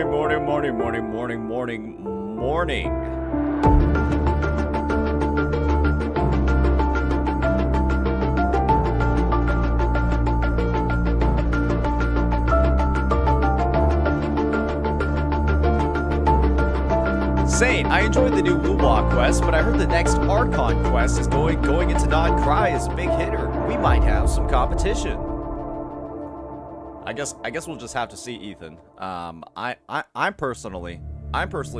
morning. Saint, I enjoyed the new Woo-Wah quest, but I heard the next Archon quest is going into Non-Cry as a big hitter. We might have some competition. I guess we'll just have to see, Ethan. I'm personally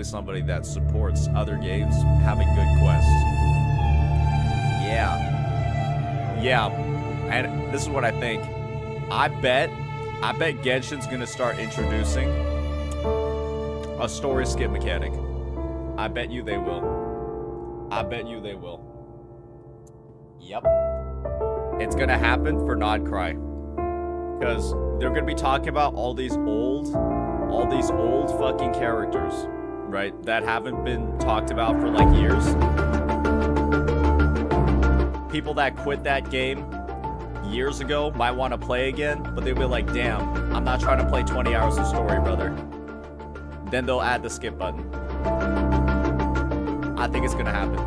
somebody that supports other games having good quests. Yeah, and this is what I think. I bet Genshin's gonna start introducing a story skip mechanic. I bet you they will. Yep. It's gonna happen for Non-Cry. Because they're gonna be talking about all these old fucking characters, right? That haven't been talked about for like years. People that quit that game years ago might want to play again, but they'll be like, damn, I'm not trying to play 20 hours of story, brother. Then they'll add the skip button. I think it's gonna happen.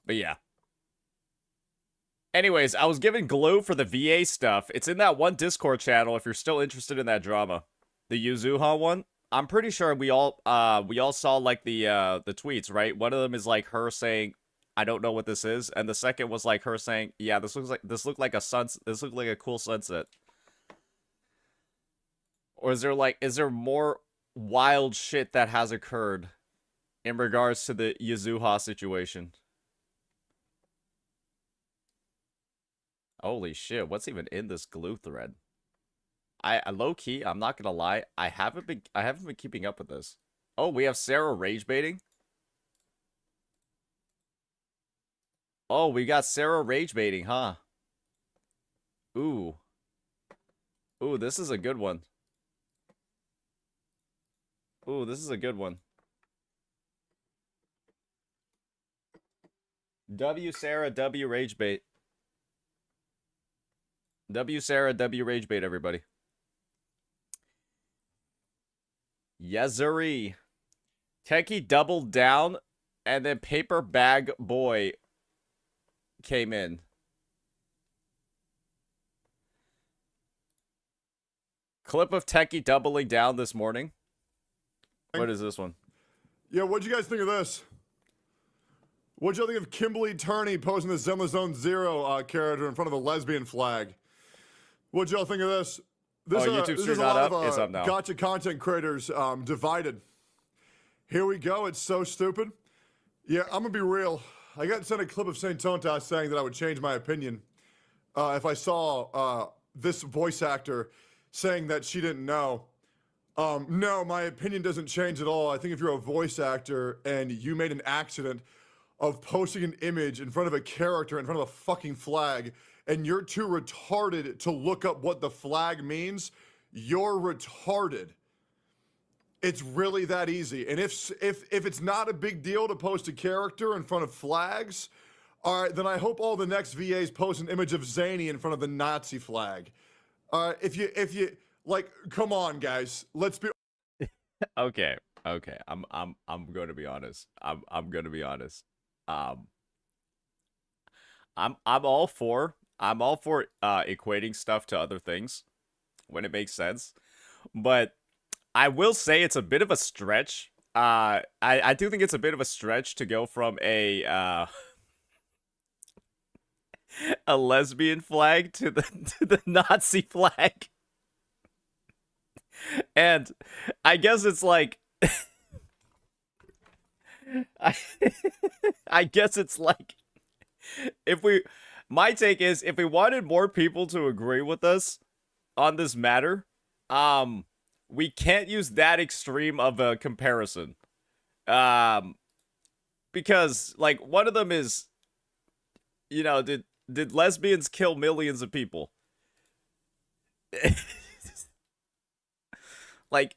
But yeah. Anyways, I was given glue for the VA stuff. It's in that one Discord channel if you're still interested in that drama. The Yuzuha one. I'm pretty sure we all saw like the tweets, right? One of them is like her saying, I don't know what this is, and the second was like her saying, yeah, this looked like a cool sunset. Or is there more wild shit that has occurred in regards to the Yuzuha situation? Holy shit, what's even in this glue thread? I low key, I'm not gonna lie, I haven't been keeping up with this. Oh, we have Sarah rage baiting. Oh, we got Sarah rage baiting, huh? Ooh, this is a good one. W Sarah, W rage bait. W Sarah, W rage bait, everybody. Yezuri. Techie doubled down, and then Paper Bag Boy came in. Clip of Techie doubling down this morning. What is this one? Yeah, what'd you guys think of this? What'd y'all think of Kimberly Turney posing the Zemla Zone Zero character in front of a lesbian flag? What'd y'all think of this? YouTube stream not up? It's up now. Gotcha content creators divided. Here we go. It's so stupid. Yeah, I'm gonna be real. I got sent a clip of Saint Tontas saying that I would change my opinion if I saw this voice actor saying that she didn't know. No, my opinion doesn't change at all. I think if you're a voice actor and you made an accident of posting an image in front of a character in front of a fucking flag and you're too retarded to look up what the flag means, you're retarded. It's really that easy. And if it's not a big deal to post a character in front of flags, all right, then I hope all the next VAs post an image of Zany in front of the Nazi flag. If you like, come on, guys. Let's be. Okay. I'm going to be honest. I'm going to be honest. I'm all for equating stuff to other things when it makes sense, but I will say it's a bit of a stretch. I do think it's a bit of a stretch to go from a lesbian flag to the Nazi flag. And I guess it's like I guess it's like my take is if we wanted more people to agree with us on this matter, we can't use that extreme of a comparison. Because like one of them is, you know, did lesbians kill millions of people? Like,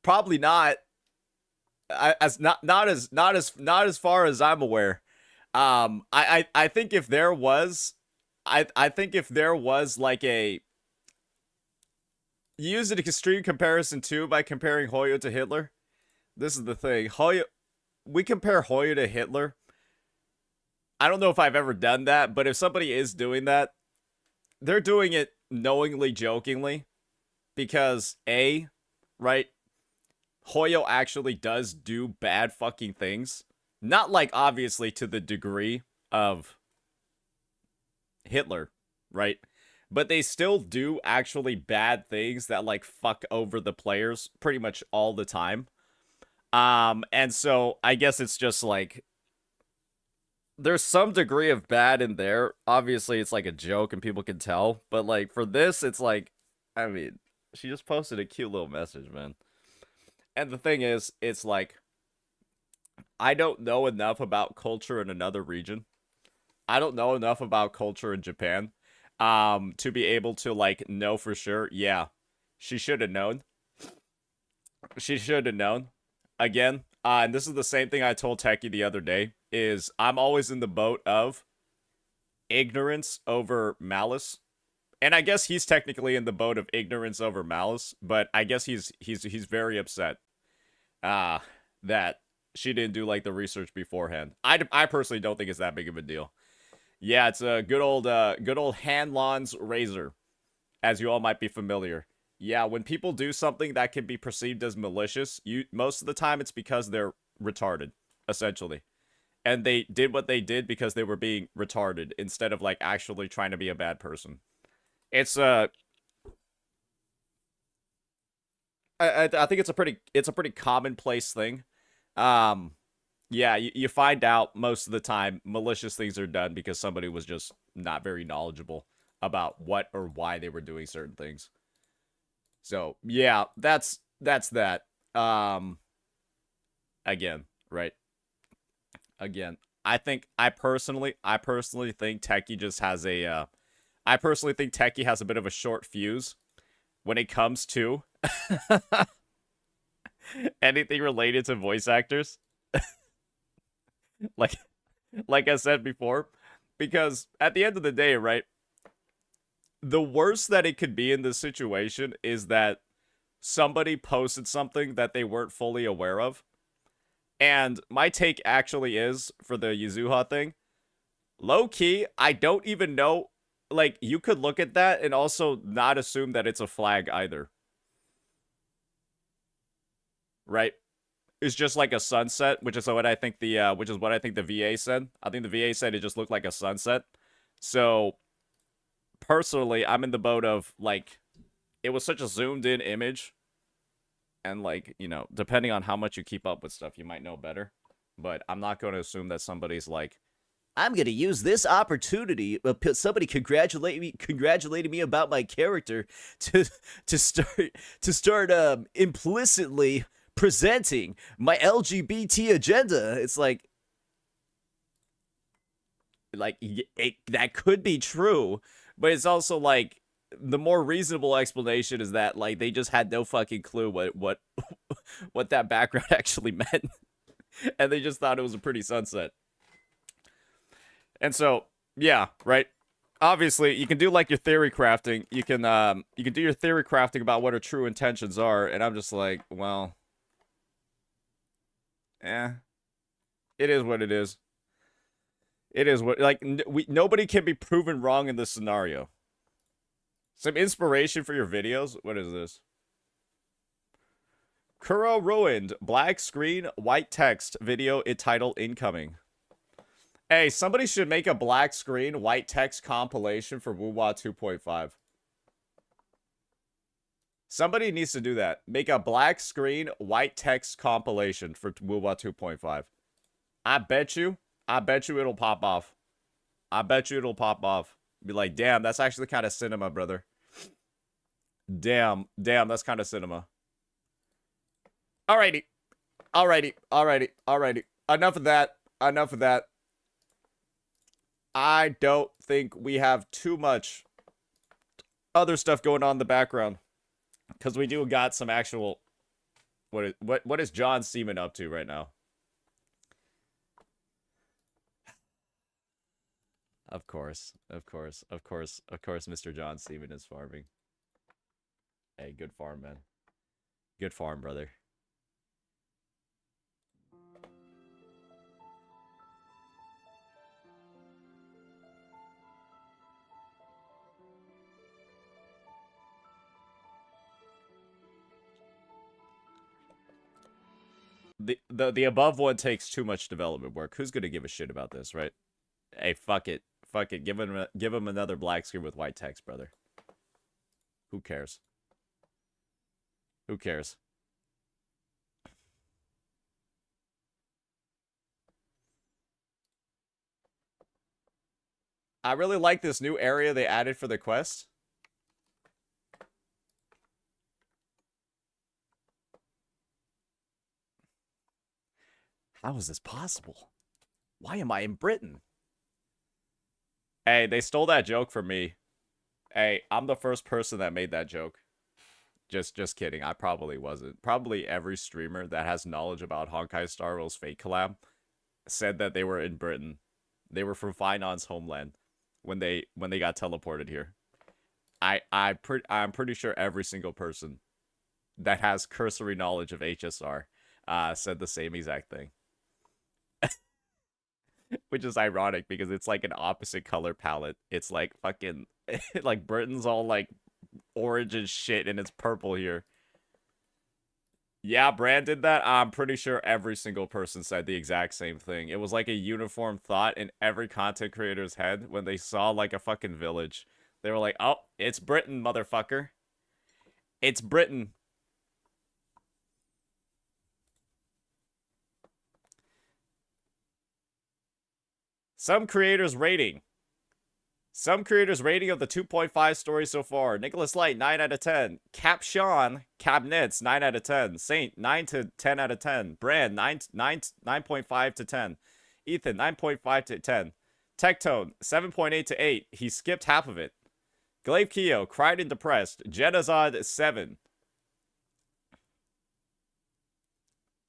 probably not. Not as far as I'm aware. I think if there was, I think if there was like a, use an extreme comparison too by comparing Hoyo to Hitler. This is the thing. Hoyo, we compare Hoyo to Hitler. I don't know if I've ever done that, but if somebody is doing that, they're doing it knowingly, jokingly, because A, right, Hoyo actually does do bad fucking things. Not like obviously to the degree of Hitler, right? But they still do actually bad things that like fuck over the players pretty much all the time. And so I guess it's just like there's some degree of bad in there. Obviously, it's like a joke and people can tell. But like for this, it's like, I mean, she just posted a cute little message, man. And the thing is, it's like, I don't know enough about culture in another region. I don't know enough about culture in Japan to be able to like know for sure. Yeah, she should have known. She should have known. Again, and this is the same thing I told Techie the other day, is I'm always in the boat of ignorance over malice. And I guess he's technically in the boat of ignorance over malice, but I guess he's very upset that she didn't do like the research beforehand. I personally don't think it's that big of a deal. Yeah, it's a good old Hanlon's razor, as you all might be familiar. Yeah, when people do something that can be perceived as malicious, most of the time it's because they're retarded, essentially. And they did what they did because they were being retarded instead of like actually trying to be a bad person. It's I think it's a pretty commonplace thing. Yeah, you find out most of the time malicious things are done because somebody was just not very knowledgeable about what or why they were doing certain things. So, yeah, that's that. Again, right? Again, I personally think Techie just has a I personally think Techie has a bit of a short fuse when it comes to anything related to voice actors. like I said before, because at the end of the day, right? The worst that it could be in this situation is that somebody posted something that they weren't fully aware of. And my take actually is, for the Yuzuha thing, low-key, I don't even know, like, you could look at that and also not assume that it's a flag either. Right? It's just like a sunset, which is what I think the VA said. I think the VA said it just looked like a sunset. So personally, I'm in the boat of like, it was such a zoomed in image, and like, you know, depending on how much you keep up with stuff, you might know better. But I'm not going to assume that somebody's like, I'm gonna use this opportunity. Somebody congratulating me about my character to start implicitly presenting my LGBT agenda. It's like that could be true, but it's also like the more reasonable explanation is that like they just had no fucking clue what that background actually meant, and they just thought it was a pretty sunset. And so, yeah, right. Obviously, you can do like your theory crafting. You can do your theory crafting about what her true intentions are, and I'm just like, well, it is what it is. It is what, like, nobody can be proven wrong in this scenario. Some inspiration for your videos? What is this? Kuro ruined. Black screen, white text video entitled incoming. Hey, somebody should make a black screen, white text compilation for Wuwa 2.5. Somebody needs to do that. Make a black screen, white text compilation for Wuwa 2.5. I bet you it'll pop off. I bet you it'll pop off. Be like, damn, that's actually kind of cinema, brother. Damn, that's kind of cinema. Alrighty. Enough of that. I don't think we have too much other stuff going on in the background, because we do got some actual. What is John Seaman up to right now? Of course, of course, of course, of course, Mr. John Seaman is farming. Hey, good farm, man. Good farm, brother. The above one takes too much development work. Who's gonna give a shit about this, right? Hey, fuck it. Fuck it. Give him another black screen with white text, brother. Who cares? Who cares? I really like this new area they added for the quest. How is this possible? Why am I in Britain? Hey, they stole that joke from me. Hey, I'm the first person that made that joke. Just kidding. I probably wasn't. Probably every streamer that has knowledge about Honkai Star Rail's Fate collab said that they were in Britain. They were from Finon's homeland when they got teleported here. I'm pretty sure every single person that has cursory knowledge of HSR said the same exact thing. Which is ironic because it's like an opposite color palette. It's like fucking like Britain's all like orange and shit and it's purple here. Yeah, Brand did that. I'm pretty sure every single person said the exact same thing. It was like a uniform thought in every content creator's head when they saw like a fucking village. They were like, "Oh, it's Britain, motherfucker. It's Britain." Some creators' rating. Some creators' rating of the 2.5 story so far. Nicholas Light, 9 out of 10. Cap Sean, Cabnets, 9 out of 10. Saint, 9 to 10 out of 10. Brand, 9.5 to 10. Ethan, 9.5 to 10. Tectone, 7.8 to 8. He skipped half of it. Glaive Keo, cried and depressed. Jedazod, 7.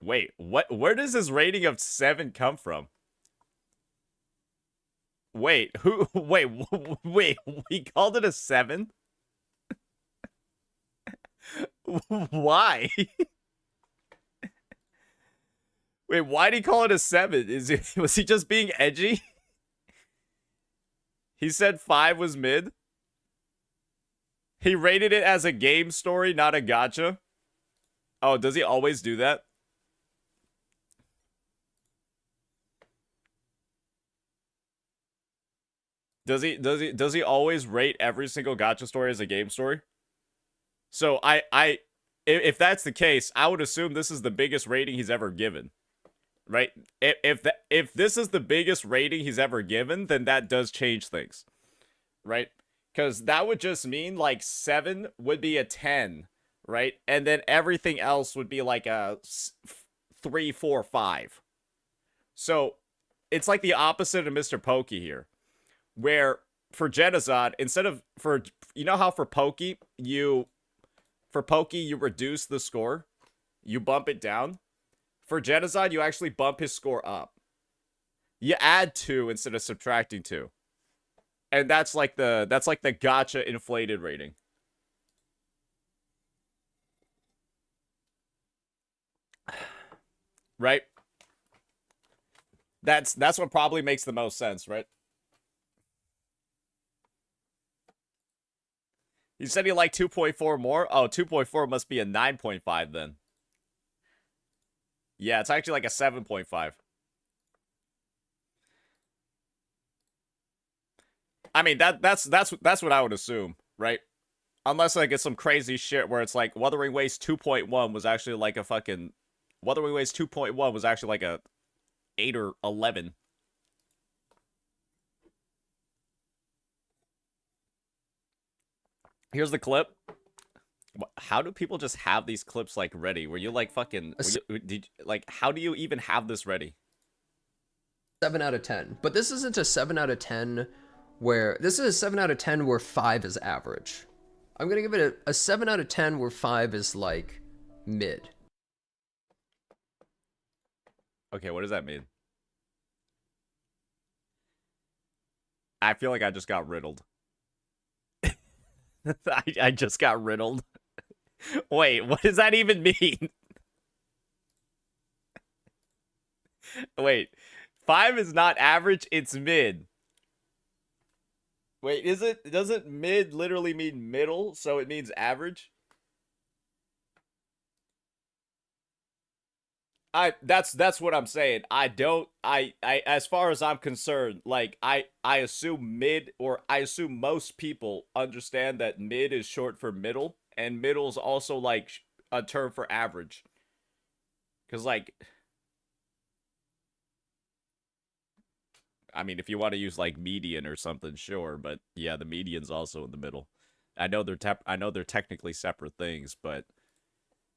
Wait, what? Where does his rating of 7 come from? Wait, who? Wait, wait. We called it a 7? Why? Wait, why did he call it a 7? Was he just being edgy? He said 5 was mid. He rated it as a game story, not a gacha. Oh, does he always do that? Does he always rate every single gacha story as a game story? So if that's the case, I would assume this is the biggest rating he's ever given. Right? If this is the biggest rating he's ever given, then that does change things. Right? Because that would just mean like 7 would be a 10, right? And then everything else would be like a 3, 4, 5. So it's like the opposite of Mr. Pokey here. Where for Jedazod, instead of you know how for Pokey you reduce the score, you bump it down. For Jedazod, you actually bump his score up. You add 2 instead of subtracting 2, and that's like the gacha inflated rating. Right? That's what probably makes the most sense, right? He said he liked 2.4 more? Oh, 2.4 must be a 9.5 then. Yeah, it's actually like a 7.5. I mean, that's what I would assume, right? Unless like it's some crazy shit where it's like Wuthering Waste 2.1 was actually like a fucking Wuthering Waste 2.1 was actually like a 8 or 11. Here's the clip. How do people just have these clips like ready? Were you like fucking? How do you even have this ready? 7 out of 10. But this isn't a 7 out of 10 where this is a 7 out of 10 where 5 is average. I'm gonna give it a 7 out of 10 where 5 is like mid. Okay, what does that mean? I feel like I just got riddled. I just got riddled. Wait, what does that even mean? Wait, 5 is not average, it's mid. Wait, is it? Doesn't mid literally mean middle, so it means average? That's what I'm saying. I as far as I'm concerned, like I assume mid, or I assume most people understand that mid is short for middle, and middle is also like a term for average. Cause like, I mean, if you want to use like median or something, sure, but yeah, the median's also in the middle. I know they're technically separate things, but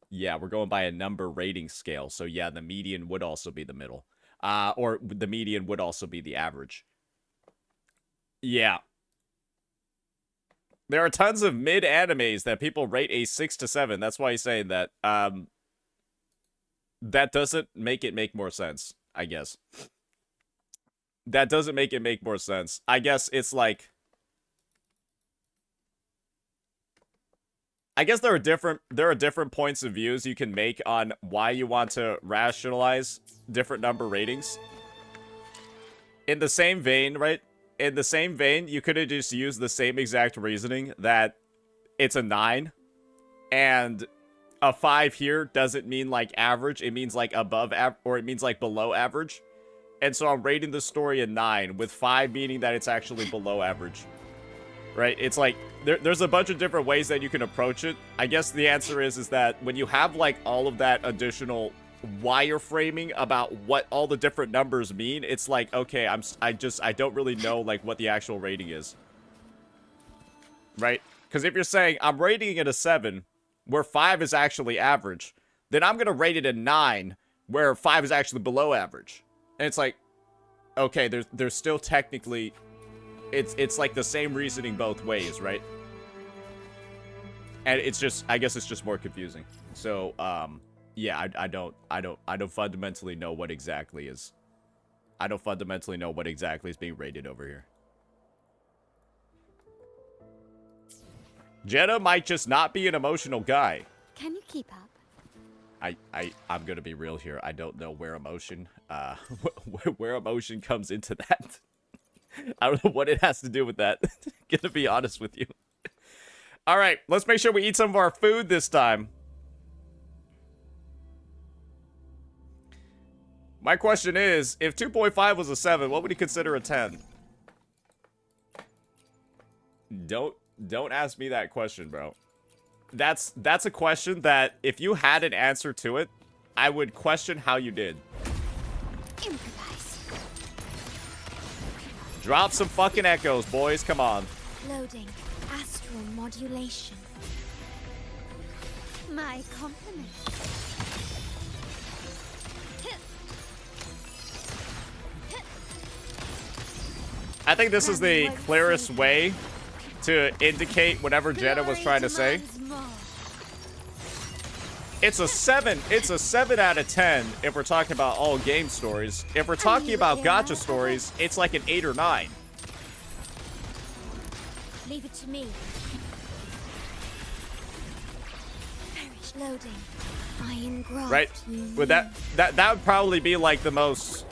yeah, we're going by a number rating scale. So yeah, the median would also be the middle. Or the median would also be the average. Yeah. There are tons of mid animes that people rate a 6 to 7. That's why he's saying that. That doesn't make it make more sense, I guess. That doesn't make it make more sense. I guess it's like, I guess there are different points of views you can make on why you want to rationalize different number ratings. In the same vein, right? In the same vein, you could have just used the same exact reasoning that it's a 9 and a 5 here doesn't mean like average, it means like above average, or it means like below average. And so I'm rating the story a 9, with 5 meaning that it's actually below average. Right? It's like, there's a bunch of different ways that you can approach it. I guess the answer is that when you have like all of that additional wireframing about what all the different numbers mean, it's like, okay, I don't really know like what the actual rating is. Right? Because if you're saying I'm rating it a 7, where 5 is actually average, then I'm going to rate it a 9, where 5 is actually below average. And it's like, okay, there's still technically, it's like the same reasoning both ways, right? And it's just, I guess it's just more confusing. So, yeah, I don't fundamentally know what exactly is, being rated over here. Jenna might just not be an emotional guy. Can you keep up? I'm gonna be real here. I don't know where emotion, where emotion comes into that. I don't know what it has to do with that. Gonna be honest with you. All right, let's make sure we eat some of our food this time. My question is, if 2.5 was a 7, what would you consider a 10? Don't ask me that question, bro. That's a question that, if you had an answer to it, I would question how you did. Improvise. Drop some fucking echoes, boys. Come on. Loading. Astral modulation. My compliment. I think this is the clearest way to indicate whatever Jenna was trying to say. It's a 7. It's a 7 out of 10 if we're talking about all game stories. If we're talking about gacha stories, it's like an 8 or 9. Leave it to me. Perish loading. Iron graft. Right? Would that would probably be like the most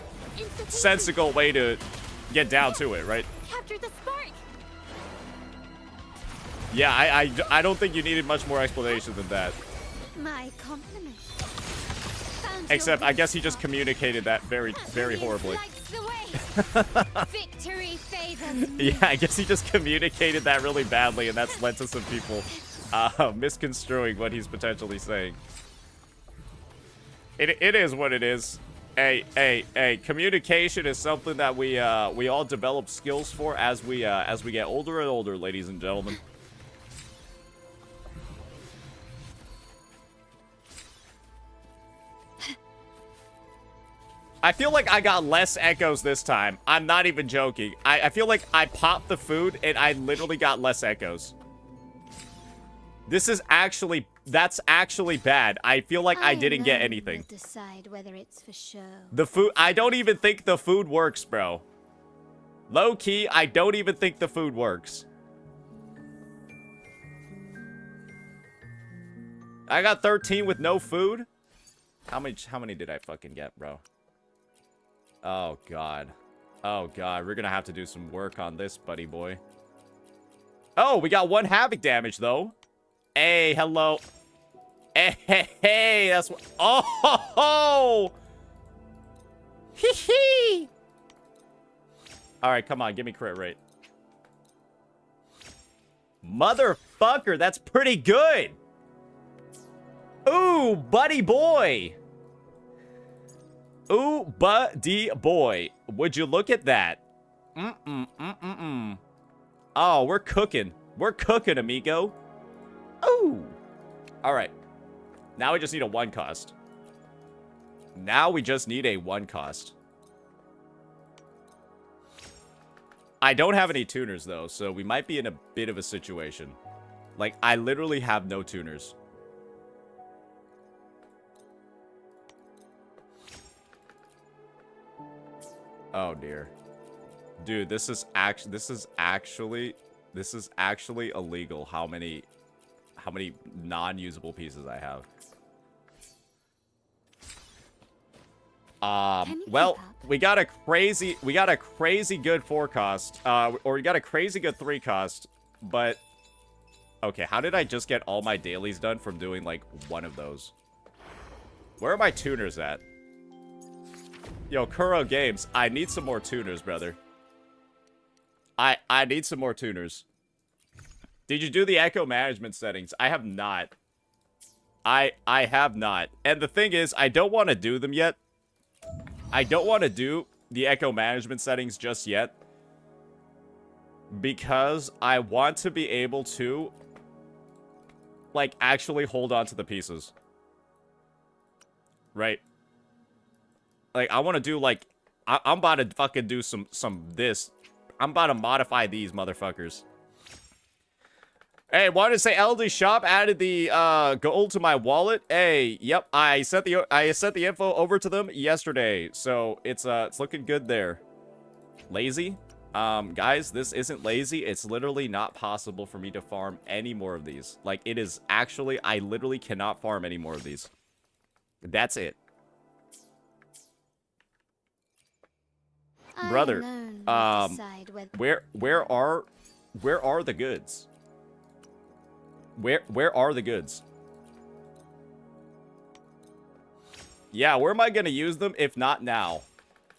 sensical way to get down to it, right? Capture the spark. Yeah, I don't think you needed much more explanation than that. My compliment. Except, I guess he just communicated that very, very horribly. Victory favors me. Yeah, I guess he just communicated that really badly, and that's led to some people misconstruing what he's potentially saying. It is what it is. Hey, communication is something that we all develop skills for as we get older and older, ladies and gentlemen. I feel like I got less echoes this time. I'm not even joking. I feel like I popped the food and I literally got less echoes. This is actually, that's actually bad. I feel like I didn't get anything. Decide whether it's for show. The food, I don't even think the food works, bro. Low key, I don't even think the food works. I got 13 with no food. How many did I fucking get, bro? Oh god. Oh god, we're gonna have to do some work on this, buddy boy. Oh, we got 1 havoc damage though. Hey, hello. Hey, hey, hey, that's what. Oh, ho, ho. Hee hee. All right, come on, give me crit rate. Motherfucker, that's pretty good. Ooh, buddy boy. Ooh, buddy boy. Would you look at that? Oh, we're cooking. We're cooking, amigo. Ooh. All right. Now we just need a 1 cost. Now we just need a 1 cost. I don't have any tuners, though, so we might be in a bit of a situation. Like, I literally have no tuners. Oh, dear. Dude, this is actually illegal how many non-usable pieces I have. Well, we got a crazy good 4 cost, or we got a crazy good 3 cost, but okay, how did I just get all my dailies done from doing like 1 of those? Where are my tuners at? Yo, Kuro Games, I need some more tuners, brother. I need some more tuners. Did you do the echo management settings? I have not. I have not. And the thing is, I don't want to do them yet. I don't want to do the echo management settings just yet. Because I want to be able to, like, actually hold on to the pieces. Right? Like, I want to do, like, I'm about to fucking do some this. I'm about to modify these motherfuckers. Hey, wanted to say LD Shop added the gold to my wallet. Hey, yep, I sent the info over to them yesterday, so it's looking good there. Lazy? Guys, this isn't lazy. It's literally not possible for me to farm any more of these. Like, it is actually, I literally cannot farm any more of these. That's it. Brother, where are the goods? Where are the goods? Yeah, where am I gonna use them if not now?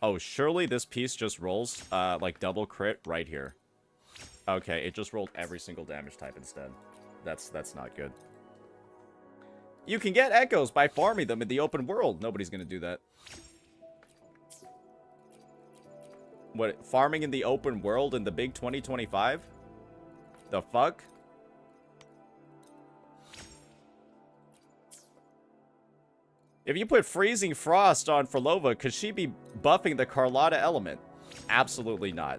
Oh, surely this piece just rolls like double crit right here. Okay, it just rolled every single damage type instead. That's not good. You can get echoes by farming them in the open world. Nobody's gonna do that. What, farming in the open world in the big 2025? The fuck? If you put Freezing Frost on Phrolova, could she be buffing the Carlotta element? Absolutely not.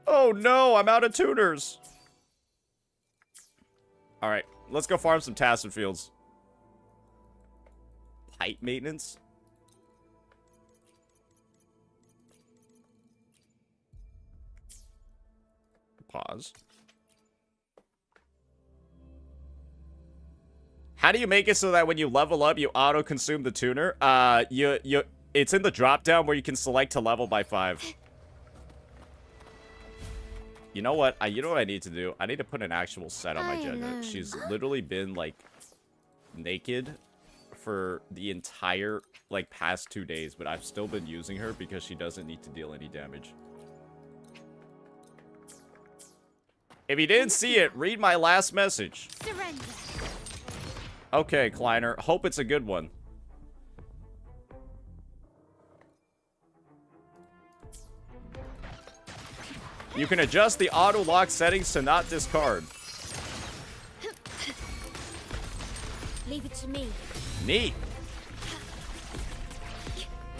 Oh no, I'm out of tuners. Alright, let's go farm some Tassin Fields. Pipe maintenance? Pause. How do you make it so that when you level up, you auto-consume the tuner? It's in the drop-down where you can select to level by 5. You know what? You know what I need to do? I need to put an actual set on my Jenna. She's literally been, like, naked for the entire, like, past 2 days, but I've still been using her because she doesn't need to deal any damage. If you didn't see it, read my last message. Surrender. Okay, Kleiner. Hope it's a good one. You can adjust the auto-lock settings to not discard. Leave it to me. Neat.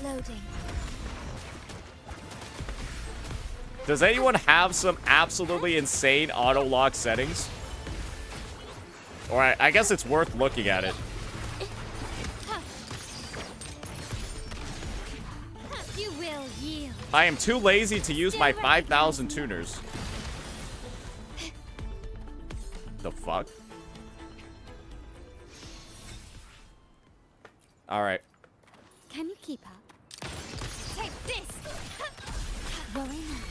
Loading. Does anyone have some absolutely insane auto-lock settings? Alright, I guess it's worth looking at it. I am too lazy to use my 5,000 tuners. The fuck? Alright. Can you keep up? Take this. Worry not.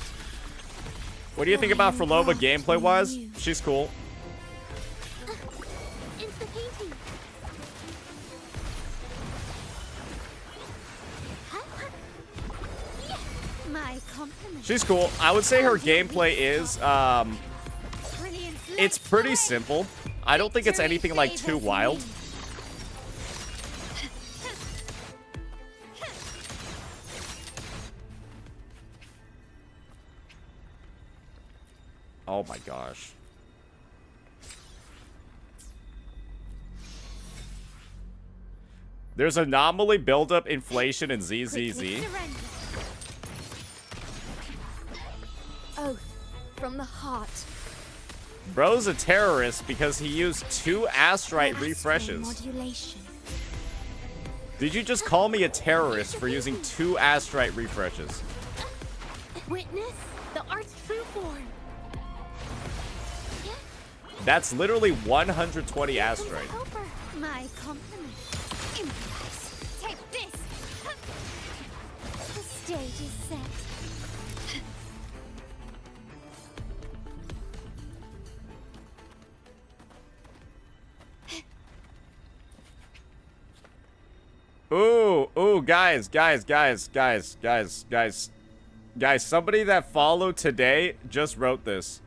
What do you think about Phrolova gameplay-wise? She's cool. Into the painting. My compliments. She's cool. I would say her gameplay is, Brilliant. it's pretty simple. I don't think it's anything like too wild. Oh my gosh. There's anomaly, buildup, inflation, and ZZZ. Oath from the heart. Bro's a terrorist because he used 2 astrite refreshes. Modulation. Did you just call me a terrorist for using 2 astrite refreshes? Witness the art's true form. That's literally 120 astrite. My compliment. Improvise. Take this. The stage is set. Ooh, guys, somebody that followed today just wrote this.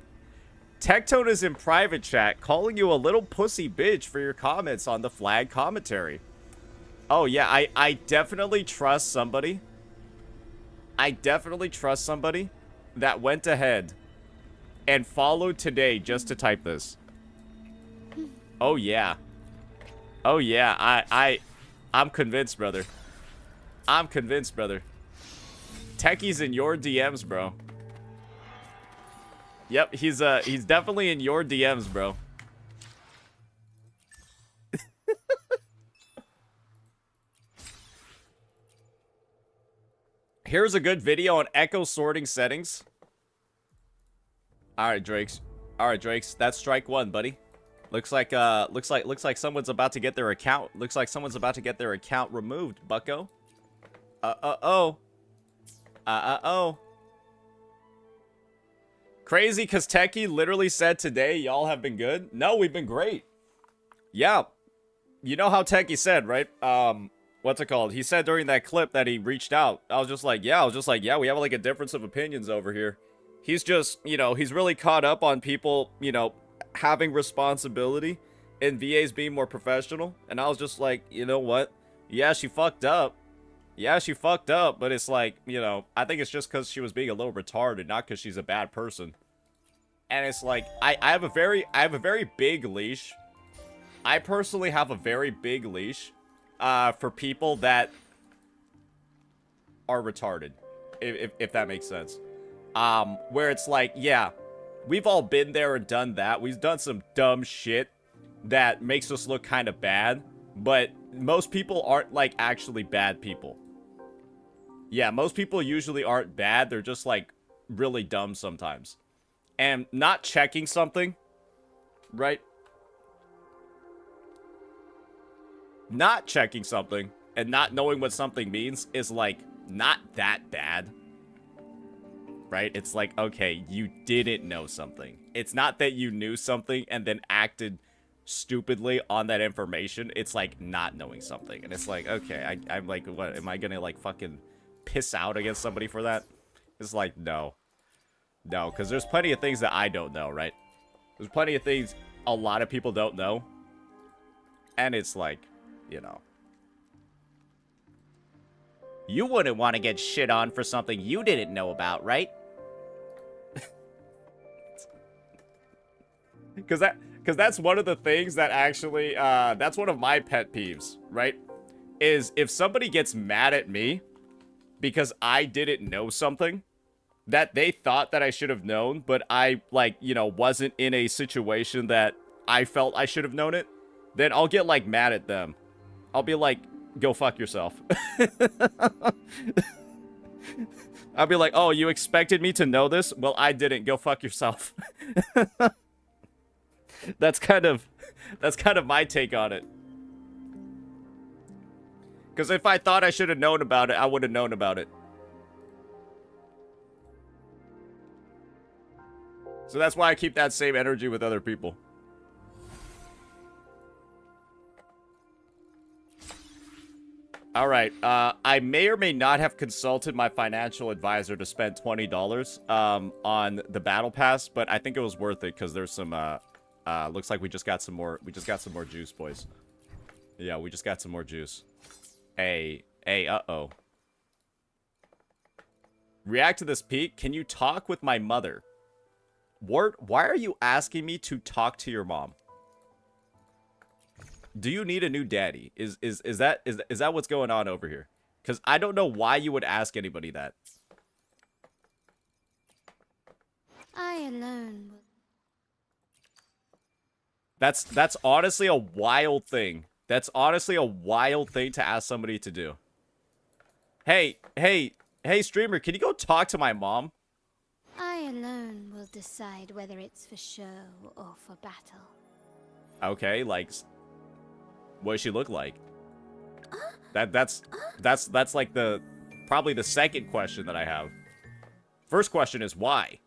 Tectone is in private chat calling you a little pussy bitch for your comments on the flag commentary. Oh yeah, I definitely trust somebody. I definitely trust somebody that went ahead and followed today just to type this. Oh yeah. Oh yeah, I'm convinced, brother. I'm convinced, brother. Techie's in your DMs, bro. Yep, he's definitely in your DMs, bro. Here's a good video on echo sorting settings. All right, Drakes. All right, Drakes. That's strike 1, buddy. Looks like someone's about to get their account. Looks like someone's about to get their account removed, bucko. Oh. Crazy because Techie literally said today y'all have been good. No, we've been great. Yeah. You know how Techie said, right? What's it called? He said during that clip that he reached out. I was just like, yeah, we have like a difference of opinions over here. He's just, you know, he's really caught up on people, you know, having responsibility and VAs being more professional. And I was just like, you know what? Yeah, she fucked up. Yeah, she fucked up, but it's like, you know, I think it's just because she was being a little retarded, not because she's a bad person. And it's like, I have a very big leash. I personally have a very big leash for people that are retarded, if that makes sense. Where it's like, yeah, we've all been there and done that. We've done some dumb shit that makes us look kind of bad, but most people aren't like actually bad people. Yeah, most people usually aren't bad. They're just like really dumb sometimes. And not checking something, right? Not checking something and not knowing what something means is like not that bad. Right? It's like, okay, you didn't know something. It's not that you knew something and then acted stupidly on that information. It's like not knowing something. And it's like, okay, I'm like, what? Am I gonna like fucking piss out against somebody for that? It's like, no. No, because there's plenty of things that I don't know, right? There's plenty of things a lot of people don't know. And it's like, you know. You wouldn't want to get shit on for something you didn't know about, right? Because that's one of the things that actually, that's one of my pet peeves, right? Is if somebody gets mad at me because I didn't know something that they thought that I should have known, but I, like, you know, wasn't in a situation that I felt I should have known it, then I'll get, like, mad at them. I'll be like, go fuck yourself. I'll be like, oh, you expected me to know this? Well, I didn't. Go fuck yourself. That's kind of my take on it. Because if I thought I should have known about it, I would have known about it. So that's why I keep that same energy with other people. All right, I may or may not have consulted my financial advisor to spend $20 on the battle pass, but I think it was worth it because there's some looks like we just got some more juice, boys. Yeah, we just got some more juice. Hey, uh-oh. React to this peak. Can you talk with my mother? Ward, why are you asking me to talk to your mom? Do you need a new daddy? Is that what's going on over here? Because I don't know why you would ask anybody that. I alone will. That's honestly a wild thing. That's honestly a wild thing to ask somebody to do. Hey, streamer, can you go talk to my mom? I alone will decide whether it's for show or for battle. Okay, like, what does she look like? That's like probably the second question that I have. First question is why?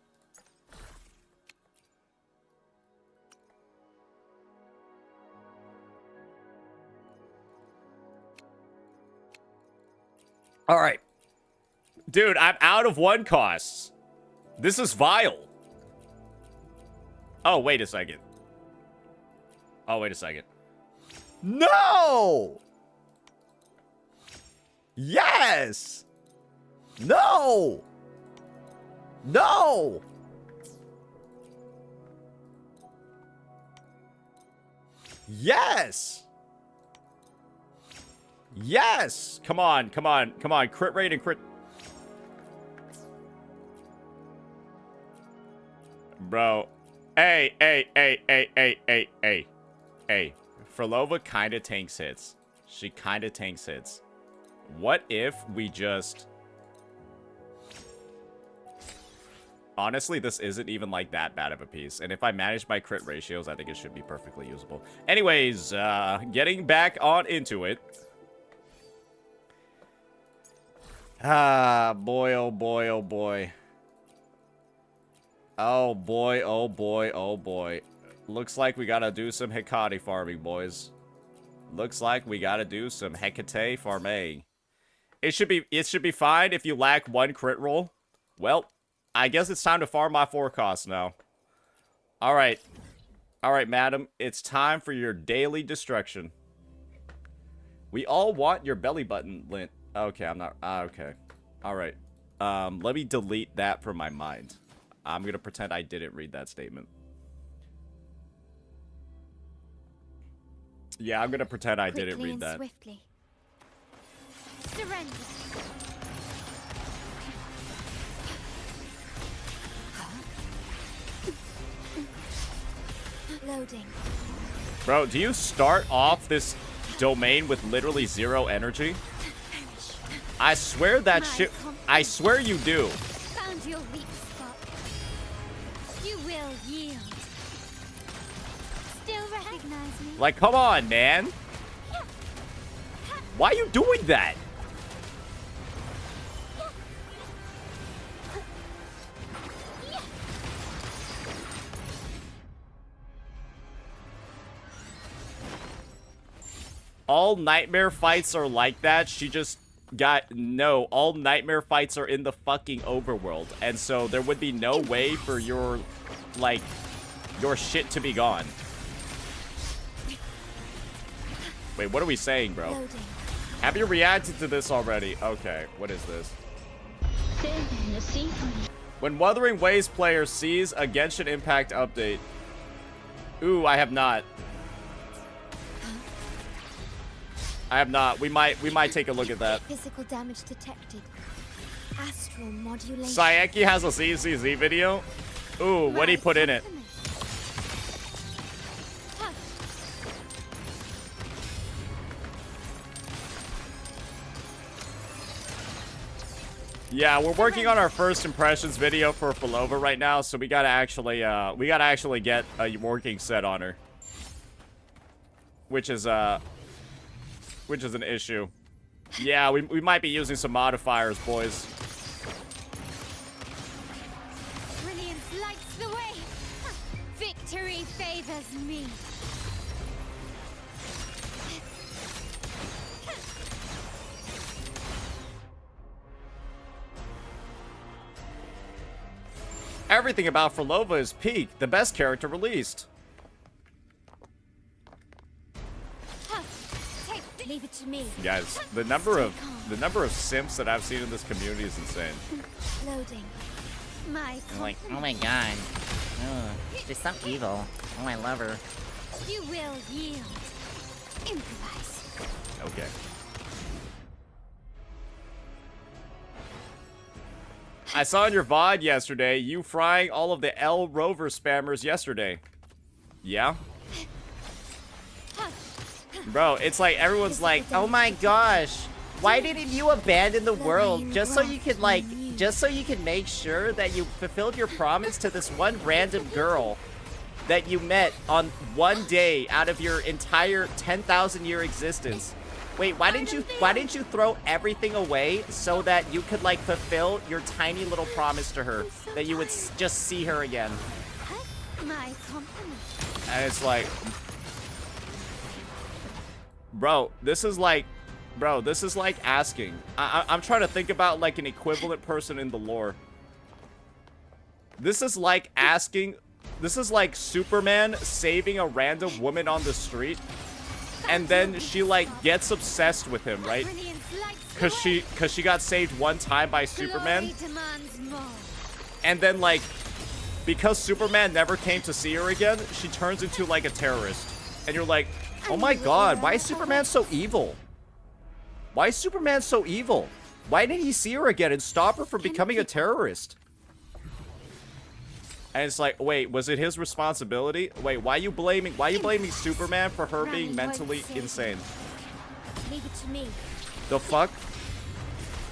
All right. Dude, I'm out of one costs. This is vile. Oh, wait a second. Oh, wait a second. No! Yes! No! No! Yes! Yes! Come on, come on, come on. Crit rate and crit... Bro. Hey. Phrolova kind of tanks hits. She kind of tanks hits. What if we just... Honestly, this isn't even like that bad of a piece. And if I manage my crit ratios, I think it should be perfectly usable. Anyways, getting back on into it. Ah, boy, oh boy, oh boy. Oh boy, oh boy, oh boy. Looks like we gotta do some Hecate farming, boys. Looks like we gotta do some Hecate farming. It should be fine if you lack one crit roll. Well, I guess it's time to farm my 4 costs now. Alright. Alright, madam. It's time for your daily destruction. We all want your belly button lint. Okay, I'm not... okay. Alright. Let me delete that from my mind. I'm gonna pretend I didn't read that statement. Yeah, I'm gonna pretend I didn't read that. Swiftly. Surrender. Loading. Bro, do you start off this domain with literally 0 energy? I swear that shit... I swear you do. Found your weak spot. You will yield. Still recognize me? Like, come on, man. Why are you doing that? All nightmare fights are like that. She just got... No, all nightmare fights are in the fucking overworld. And so there would be no way for your, like, your shit to be gone. Wait, what are we saying, bro? Loading. Have you reacted to this already? Okay, what is this? When Wuthering Waves player sees a Genshin Impact update. Ooh, I have not. I have not. We might take a look at that. Physical damage detected. Astral modulation. Saeki has a CCZ video. Ooh, what'd he put in it? Yeah, we're working on our first impressions video for Phrolova right now, so we gotta actually get a working set on her, which is an issue. Yeah, we might be using some modifiers, boys. Brilliance lights the way. Victory favors me. Everything about Phrolova is peak, the best character released. Leave it to me. Guys, the number of simps that I've seen in this community is insane. Loading. My I'm like, oh my god. Ugh, she's so evil. Oh, I love her. You will yield. Improvise. Okay. I saw in your VOD yesterday you frying all of the L Rover spammers yesterday. Yeah? Bro, it's like everyone's like, oh my gosh, why didn't you abandon the world just so you could make sure that you fulfilled your promise to this one random girl that you met on one day out of your entire 10,000 year existence? Wait, why didn't you throw everything away so that you could like fulfill your tiny little promise to her that you would just see her again? My compliment. And it's like, bro, this is like asking. I'm trying to think about like an equivalent person in the lore. This is like asking, this is like Superman saving a random woman on the street, and then she like gets obsessed with him, right? Cause she got saved one time by Superman, and then like because Superman never came to see her again, she turns into like a terrorist, and you're like, oh my god, why is Superman so evil? Why is Superman so evil? Why didn't he see her again and stop her from becoming a terrorist? And it's like, wait, was it his responsibility? Wait, why are you blaming Superman for her being mentally insane? Leave it to me. The fuck?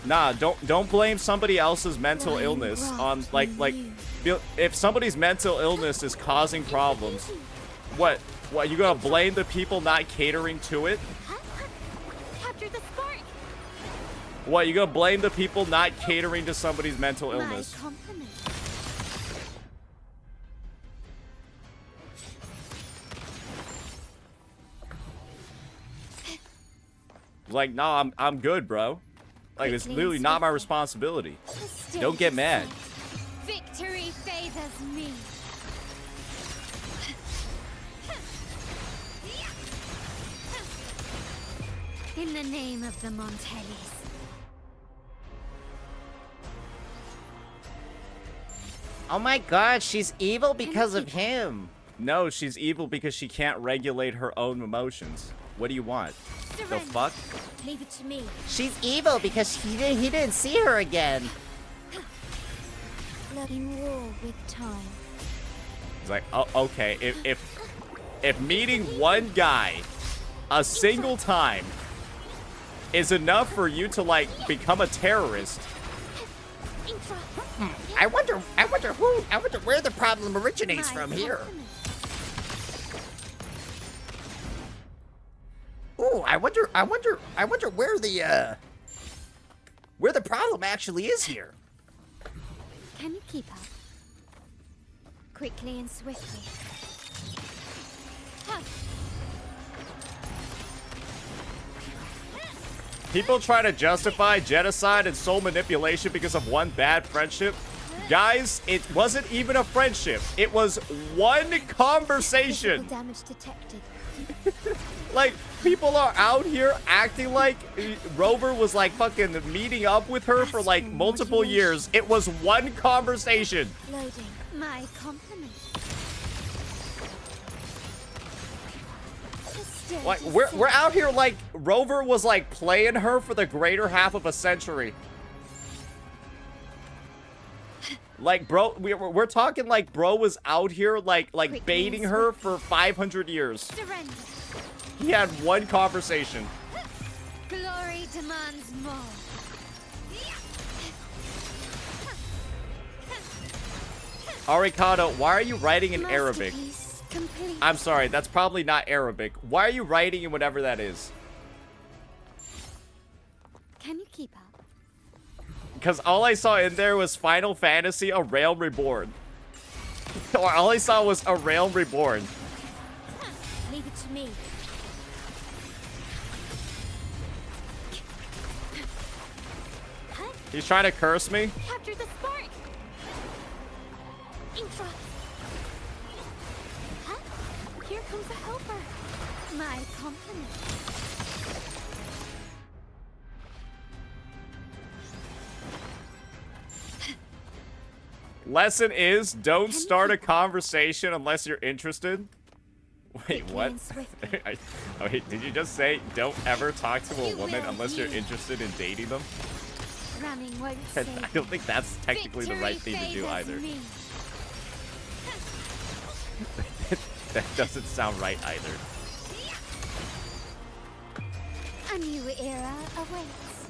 Nah, don't blame somebody else's mental illness on like if somebody's mental illness is causing problems, what you gonna blame the people not catering to it? Capture the spark. What, you gonna blame the people not catering to somebody's mental illness? My compliment. Like, no, I'm good, bro. Like, it's literally not my responsibility. Don't get mad. Victory favors me. In the name of the Montellis. Oh my god, she's evil because of him. No, she's evil because she can't regulate her own emotions. What do you want? The fuck? Leave it to me. She's evil because he didn't see her again. In war with time. It's like, oh, okay, if meeting one guy a single time is enough for you to like become a terrorist. I wonder where the problem originates from here. Ooh, I wonder where the problem actually is here. Can you keep up? Quickly and swiftly. People try to justify genocide and soul manipulation because of one bad friendship. Guys, it wasn't even a friendship. It was one conversation. Physical damage detected. Like, people are out here acting like Rover was like fucking meeting up with her for like multiple years. It was one conversation. Loading. My compliment. Like, we're out here like Rover was like playing her for the greater half of a century. Like, bro, we're talking like bro was out here like baiting her for 500 years. Surrender. He had one conversation. Glory demands more. Arikado, why are you writing in Arabic? Masterpiece complete. I'm sorry, that's probably not Arabic. Why are you writing in whatever that is? Can you keep up? Because all I saw in there was Final Fantasy: A Realm Reborn. Or all I saw was A Realm Reborn. Leave it to me. He's trying to curse me. Capture the spark. Infra. Huh? Here comes a helper. My compliments. Lesson is, don't start a conversation unless you're interested. Wait, what? Oh, wait, did you just say don't ever talk to a woman unless you're interested in dating them? Ramming won't I save. don't think that's technically the right thing to do Victory either. favors me. That doesn't sound right either. A new era awaits.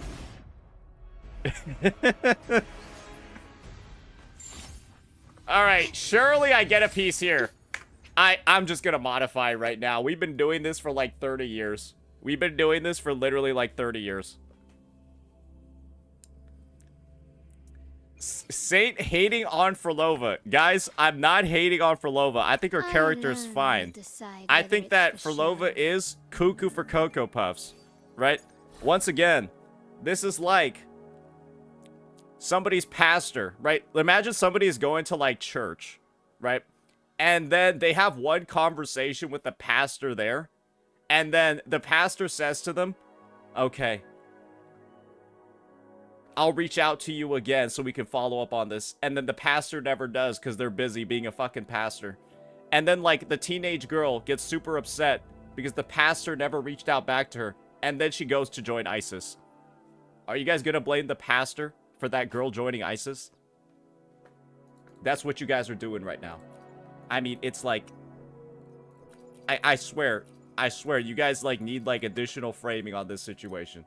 Alright, surely I get a piece here. I'm just gonna modify right now. We've been doing this for like 30 years. We've been doing this for literally like 30 years. Saint hating on Phrolova. Guys, I'm not hating on Phrolova. I think her character's fine. I think that Phrolova is cuckoo for Cocoa Puffs. Right? Once again, this is like somebody's pastor, right? Imagine somebody is going to like church, right? And then they have one conversation with the pastor there. And then the pastor says to them, okay, I'll reach out to you again so we can follow up on this. And then the pastor never does because they're busy being a fucking pastor. And then like the teenage girl gets super upset because the pastor never reached out back to her. And then she goes to join ISIS. Are you guys gonna blame the pastor for that girl joining ISIS? That's what you guys are doing right now. I mean, it's like, I swear, you guys like need like additional framing on this situation.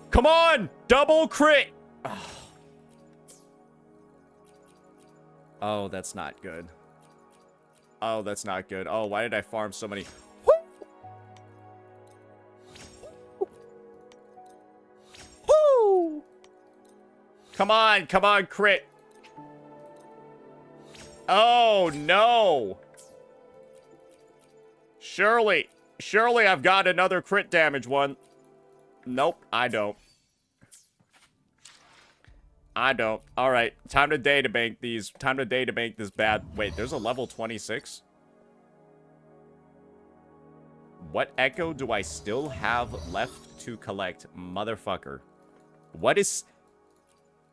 Come on, double crit. Oh, that's not good. Oh, that's not good. Oh, why did I farm so many? Woo! Come on, crit. Oh, no. Surely I've got another crit damage one. Nope, I don't. All right, time to data bank these. Time to data bank this bad. Wait, there's a level 26? What echo do I still have left to collect, motherfucker? What is...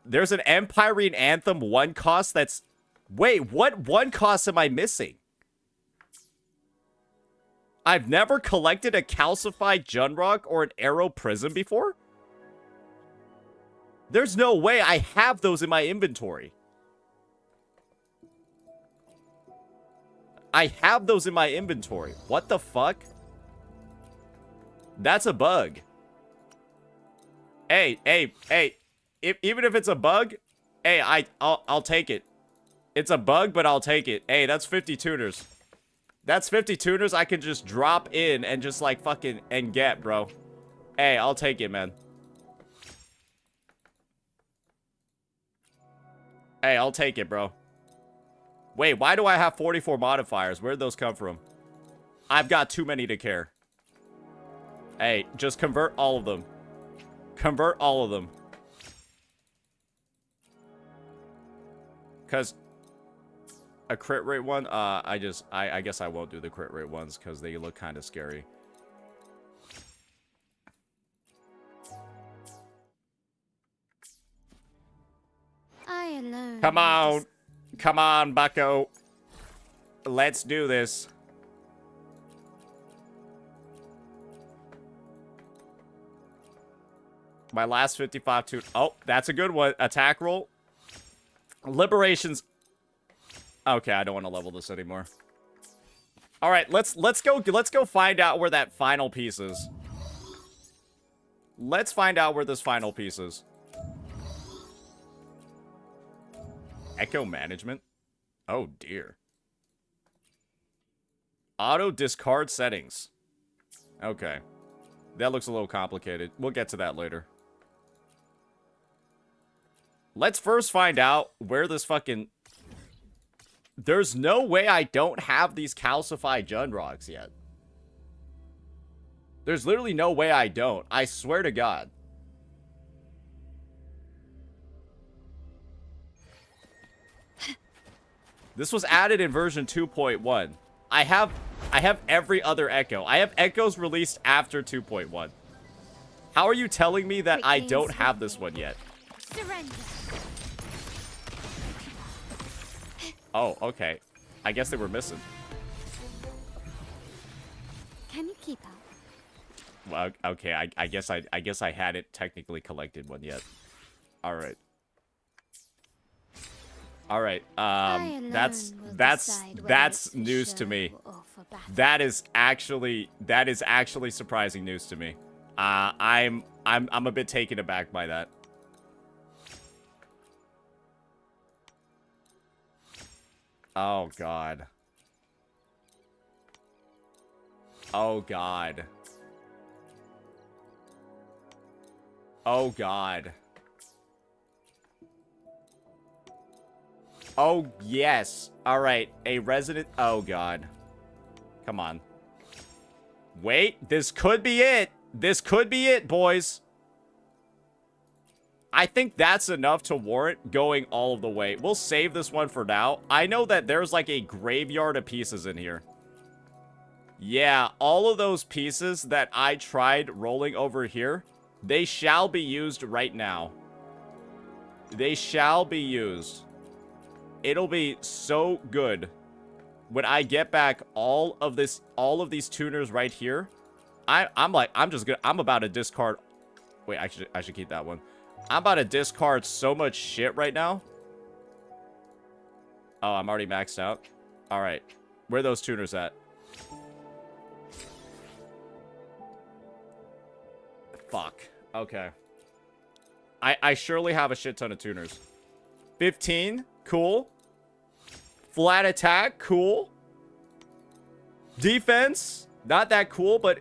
There's an Empyrine Anthem 1 cost that's... Wait, what 1 cost am I missing? I've never collected a calcified Junrock or an Arrow Prism before? There's no way I have those in my inventory. I have those in my inventory. What the fuck? That's a bug. Hey. Even if it's a bug, hey, I'll take it. It's a bug, but I'll take it. Hey, that's 50 tuners. That's 50 tuners I can just drop in and just like fucking and get, bro. Hey, I'll take it, man. Hey, I'll take it, bro. Wait, why do I have 44 modifiers? Where'd those come from? I've got too many to care. Hey, just convert all of them. Convert all of them. Because a crit rate one, I guess I won't do the crit rate ones because they look kind of scary. I alone. Come on. Come on, bucko. Let's do this. My last 55 tune. Oh, that's a good one. Attack roll. Liberations. Okay, I don't want to level this anymore. All right, let's go find out where that final piece is. Let's find out where this final piece is. Echo management? Oh, dear. Auto discard settings. Okay. That looks a little complicated. We'll get to that later. Let's first find out where this fucking... There's no way I don't have these calcified Jundrogs yet. There's literally no way I don't. I swear to God. This was added in version 2.1. I have every other Echo. I have Echoes released after 2.1. How are you telling me that I don't have this one yet? Surrender. Oh, okay. I guess they were missing. Can you keep up? Well, okay. I guess I hadn't technically collected one yet. All right. All right. That's news to me. That is actually surprising news to me. I'm a bit taken aback by that. Oh God. Oh God. Oh God. Oh yes. All right, a resident. Oh God. Come on. Wait, this could be it. This could be it, boys. I think that's enough to warrant going all of the way. We'll save this one for now. I know that there's like a graveyard of pieces in here. Yeah, all of those pieces that I tried rolling over here, they shall be used right now. They shall be used. It'll be so good when I get back all of these tuners right here. I'm about to discard. Wait, I should keep that one. I'm about to discard so much shit right now. Oh, I'm already maxed out. All right, where are those tuners at? Fuck. Okay. I surely have a shit ton of tuners. 15, cool. Flat attack, cool. Defense, not that cool, but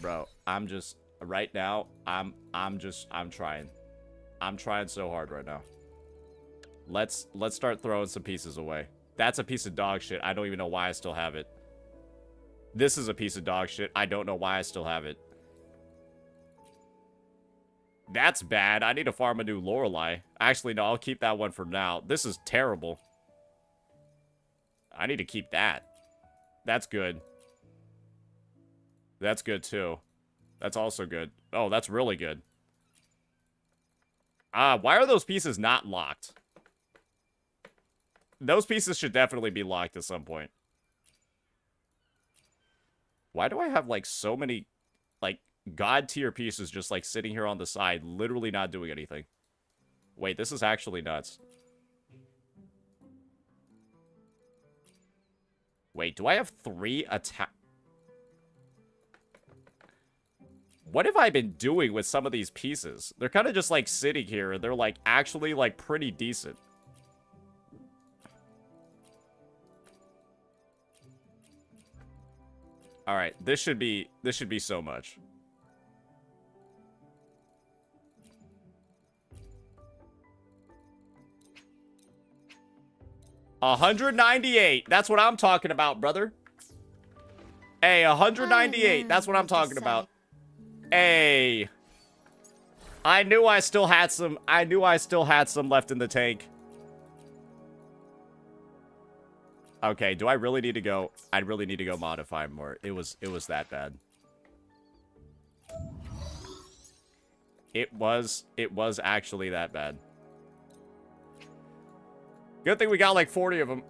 bro, I'm just right now, I'm trying. I'm trying so hard right now. Let's start throwing some pieces away. That's a piece of dog shit. I don't even know why I still have it. This is a piece of dog shit. I don't know why I still have it. That's bad. I need to farm a new Lorelei. Actually, no, I'll keep that one for now. This is terrible. I need to keep that. That's good. That's good, too. That's also good. Oh, that's really good. Why are those pieces not locked? Those pieces should definitely be locked at some point. Why do I have, like, so many, like, god tier pieces just, like, sitting here on the side, literally not doing anything? Wait, this is actually nuts. Wait, do I have 3 attack? What have I been doing with some of these pieces? They're kind of just, like, sitting here, and they're, like, actually, like, pretty decent. All right, this should be so much. $198. That's what I'm talking about, brother. Hey, $198. That's what I'm talking about. Hey. I knew I still had some left in the tank. Okay, do I really need to go? I really need to go modify more. It was that bad. It was actually that bad. Good thing we got like 40 of them.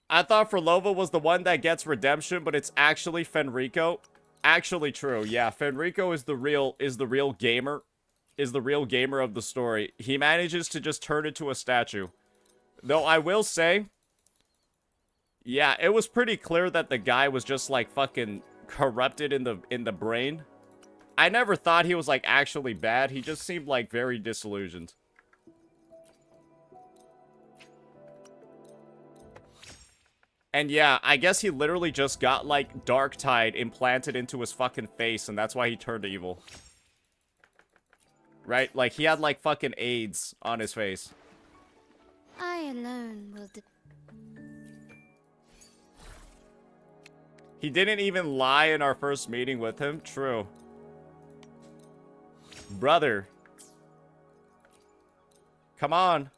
I thought Phrolova was the one that gets redemption, but it's actually Fenrico. Actually true. Yeah, Fenrico is the real gamer. Is the real gamer of the story. He manages to just turn into a statue. Though I will say, Yeah, it was pretty clear that the guy was just like fucking corrupted in the brain. I never thought he was like actually bad. He just seemed like very disillusioned. And yeah, I guess he literally just got like Dark Tide implanted into his fucking face, and that's why he turned evil. Right? Like he had like fucking AIDS on his face. I alone will He didn't even lie in our first meeting with him. True. Brother. Come on.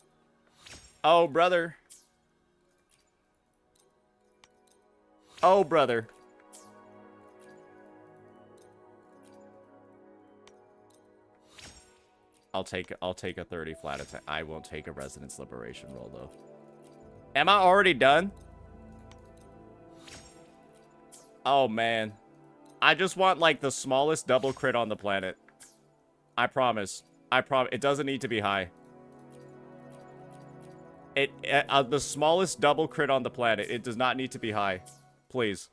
Oh, brother. Oh, brother. I'll take a 30 flat attack. I won't take a Resonance Liberation roll, though. Am I already done? Oh, man. I just want, like, the smallest double crit on the planet. I promise. I promise. It doesn't need to be high. The smallest double crit on the planet. It does not need to be high. Please.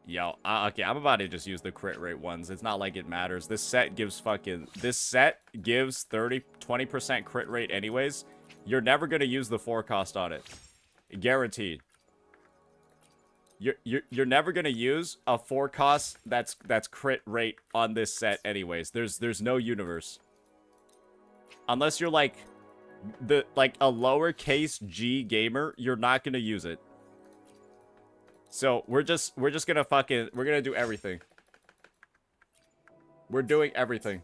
Yo, okay, I'm about to just use the crit rate ones. It's not like it matters. This set gives 20% crit rate anyways. You're never going to use the forecast on it. Guaranteed. You're never going to use a forecast that's crit rate on this set anyways. There's no universe. Unless you're like a lowercase g gamer, you're not going to use it. So we're just gonna we're gonna do everything. We're doing everything.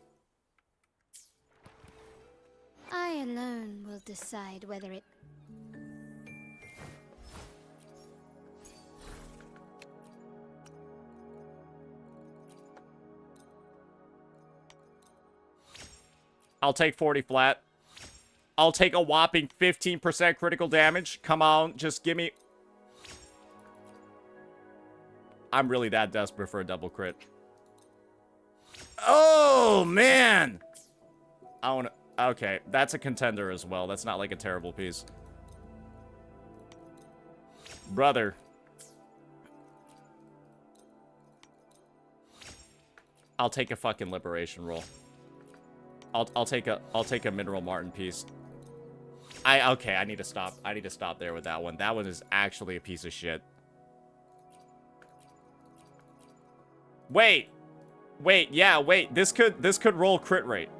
I alone will decide whether it... I'll take 40 flat. I'll take a whopping 15% critical damage. Come on, just give me... I'm really that desperate for a double crit. Oh, man! I wanna... Okay, that's a contender as well. That's not like a terrible piece. Brother. I'll take a fucking liberation roll. I'll take a Mineral Martin piece. Okay, I need to stop. I need to stop there with that one. That one is actually a piece of shit. Wait. Yeah, wait. This could roll crit rate.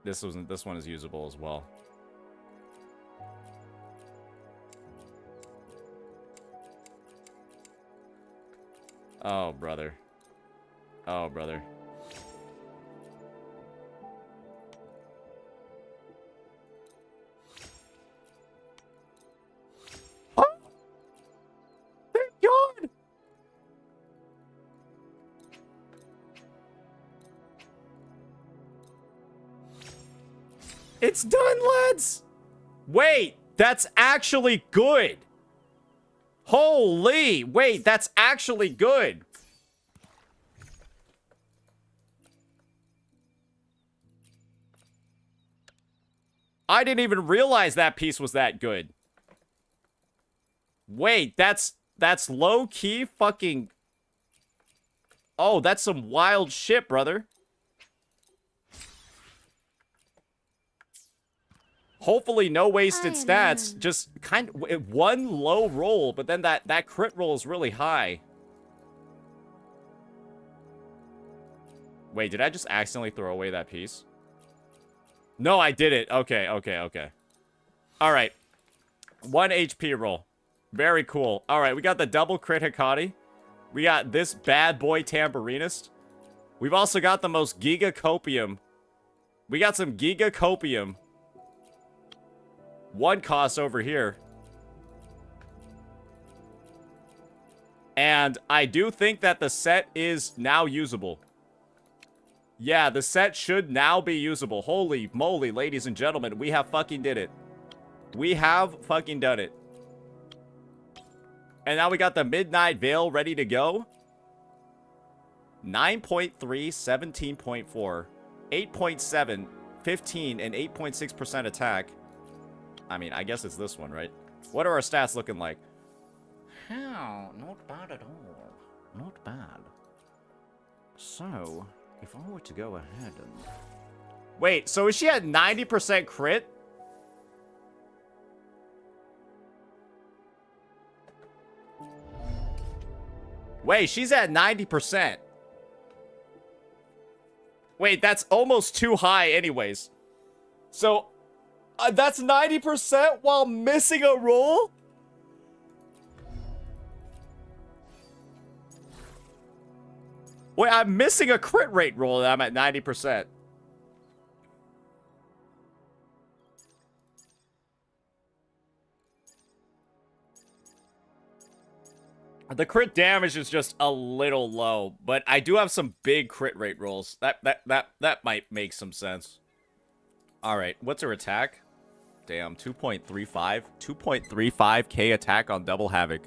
This one is usable as well. Oh, brother. Oh, brother. God! It's done, lads! Wait, that's actually good! Holy! Wait, that's actually good! I didn't even realize that piece was that good. Wait, that's low-key fucking... Oh, that's some wild shit, brother. Hopefully no wasted stats. Just kind of one low roll, but then that crit roll is really high. Wait, did I just accidentally throw away that piece? No, I did it. Okay. All right. 1 HP roll. Very cool. All right, we got the double crit Hikari. We got this bad boy Tambourinist. We've also got the most Giga Copium. We got some Giga Copium. One cost over here. And I do think that the set is now usable. Yeah, the set should now be usable. Holy moly, ladies and gentlemen, we have fucking did it. We have fucking done it. And now we got the Midnight Veil ready to go. 9.3, 17.4, 8.7, 15, and 8.6% attack. I mean, I guess it's this one, right? What are our stats looking like? How? Not bad at all. Not bad. So, if I were to go ahead and... Wait, so is she at 90% crit? Wait, she's at 90%. Wait, that's almost too high anyways. So, that's 90% while missing a roll? Wait, I'm missing a crit rate roll and I'm at 90%. The crit damage is just a little low, but I do have some big crit rate rolls. That might make some sense. All right, what's her attack? Damn, 2.35. 2.35k attack on Double Havoc.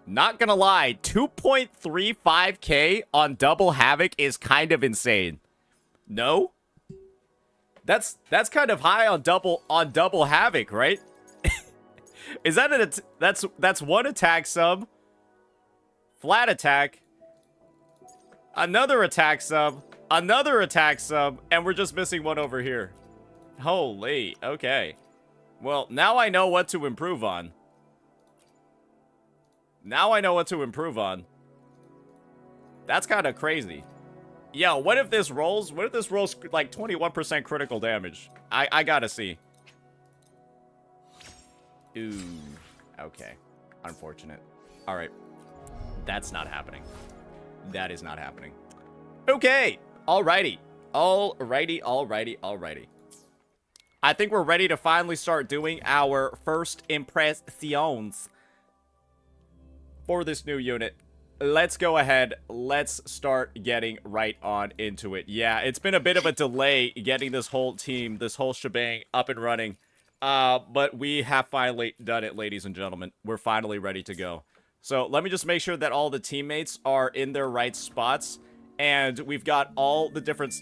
Not gonna lie, 2.35k on Double Havoc is kind of insane. No? That's kind of high on Double Havoc, right? Is that that's one attack sub, flat attack, another attack sub, and we're just missing one over here. Holy, okay. Well, now I know what to improve on. That's kind of crazy. Yo, what if this rolls like 21% critical damage? I gotta see. Ooh, okay. Unfortunate. All right. That's not happening. That is not happening. Okay. Alrighty. I think we're ready to finally start doing our first impressions for this new unit. Let's go ahead. Let's start getting right on into it. Yeah, it's been a bit of a delay getting this whole team, this whole shebang up and running. But we have finally done it, ladies and gentlemen. We're finally ready to go. So let me just make sure that all the teammates are in their right spots. And we've got all the different...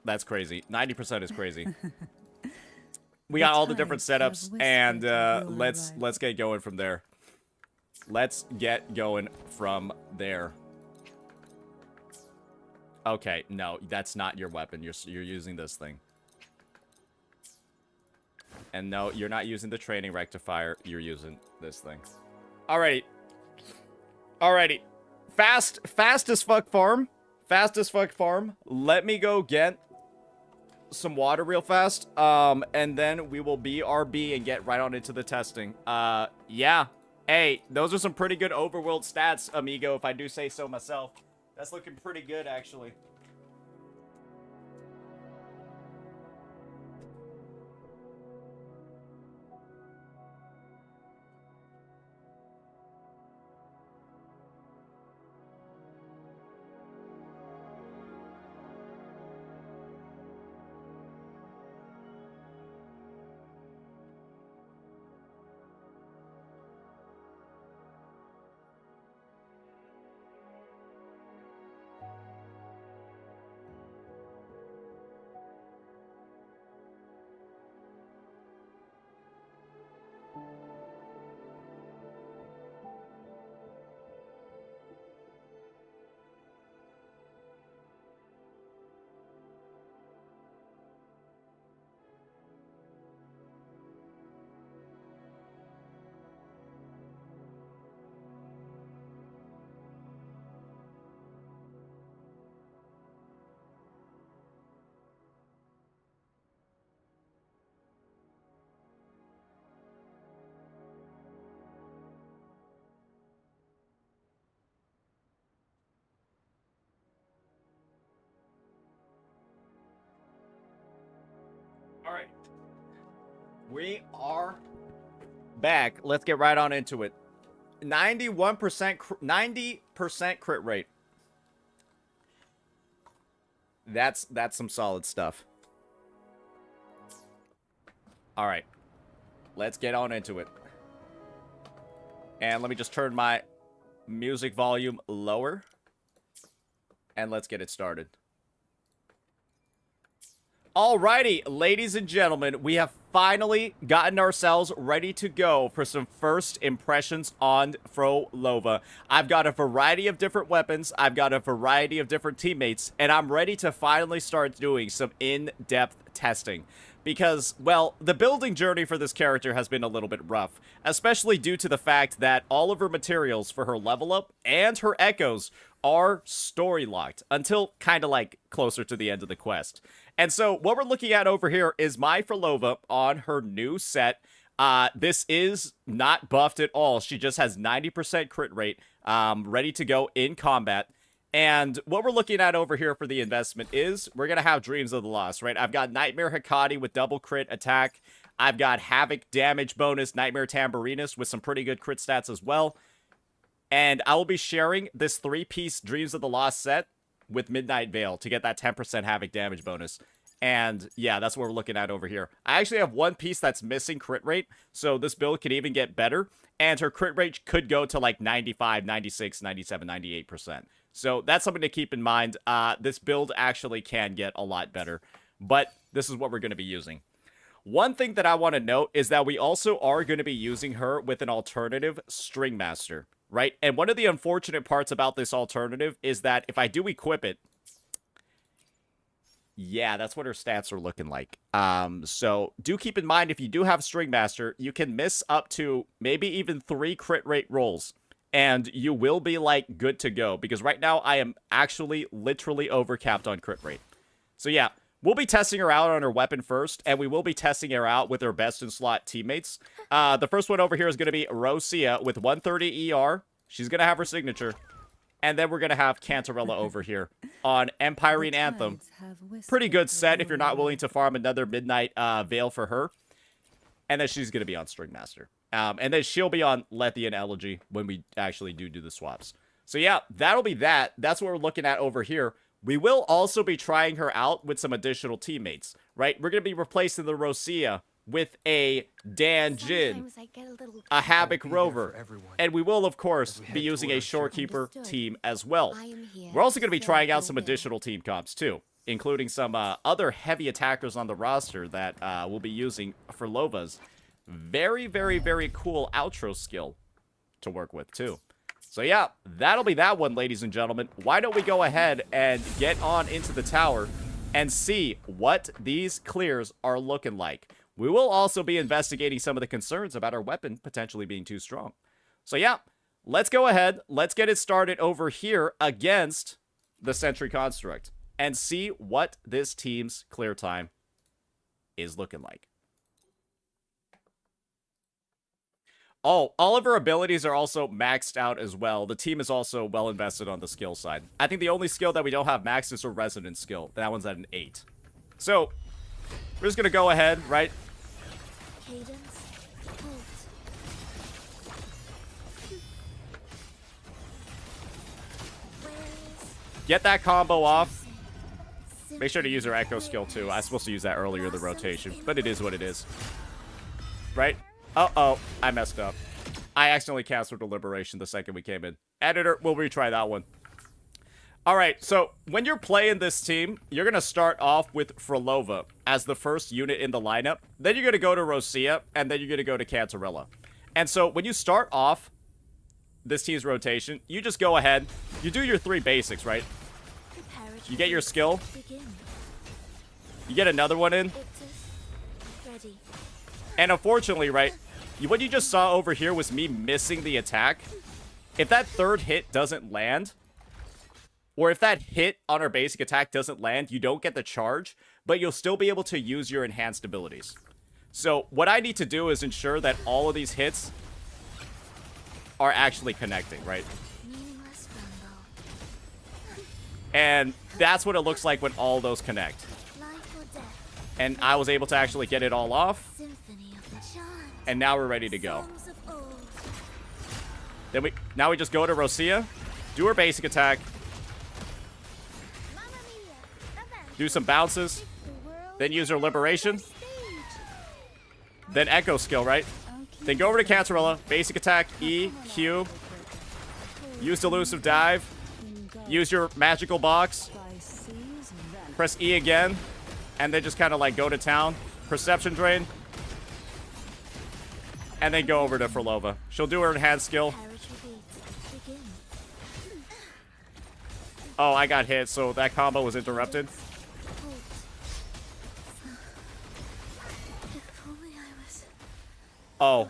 That's crazy. 90% is crazy. We got all the different setups. And let's get going from there. Okay, no, that's not your weapon. You're using this thing. And no, you're not using the training rectifier. You're using this thing. Alrighty. Fast as fuck farm. Let me go get some water real fast. And then we will BRB and get right on into the testing. Yeah. Hey, those are some pretty good overworld stats, amigo, if I do say so myself. That's looking pretty good, actually. All right. We are back. Let's get right on into it. 90% crit rate. That's some solid stuff. All right. Let's get on into it. And let me just turn my music volume lower. And let's get it started. Alrighty, ladies and gentlemen, we have finally gotten ourselves ready to go for some first impressions on Phrolova. I've got a variety of different weapons, I've got a variety of different teammates, and I'm ready to finally start doing some in-depth testing. Because, well, the building journey for this character has been a little bit rough, especially due to the fact that all of her materials for her level up and her echoes are story locked until kind of like closer to the end of the quest. And so what we're looking at over here is my Phrolova on her new set. This is not buffed at all. She just has 90% crit rate, ready to go in combat. And what we're looking at over here for the investment is we're going to have Dreams of the Lost, right? I've got Nightmare Hecate with double crit attack. I've got Havoc damage bonus, Nightmare Tambourinist with some pretty good crit stats as well. And I will be sharing this 3-piece Dreams of the Lost set with Midnight Veil to get that 10% Havoc damage bonus. And yeah, that's what we're looking at over here. I actually have one piece that's missing crit rate, so this build could even get better. And her crit rate could go to like 95, 96, 97, 98%. So that's something to keep in mind. This build actually can get a lot better, but this is what we're going to be using. One thing that I want to note is that we also are going to be using her with an alternative String Master, right? And one of the unfortunate parts about this alternative is that if I do equip it, yeah, that's what her stats are looking like. So do keep in mind, if you do have String Master, you can miss up to maybe even 3 crit rate rolls. And you will be, like, good to go. Because right now, I am actually literally overcapped on crit rate. So, yeah. We'll be testing her out on her weapon first. And we will be testing her out with her best-in-slot teammates. The first one over here is going to be Rosia with 130 ER. She's going to have her signature. And then we're going to have Cantarella over here on Empyrine Anthem. Pretty good set if you're not willing to farm another Midnight Veil for her. And then she's going to be on String Master. And then she'll be on Lethian Elegy when we actually do the swaps. So yeah, that'll be that. That's what we're looking at over here. We will also be trying her out with some additional teammates, right? We're going to be replacing the Rosia with a Dan Jin, a Havoc Rover, and we will, of course, be using a Shorekeeper team as well. We're also going to be trying out some additional team comps too, including some other heavy attackers on the roster that we'll be using for Phrolova's very, very, very cool outro skill to work with, too. So, yeah, that'll be that one, ladies and gentlemen. Why don't we go ahead and get on into the tower and see what these clears are looking like. We will also be investigating some of the concerns about our weapon potentially being too strong. So, yeah, let's go ahead. Let's get it started over here against the Sentry Construct and see what this team's clear time is looking like. Oh, all of her abilities are also maxed out as well. The team is also well invested on the skill side. I think the only skill that we don't have maxed is her Resonance skill. That one's at an 8. So, we're just going to go ahead, right? Get that combo off. Make sure to use her Echo skill too. I was supposed to use that earlier in the rotation, but it is what it is. Right? Uh-oh, I messed up. I accidentally canceled Deliberation the second we came in. Editor, we'll retry that one. Alright, so when you're playing this team, you're going to start off with Phrolova as the first unit in the lineup. Then you're going to go to Rosia, and then you're going to go to Cantarella. And so when you start off this team's rotation, you just go ahead, you do your 3 basics, right? You get your skill. You get another one in. And unfortunately, right, what you just saw over here was me missing the attack. If that third hit doesn't land, or if that hit on our basic attack doesn't land, you don't get the charge, but you'll still be able to use your enhanced abilities. So what I need to do is ensure that all of these hits are actually connecting, right? And that's what it looks like when all those connect. And I was able to actually get it all off. And now we're ready to go. Then now we just go to Rosia, do her basic attack, do some bounces, then use her Liberation, then Echo skill, right? Then go over to Cantarella. Basic attack, E, Q. Use Elusive Dive. Use your magical box. Press E again. And then just kind of like go to town. Perception Drain. And then go over to Phrolova. She'll do her enhanced skill. Oh, I got hit, so that combo was interrupted. Oh,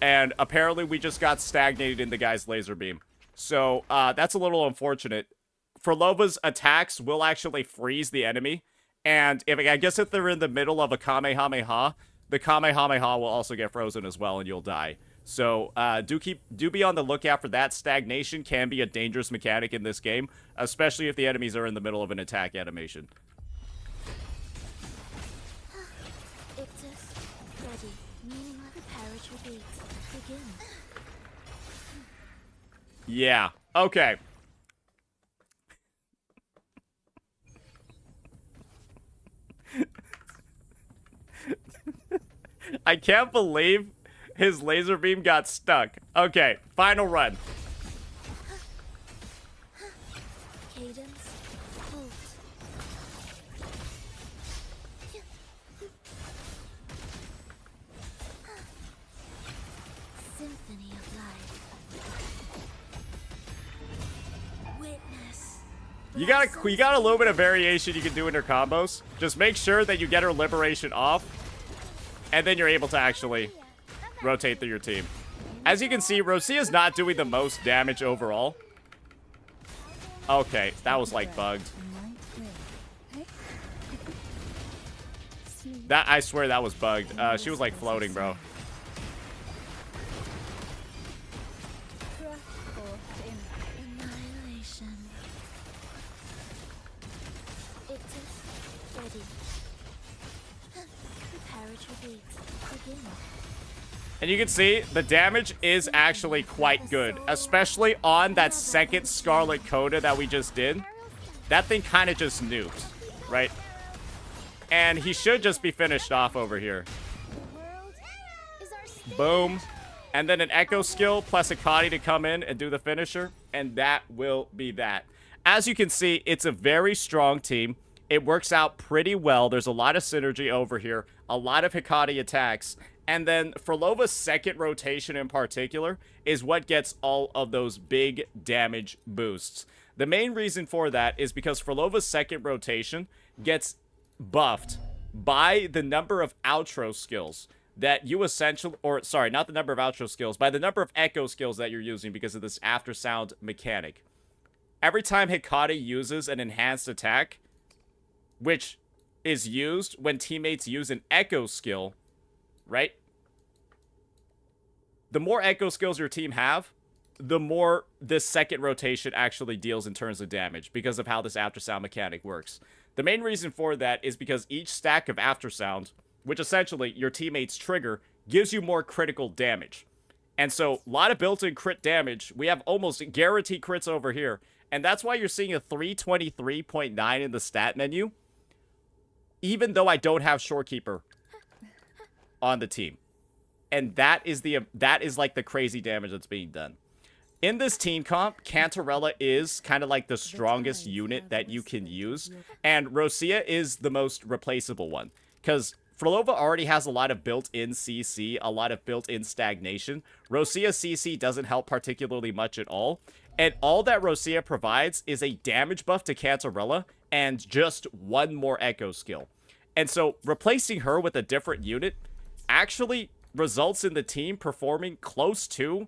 and apparently we just got stagnated in the guy's laser beam. So, that's a little unfortunate. Phrolova's attacks will actually freeze the enemy. And I guess if they're in the middle of a Kamehameha, the Kamehameha will also get frozen as well and you'll die. So, do be on the lookout for that. Stagnation can be a dangerous mechanic in this game, especially if the enemies are in the middle of an attack animation. Yeah, okay. I can't believe his laser beam got stuck. Okay, final run. Cadence, halt. Symphony of life. Witness. You got a little bit of variation you can do in her combos. Just make sure that you get her liberation off, and then you're able to actually rotate through your team. As you can see, Rosia's not doing the most damage overall. Okay, that was like bugged. That, I swear that was bugged. She was like floating, bro. Annihilation. It is ready. Preparatory beats begin. And you can see the damage is actually quite good, especially on that second Scarlet Coda that we just did. That thing kind of just nuked, right? And he should just be finished off over here. Boom. And then an Echo skill plus a Hikari to come in and do the finisher. And that will be that. As you can see, it's a very strong team. It works out pretty well. There's a lot of synergy over here. A lot of Hikari attacks. And then Phrolova's second rotation in particular is what gets all of those big damage boosts. The main reason for that is because Phrolova's second rotation gets buffed by the number of outro skills that you essentially, or sorry, not the number of outro skills, by the number of echo skills that you're using because of this after sound mechanic. Every time Hikari uses an enhanced attack, which is used when teammates use an echo skill, right? The more echo skills your team have, the more this second rotation actually deals in terms of damage because of how this after sound mechanic works. The main reason for that is because each stack of after sound, which essentially your teammates trigger, gives you more critical damage. And so a lot of built-in crit damage. We have almost guaranteed crits over here. And that's why you're seeing a 323.9 in the stat menu, even though I don't have Shorekeeper on the team. And that is like the crazy damage that's being done. In this team comp, Cantarella is kind of like the strongest unit that you can use, and Rosia is the most replaceable one, because Phrolova already has a lot of built-in CC, a lot of built-in stagnation. Rosia's CC doesn't help particularly much at all, and all that Rosia provides is a damage buff to Cantarella and just one more echo skill. And so replacing her with a different unit actually results in the team performing close to,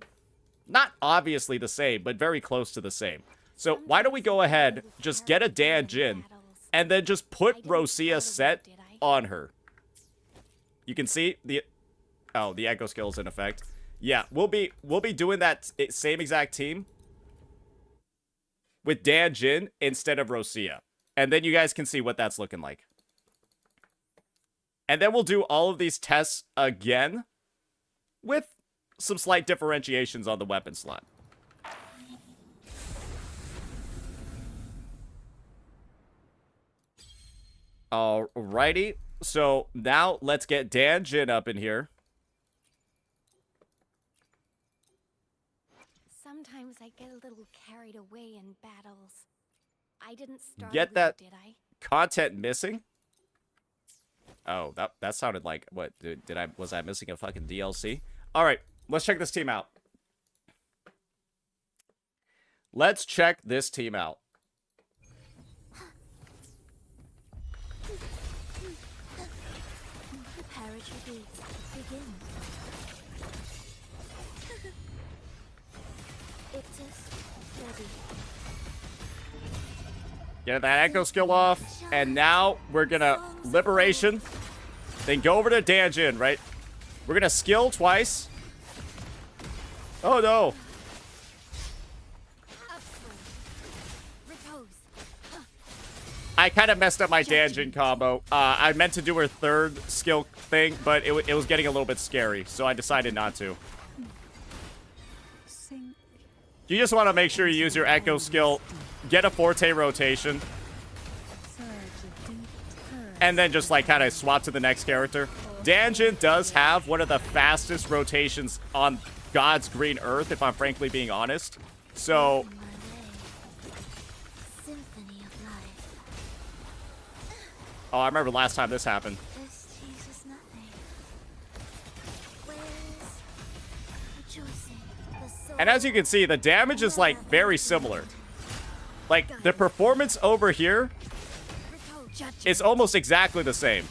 not obviously the same, but very close to the same. So why don't we go ahead, just get a Dan Jin, and then just put Rosia set on her. You can see the echo skill is in effect. Yeah, we'll be doing that same exact team with Dan Jin instead of Rosia. And then you guys can see what that's looking like. And then we'll do all of these tests again with some slight differentiations on the weapon slot. Alrighty. So now let's get Dan Jin up in here. Sometimes I get a little carried away in battles. I didn't start Get with that it, did I? content missing? Oh, that sounded like what? Was I missing a fucking DLC? All right, let's check this team out. Let's check this team out. Parachute begin. It's ready. Get that echo skill off, and now we're gonna liberation, then go over to Danjin, right? We're gonna skill twice. Oh no! I kind of messed up my Danjin combo. I meant to do her third skill thing, but it was getting a little bit scary, so I decided not to. You just want to make sure you use your echo skill, get a forte rotation, and then just like kind of swap to the next character. Danjin does have one of the fastest rotations on God's green earth, if I'm frankly being honest. So Symphony of life. oh, I remember last time this happened. This teases nothing. Where's rejoicing? The soul And as you can see, the damage is like very similar. Like the performance over here is almost exactly the same.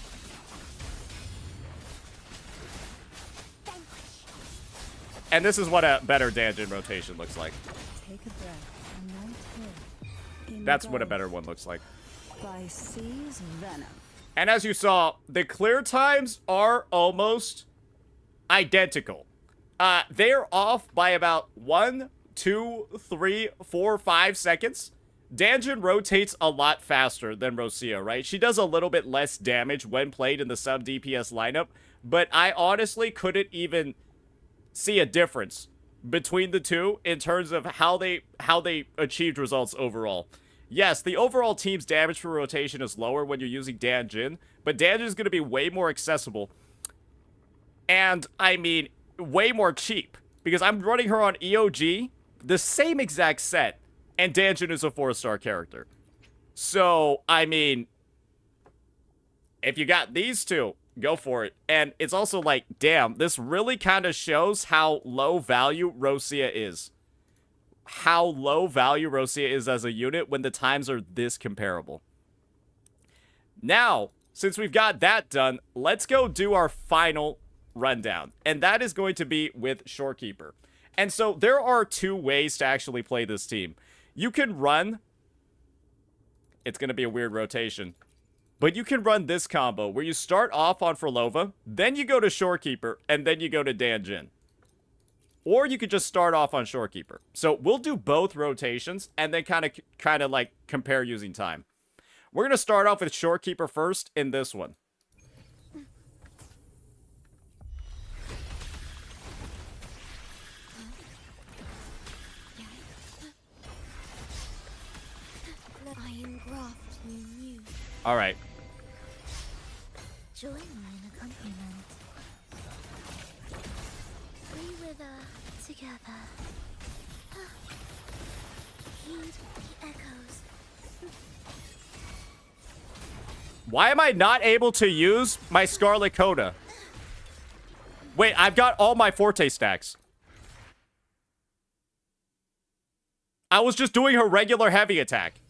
And this is what a better Danjin rotation looks like. Take a breath. A night here. That's what a better one looks like. By sea's venom. And as you saw, the clear times are almost identical. They're off by about 1, 2, 3, 4, 5 seconds. Danjin rotates a lot faster than Rosia, right? She does a little bit less damage when played in the sub DPS lineup, but I honestly couldn't even see a difference between the two in terms of how they achieved results overall. Yes, the overall team's damage per rotation is lower when you're using Danjin, but Danjin is going to be way more accessible. And, I mean, way more cheap. Because I'm running her on EOG, the same exact set, and Danjin is a 4-star character. So, I mean, if you got these two, go for it. And it's also like, damn, this really kind of shows how low value Rosia is. How low value Rosia is as a unit when the times are this comparable. Now, since we've got that done, let's go do our final rundown. And that is going to be with Shorekeeper. And so there are two ways to actually play this team. You can run... It's going to be a weird rotation. But you can run this combo where you start off on Phrolova, then you go to Shorekeeper, and then you go to Danjin. Or you could just start off on Shorekeeper. So we'll do both rotations and then kind of like compare using time. We're going to start off with Shorekeeper first in this one. I engraft you. All right. Join me in accompaniment. We wither together. Heed the echoes. Why am I not able to use my Scarlet Coda? Wait, I've got all my Forte stacks. I was just doing her regular heavy attack.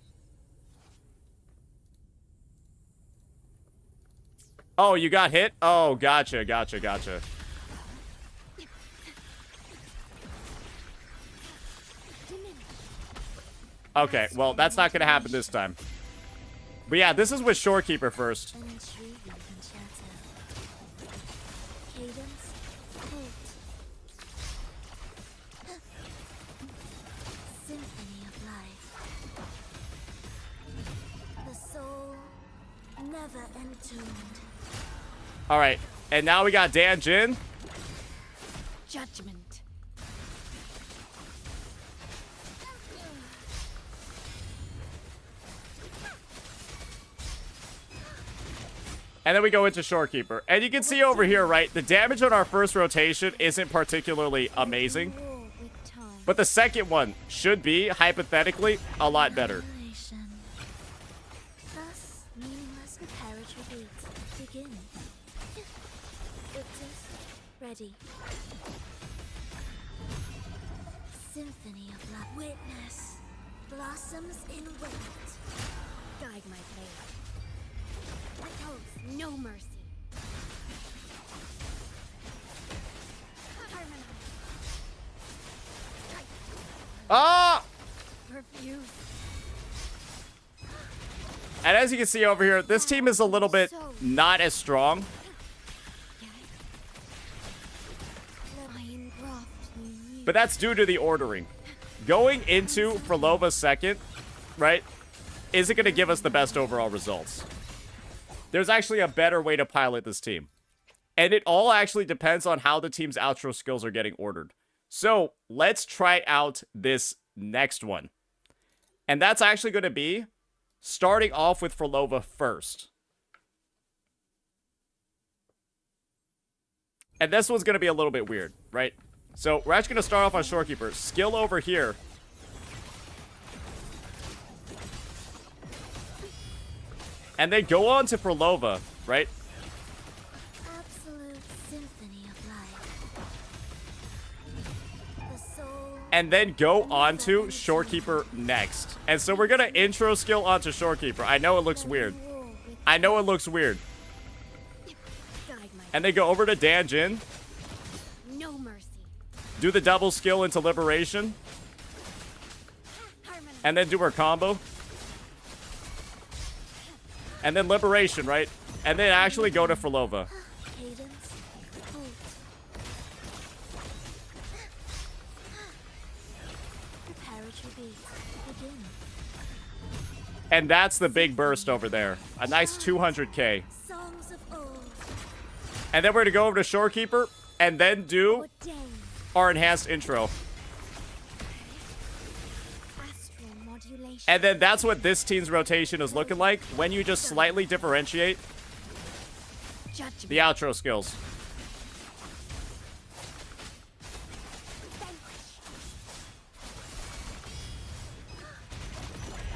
Oh, you got hit? Oh, gotcha. Okay, well, that's not gonna happen this time. But yeah, this is with Shorekeeper first. An intriguing concerto. Cadence, halt. Symphony of life. The soul never entombed. All right, and now we got Danjin. Judgment. And then we go into Shorekeeper. And you can see over here, right, the damage on our first rotation isn't particularly amazing. War with time. But the second one should be, hypothetically, a lot better. Thus, meaningless preparatory beats begin. Victus, ready. Symphony of love. Witness. Blossoms in wind. Guide my blade. I toast no mercy. Ah! Refuse. And as you can see over here, this team is a little bit not as strong. But that's due to the ordering. Going into Phrolova second, right, isn't going to give us the best overall results. There's actually a better way to pilot this team. And it all actually depends on how the team's outro skills are getting ordered. So let's try out this next one. And that's actually going to be starting off with Phrolova first. And this one's going to be a little bit weird, right? So we're actually going to start off on Shorekeeper. Skill over here. And then go on to Phrolova, right? Absolute symphony of life. The soul. And then go on to Shorekeeper next. And so we're going to intro skill onto Shorekeeper. I know it looks weird. I know it looks weird. And then go over to Danjin. No mercy. Do the double skill into Liberation. And then do her combo. And then Liberation, right? And then actually go to Phrolova. Cadence. Halt. Preparatory beats begin. And that's the big burst over there. A nice 200k. Songs of old. And then we're going to go over to Shorekeeper. And then do Ordained. our enhanced intro. Astral modulation. And then that's what this team's rotation is looking like when you just slightly differentiate Judgment. the outro skills.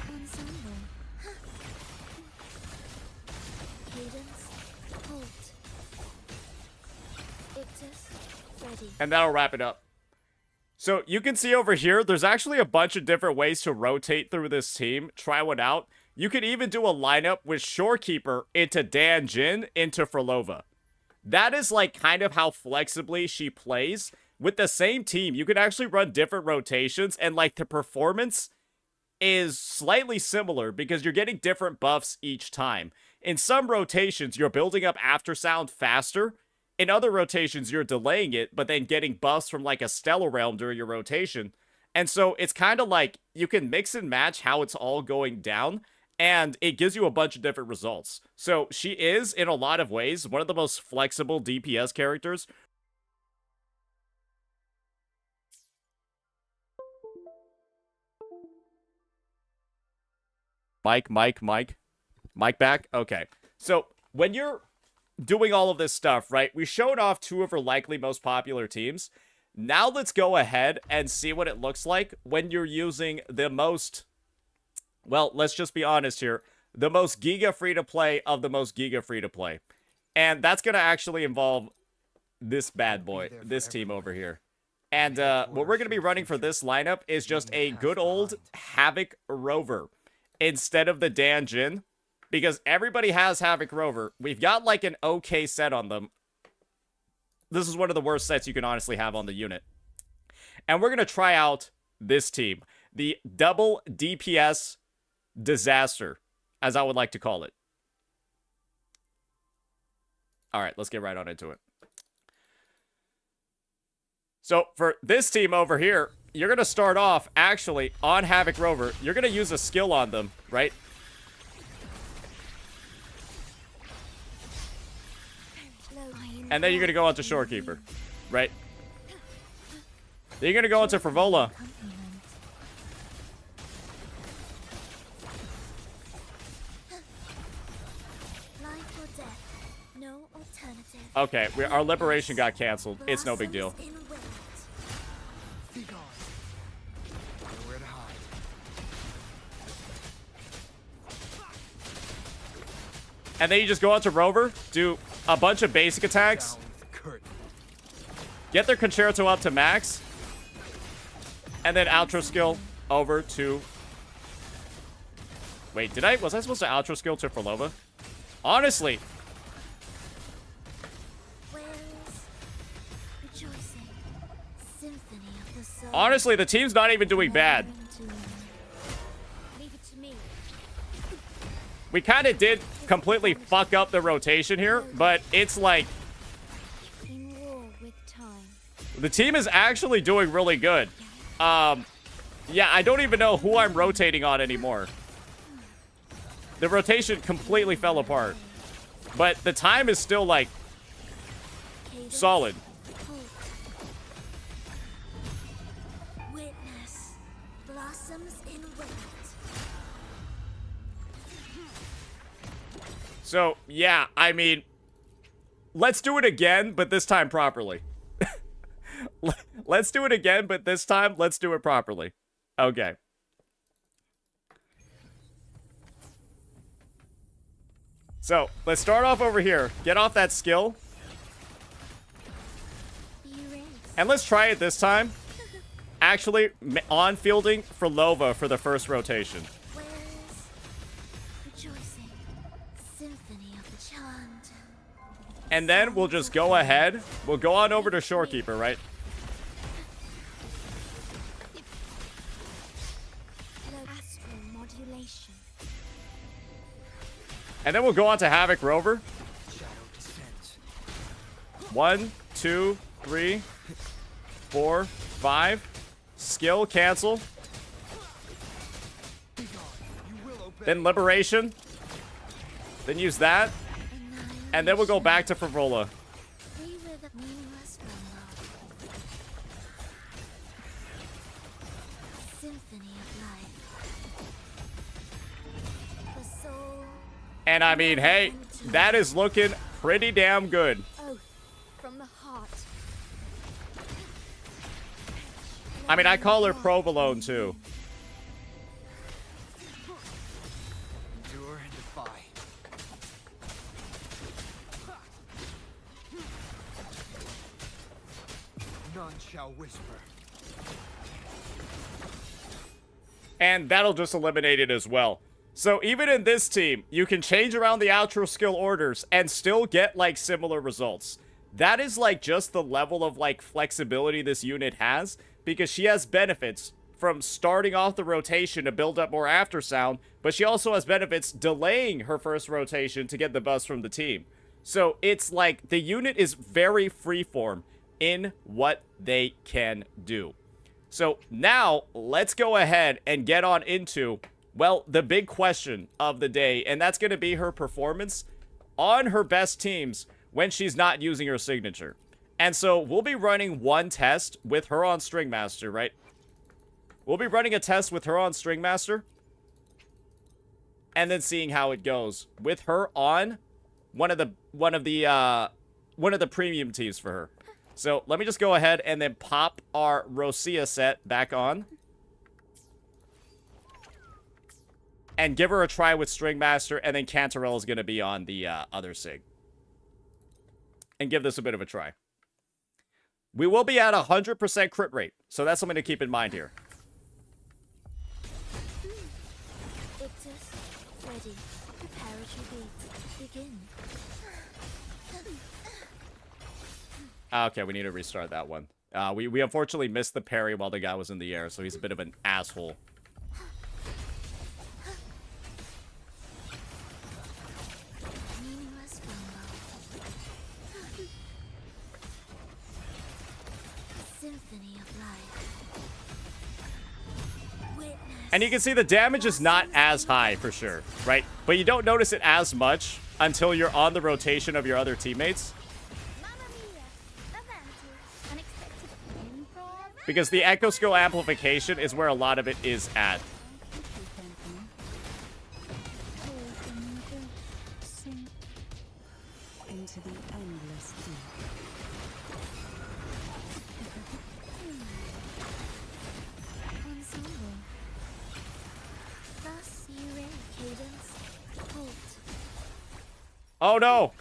Ensemble. Cadence. Halt. Ictus. Ready. And that'll wrap it up. So you can see over here, there's actually a bunch of different ways to rotate through this team. Try one out. You could even do a lineup with Shorekeeper into Danjin into Phrolova. That is like kind of how flexibly she plays. With the same team, you could actually run different rotations, and like the performance is slightly similar because you're getting different buffs each time. In some rotations, you're building up after sound faster. In other rotations, you're delaying it, but then getting buffs from like a Stellar Realm during your rotation. And so it's kind of like you can mix and match how it's all going down, and it gives you a bunch of different results. So she is, in a lot of ways, one of the most flexible DPS characters. Mike back? Okay. So when you're doing all of this stuff, right? We showed off two of her likely most popular teams. Now let's go ahead and see what it looks like when you're using the most, well, let's just be honest here, the most Giga free-to-play of the most Giga free-to-play. And that's going to actually involve this bad boy, this team over here. And what we're going to be running for this lineup is just a good old Havoc Rover instead of the Danjin. Because everybody has Havoc Rover. We've got like an okay set on them. This is one of the worst sets you can honestly have on the unit. And we're going to try out this team. The double DPS disaster, as I would like to call it. Alright, let's get right on into it. So for this team over here, you're going to start off actually on Havoc Rover. You're going to use a skill on them, right? And then you're going to go on to Shorekeeper, right? Then you're going to go into Phrolova. Life or death. No alternative. Okay, our liberation got canceled. It's no big deal. Blossoms in wind. And then you just go out to Rover, do a bunch of basic attacks, get their Concerto up to max, and then outro skill over to... Wait, was I supposed to outro skill to Phrolova? Honestly. Honestly, the team's not even doing bad. We kind of did completely fuck up the rotation here, but it's like... The team is actually doing really good. Yeah, I don't even know who I'm rotating on anymore. The rotation completely fell apart. But the time is still, like, solid. Witness blossoms in wind. So, yeah, I mean, let's do it again, but this time properly. Let's do it again, but this time, let's do it properly. Okay. So, let's start off over here. Get off that skill. And let's try it this time. Actually, on fielding Phrolova for the first rotation. And then we'll just go ahead. We'll go on over to Shorekeeper, right? And then we'll go on to Havoc Rover. 1, 2, 3, 4, 5. Skill, cancel. Then Liberation. Then use that. And then we'll go back to Phrolova. And I mean, hey, that is looking pretty damn good. From the heart. I mean, I call her Provolone too. Endure and defy. None shall whisper. And that'll just eliminate it as well. So even in this team, you can change around the outro skill orders and still get, like, similar results. That is, like, just the level of, like, flexibility this unit has, because she has benefits from starting off the rotation to build up more after sound, but she also has benefits delaying her first rotation to get the buzz from the team. So it's like the unit is very freeform in what they can do. So now let's go ahead and get on into, well, the big question of the day, and that's going to be her performance on her best teams when she's not using her signature. And so we'll be running one test with her on String Master, right? We'll be running a test with her on String Master, and then seeing how it goes with her on one of the premium teams for her. So let me just go ahead and then pop our Rosia set back on. And give her a try with String Master, and then Cantarell is going to be on the other SIG. And give this a bit of a try. We will be at 100% crit rate, so that's something to keep in mind here. Ready. Preparatory beats. Begin. Okay, we need to restart that one. We unfortunately missed the parry while the guy was in the air, so he's a bit of an asshole. And you can see the damage is not as high, for sure, right? But you don't notice it as much until you're on the rotation of your other teammates. Because the Echo Skill amplification is where a lot of it is at. Into the endless deep. Oh no!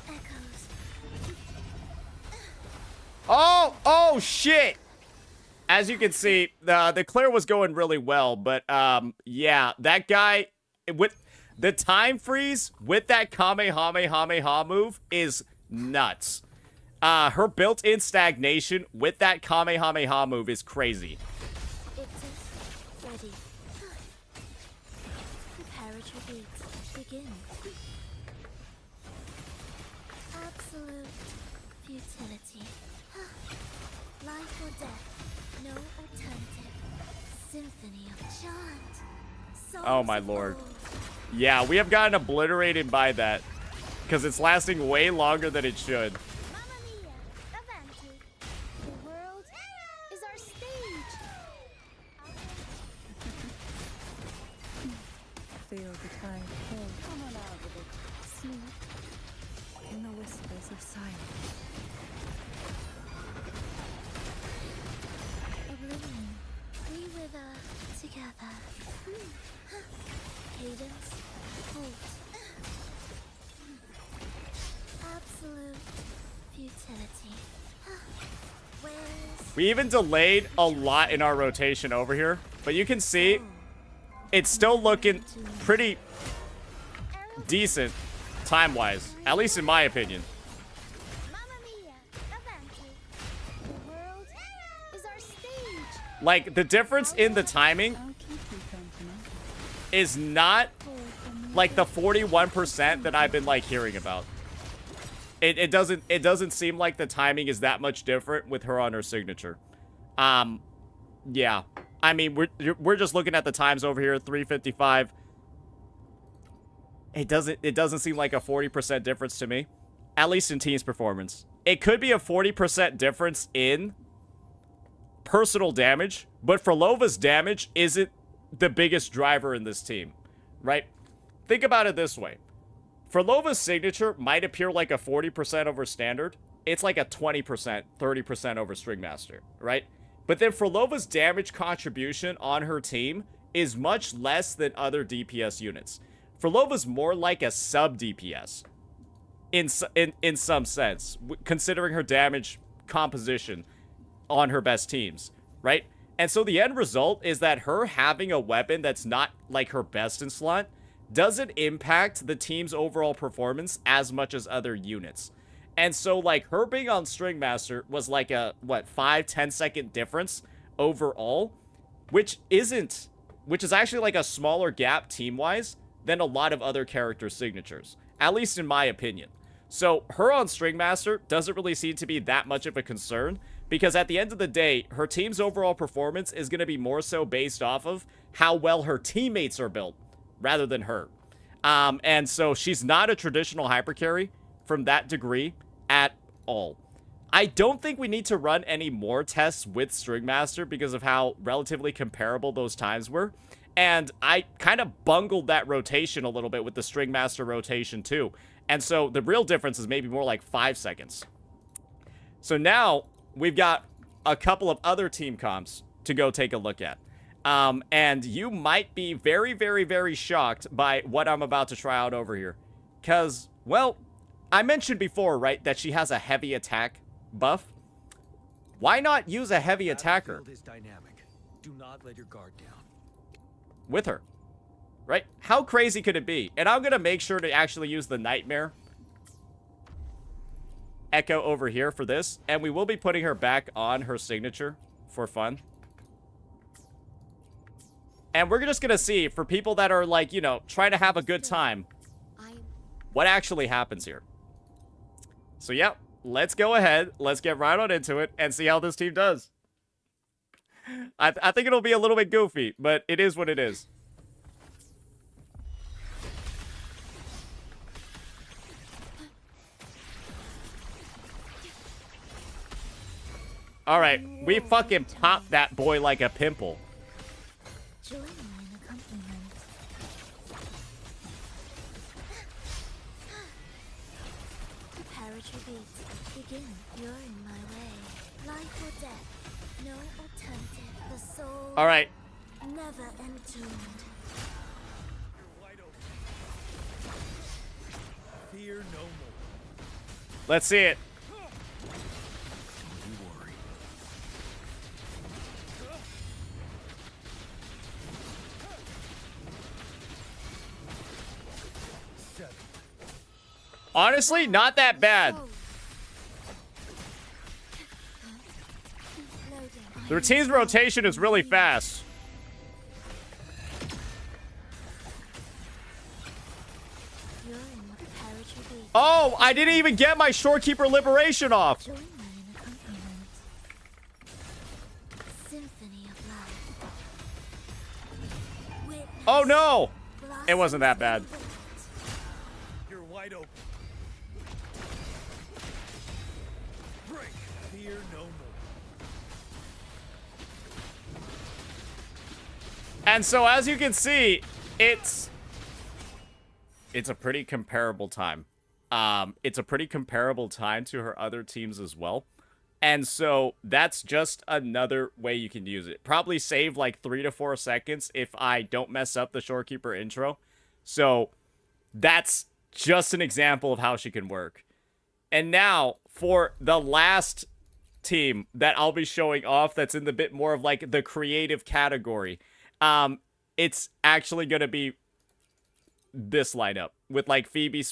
Echoes. Oh shit! As you can see, the clear was going really well, but yeah, that guy with the time freeze with that Kamehameha move is nuts. Her built-in stagnation with that Kamehameha move is crazy. It is ready. Preparatory beats begin. Absolute futility. Life or death, no alternative. Symphony of chant. Oh my lord. Yeah, we have gotten obliterated by that because it's lasting way longer than it should. Mamma mia, avanti. The world is our stage. Feel the tide pull. Come on out of it. Sleep in the whispers of silence. Oblivion, we wither together. Cadence, halt. Absolute futility. Where's We even delayed a lot in our rotation over here, but you can see it's still looking pretty decent time-wise, at least in my opinion. Mamma mia, avanti. The world is our stage. Like, the difference in the timing I'll keep you company. is not like the 41% that I've been like hearing about. It doesn't seem like the timing is that much different with her on her signature. Yeah. I mean, we're just looking at the times over here, 3:55. It doesn't seem like a 40% difference to me, at least in team's performance. It could be a 40% difference in personal damage, but Phrolova's damage isn't the biggest driver in this team, right? Think about it this way. Phrolova's signature might appear like a 40% over standard. It's like a 20%, 30% over Stringmaster, right? But then Phrolova's damage contribution on her team is much less than other DPS units. Phrolova's more like a sub-DPS in some sense, considering her damage composition on her best teams, right? And so the end result is that her having a weapon that's not like her best in slot doesn't impact the team's overall performance as much as other units. And so, like, her being on Stringmaster was like a, what, 5-10 second difference overall, which is actually like a smaller gap team-wise than a lot of other character signatures, at least in my opinion. So her on Stringmaster doesn't really seem to be that much of a concern, because at the end of the day, her team's overall performance is going to be more so based off of how well her teammates are built, rather than her. And so she's not a traditional hypercarry from that degree at all. I don't think we need to run any more tests with Stringmaster because of how relatively comparable those times were. And I kind of bungled that rotation a little bit with the Stringmaster rotation too. And so the real difference is maybe more like 5 seconds. So now we've got a couple of other team comps to go take a look at. And you might be very, very, very shocked by what I'm about to try out over here. Because, well, I mentioned before, right, that she has a heavy attack buff. Why not use a heavy attacker Battlefield is dynamic. Do not let your guard down. with her? Right? How crazy could it be? And I'm going to make sure to actually use the Nightmare Echo over here for this. And we will be putting her back on her signature for fun. And we're just going to see, for people that are, like, you know, trying to have a good time, what actually happens here. So, yeah, let's go ahead. Let's get right on into it and see how this team does. I think it'll be a little bit goofy, but it is what it is. Alright, we fucking popped that boy like a pimple. Join me in accompaniment. Preparatory beats begin. You're in my way. Life or death, no alternative. The soul Alright, never entombed. Fear no more. Let's see it. Don't you worry. Seven. Honestly, not that bad. The team's rotation is really fast. You're in what territory be? Oh, I didn't even get my Shorekeeper Liberation off. Join me in accompaniment. Symphony of life. Witness Oh no, it wasn't that blossoms bad. You're wide open. Break. Fear no more. And so as you can see, it's a pretty comparable time. It's a pretty comparable time to her other teams as well. And so that's just another way you can use it. Probably save like 3 to 4 seconds if I don't mess up the Shorekeeper intro. So that's just an example of how she can work. And now for the last team that I'll be showing off that's in the bit more of like the creative category. It's actually going to be this lineup with like Phoebe,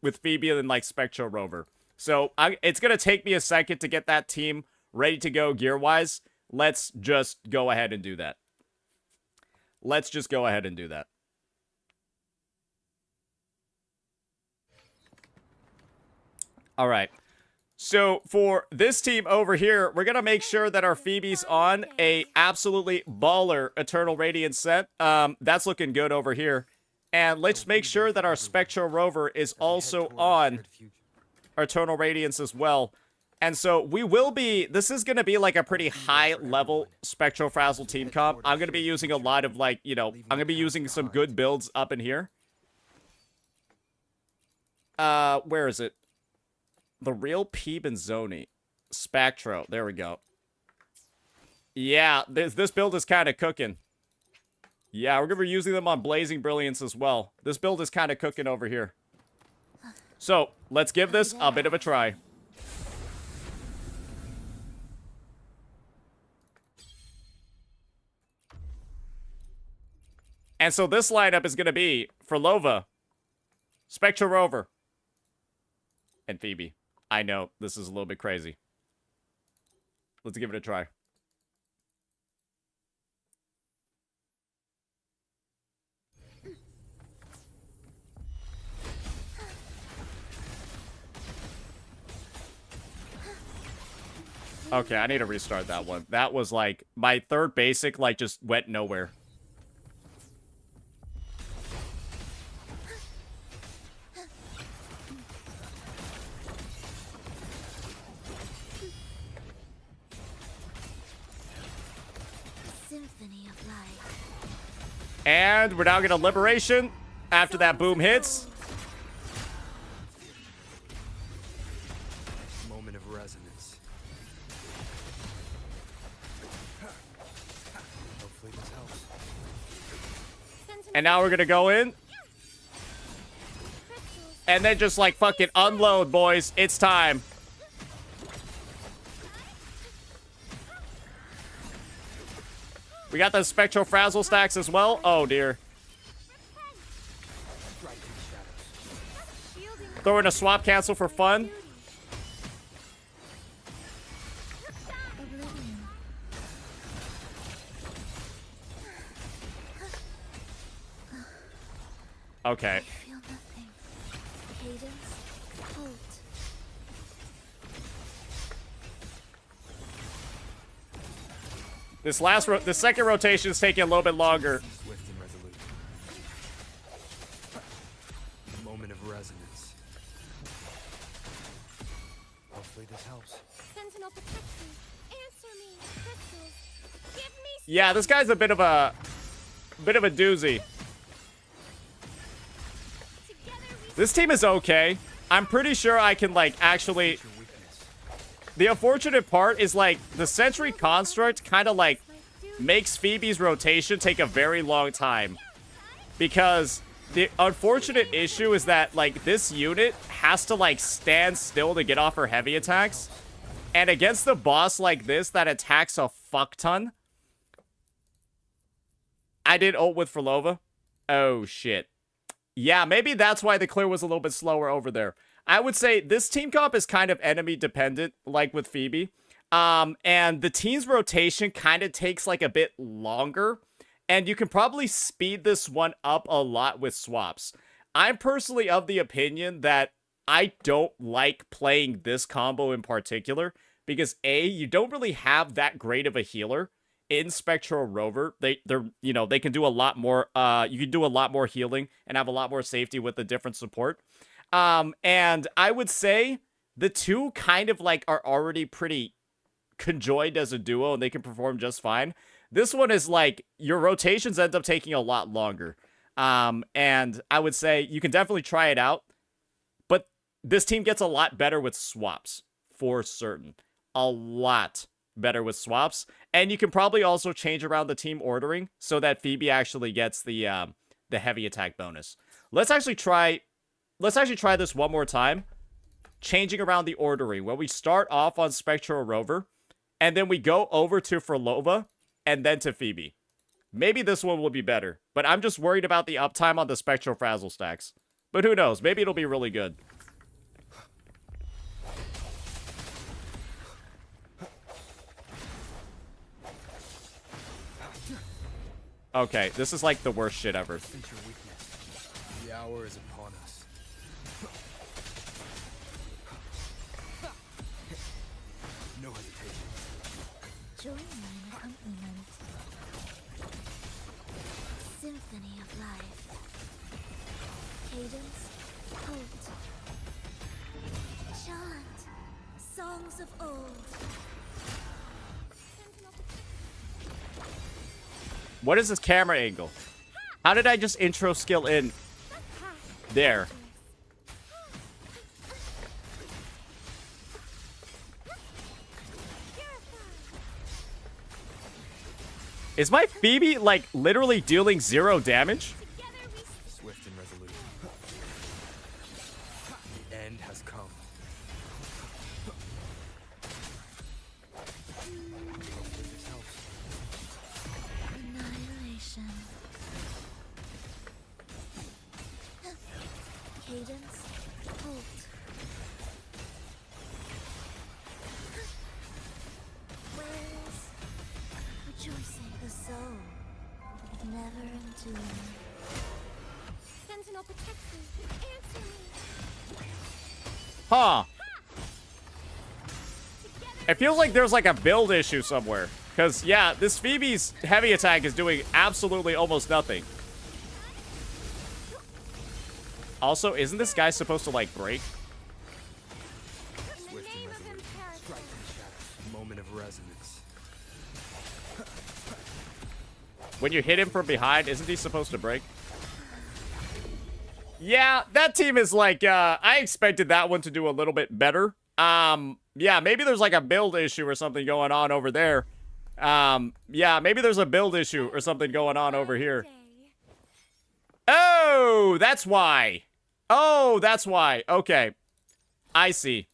with Phoebe and like Spectro Rover. So it's going to take me a second to get that team ready to go gear-wise. Let's just go ahead and do that. Let's just go ahead and do that. All right. So for this team over here, we're going to make sure that our Phoebe's on a absolutely baller Eternal Radiance set. That's looking good over here. And let's make sure that our Spectro Rover is also on Eternal Radiance as well. And so we will be, this is going to be like a pretty high level Spectro Frazzle team comp. I'm going to be using a lot of like, you know, I'm going to be using some good builds up in here. Where is it? The real Peeb and Zoni. Spectro. There we go. Yeah, this build is kind of cooking. Yeah, we're going to be using them on Blazing Brilliance as well. This build is kind of cooking over here. So, let's give this a bit of a try. And so this lineup is going to be Phrolova, Spectro Rover, and Phoebe. I know, this is a little bit crazy. Let's give it a try. Okay, I need to restart that one. That was like, my third basic, like, just went nowhere. Symphony of life. And we're now gonna Liberation after that boom hits. Moment of resonance. Hopefully this helps. And now we're gonna go in. And then just like fucking unload, boys. It's time. We got the Spectro Frazzle stacks as well. Oh dear. Throw in a swap cancel for fun. Okay. Feel nothing. Cadence. Halt. This second rotation is taking a little bit longer. Swift and resolute. Moment of resonance. Hopefully this helps. Sentinel protect me. Answer me. Crystals. Give me. Yeah, this guy's a bit of a doozy. Together we This team is okay. I'm pretty sure I can like actually. Your weakness. The unfortunate part is like the Sentry Construct kind of like makes Phoebe's rotation take a very long time because The unfortunate issue is that, like, this unit has to, like, stand still to get off her heavy attacks. And against the boss like this that attacks a fuck ton. I did ult with Phrolova. Oh, shit. Yeah, maybe that's why the clear was a little bit slower over there. I would say this team comp is kind of enemy dependent, like with Phoebe. And the team's rotation kind of takes, like, a bit longer. And you can probably speed this one up a lot with swaps. I'm personally of the opinion that I don't like playing this combo in particular because A, you don't really have that great of a healer in Spectral Rover. They're you know, they can do a lot more, you can do a lot more healing and have a lot more safety with the different support. And I would say the two kind of like are already pretty conjoined as a duo and they can perform just fine. This one is like, your rotations end up taking a lot longer. And I would say you can definitely try it out. But this team gets a lot better with swaps, for certain. A lot better with swaps. And you can probably also change around the team ordering so that Phoebe actually gets the heavy attack bonus. Let's actually try this one more time. Changing around the ordering. When we start off on Spectral Rover, and then we go over to Phrolova, and then to Phoebe. Maybe this one will be better, but I'm just worried about the uptime on the Spectral Frazzle stacks. But who knows? Maybe it'll be really good. Okay, this is like the worst shit ever. Sense your weakness. The hour is upon us. No hesitation. Join mine accompaniment. Symphony of life. Cadence, holt. Chant, songs of old. What is this camera angle? How did I just intro skill in there? Is my Phoebe, like, literally dealing 0 damage? Swift and resolute. The end has come. Hopefully this helps. Annihilation. Cadence, holt. Where's rejoicing the soul? Never entomb. Sentinel protect me. Answer me. Huh. It feels like there's like a build issue somewhere. Because, yeah, this Phoebe's heavy attack is doing absolutely almost nothing. Also, isn't this guy supposed to, like, break? Swift and resolute. Strike in shadows. Moment of resonance. When you hit him from behind, isn't he supposed to break? Yeah, that team is like, I expected that one to do a little bit better. Yeah, maybe there's like a build issue or something going on over there. Yeah, maybe there's a build issue or something going on over here. Oh, that's why. Oh, that's why. Okay. I see.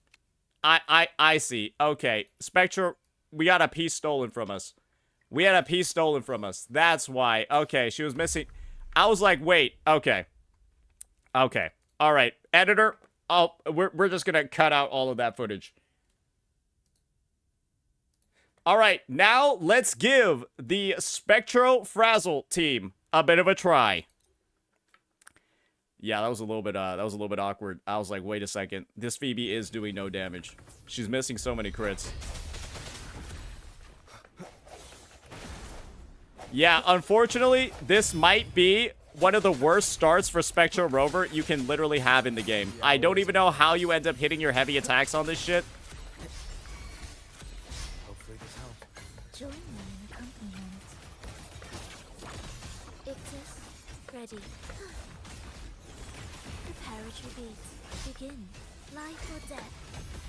I see. Okay. Spectra, we got a piece stolen from us. We had a piece stolen from us. That's why. Okay, she was missing. I was like, wait. Okay. Okay. All right. Editor, we're just going to cut out all of that footage. All right. Now let's give the Spectro Frazzle team a bit of a try. Yeah, that was a little bit awkward. I was like, wait a second. This Phoebe is doing no damage. She's missing so many crits. Yeah, unfortunately, this might be one of the worst starts for Spectral Rover you can literally have in the game. I don't even know how you end up hitting your heavy attacks on this shit. Hopefully this helps. Join me in accompaniment. Ictus, ready. Preparatory beat. Begin. Life or death.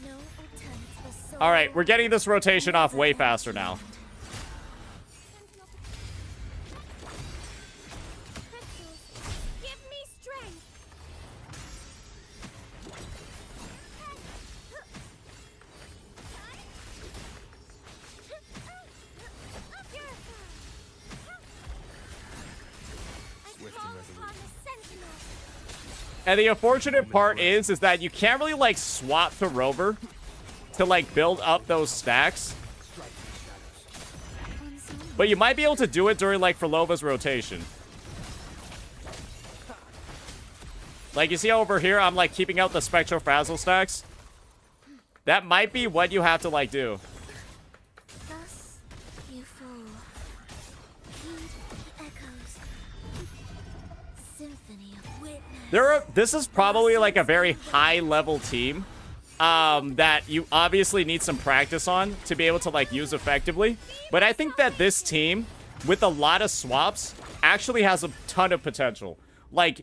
No alternative for soul. All right, we're getting this rotation off way faster now. Give me And the unfortunate part is that you can't really, like, swap to Rover to, like, build up those stacks. But you might be able to do it during, like, Phrolova's rotation. Like, you see over here, I'm, like, keeping out the Spectral Frazzle stacks. That might be what you have to, like, do. Thus you fall. Heed the echoes. Symphony of witness. This is probably, like, a very high-level team that you obviously need some practice on to be able to, like, use effectively. But I think that this team, with a lot of swaps, actually has a ton of potential. Like,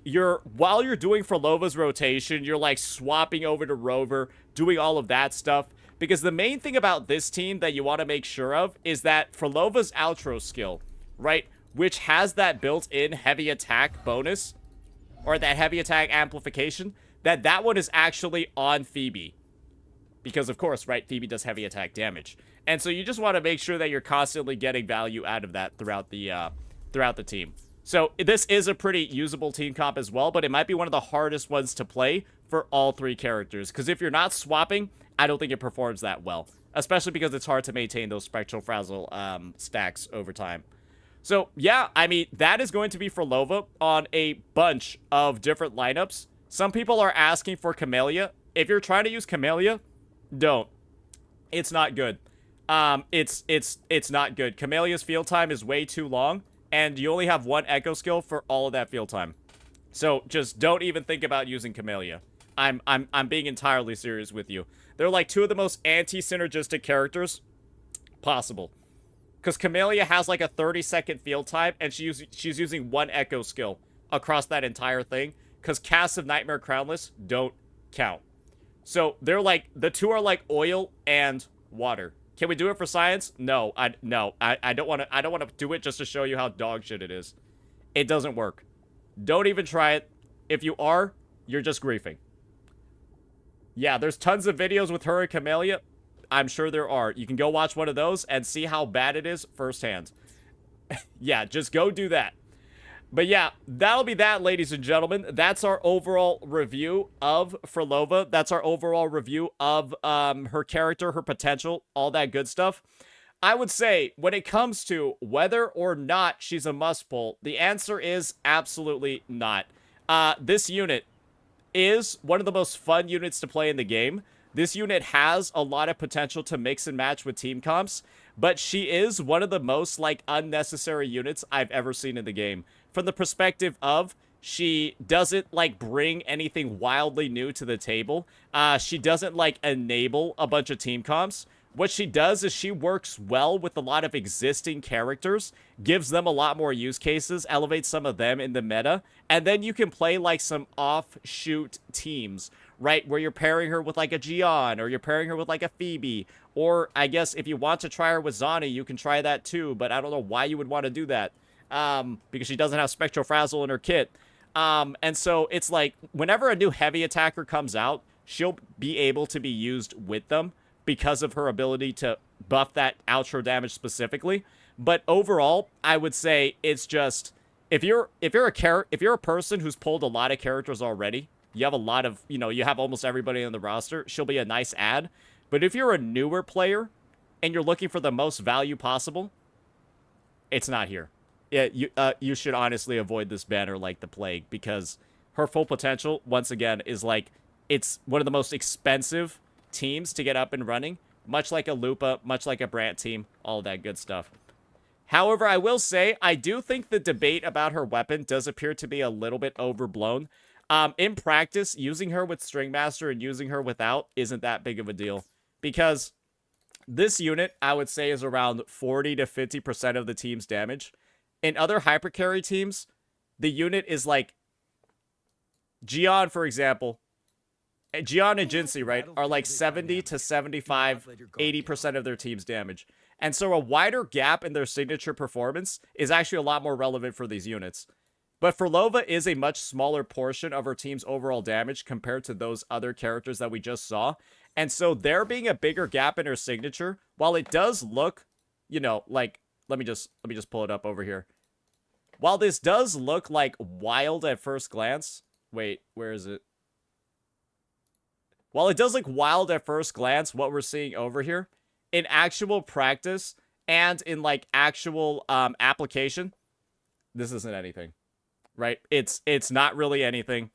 while you're doing Phrolova's rotation, you're, like, swapping over to Rover, doing all of that stuff. Because the main thing about this team that you want to make sure of is that Phrolova's outro skill, right, which has that built-in heavy attack bonus, or that heavy attack amplification, that one is actually on Phoebe. Because, of course, right, Phoebe does heavy attack damage. And so you just want to make sure that you're constantly getting value out of that throughout the team. So this is a pretty usable team comp as well, but it might be one of the hardest ones to play for all three characters. Because if you're not swapping, I don't think it performs that well. Especially because it's hard to maintain those Spectral Frazzle stacks over time. So, yeah, I mean, that is going to be Phrolova on a bunch of different lineups. Some people are asking for Camellia. If you're trying to use Camellia, don't. It's not good. It's not good. Camellia's field time is way too long. And you only have one echo skill for all of that field time. So just don't even think about using Camellia. I'm being entirely serious with you. They're like two of the most anti-synergistic characters possible. Because Camellia has like a 30-second field time, and she's using one echo skill across that entire thing. Because casts of Nightmare Crownless don't count. So they're like, the two are like oil and water. Can we do it for science? No, I don't want to do it just to show you how dog shit it is. It doesn't work. Don't even try it. If you are, you're just griefing. Yeah, there's tons of videos with her and Camellia. I'm sure there are. You can go watch one of those and see how bad it is firsthand. Yeah, just go do that. But yeah, that'll be that, ladies and gentlemen. That's our overall review of Phrolova. That's our overall review of her character, her potential, all that good stuff. I would say, when it comes to whether or not she's a must-pull, the answer is absolutely not. This unit is one of the most fun units to play in the game. This unit has a lot of potential to mix and match with team comps, but she is one of the most, like, unnecessary units I've ever seen in the game. From the perspective of, she doesn't, like, bring anything wildly new to the table. She doesn't, like, enable a bunch of team comps. What she does is she works well with a lot of existing characters, gives them a lot more use cases, elevates some of them in the meta, and then you can play, like, some offshoot teams, right? Where you're pairing her with, like, a Gion, or you're pairing her with, like, a Phoebe, or, I guess, if you want to try her with Zani, you can try that too, but I don't know why you would want to do that. Because she doesn't have Spectral Frazzle in her kit. And so it's like, whenever a new heavy attacker comes out, she'll be able to be used with them because of her ability to buff that outro damage specifically. But overall, I would say it's just, if you're a person who's pulled a lot of characters already, you have a lot of, you have almost everybody on the roster, she'll be a nice add. But if you're a newer player and you're looking for the most value possible, it's not here. Yeah, you should honestly avoid this banner like the plague, because her full potential, once again, is like, it's one of the most expensive teams to get up and running, much like a Lupa, much like a Brant team, all that good stuff. However, I will say, I do think the debate about her weapon does appear to be a little bit overblown. In practice, using her with Stringmaster and using her without isn't that big of a deal, because this unit, I would say, is around 40 to 50% of the team's damage. In other hypercarry teams, the unit is like Gion, for example. Gion and Jinsei, right, are like 70 to 75, 80% of their team's damage. And so a wider gap in their signature performance is actually a lot more relevant for these units. But Phrolova is a much smaller portion of her team's overall damage compared to those other characters that we just saw. And so there being a bigger gap in her signature, while it does look, like, let me just pull it up over here. While this does look like wild at first glance, Wait, where is it? While it does look wild at first glance, what we're seeing over here, in actual practice and in like actual application, this isn't anything, right? It's not really anything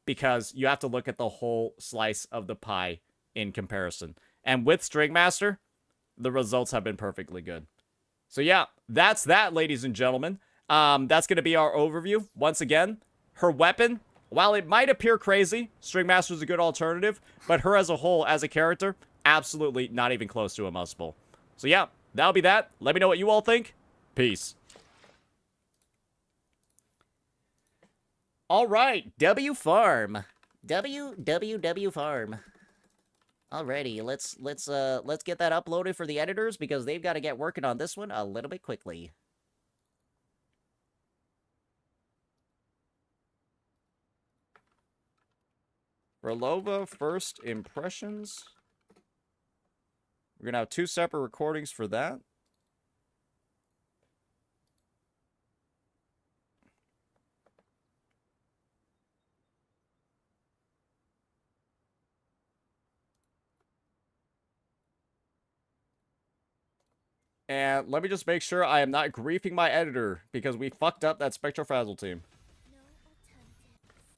because you have to look at the whole slice of the pie in comparison. And with String Master, the results have been perfectly good. So yeah, that's that, ladies and gentlemen. That's going to be our overview. Once again, her weapon, while it might appear crazy, String Master is a good alternative, but her as a whole, as a character, absolutely not even close to a must-pull. So yeah, that'll be that. Let me know what you all think. Peace. All right, W Farm. W Farm. Alrighty, let's get that uploaded for the editors because they've got to get working on this one a little bit quickly. Phrolova first impressions. We're gonna have 2 separate recordings for that. And let me just make sure I am not griefing my editor because we fucked up that Spectrofrazzle team.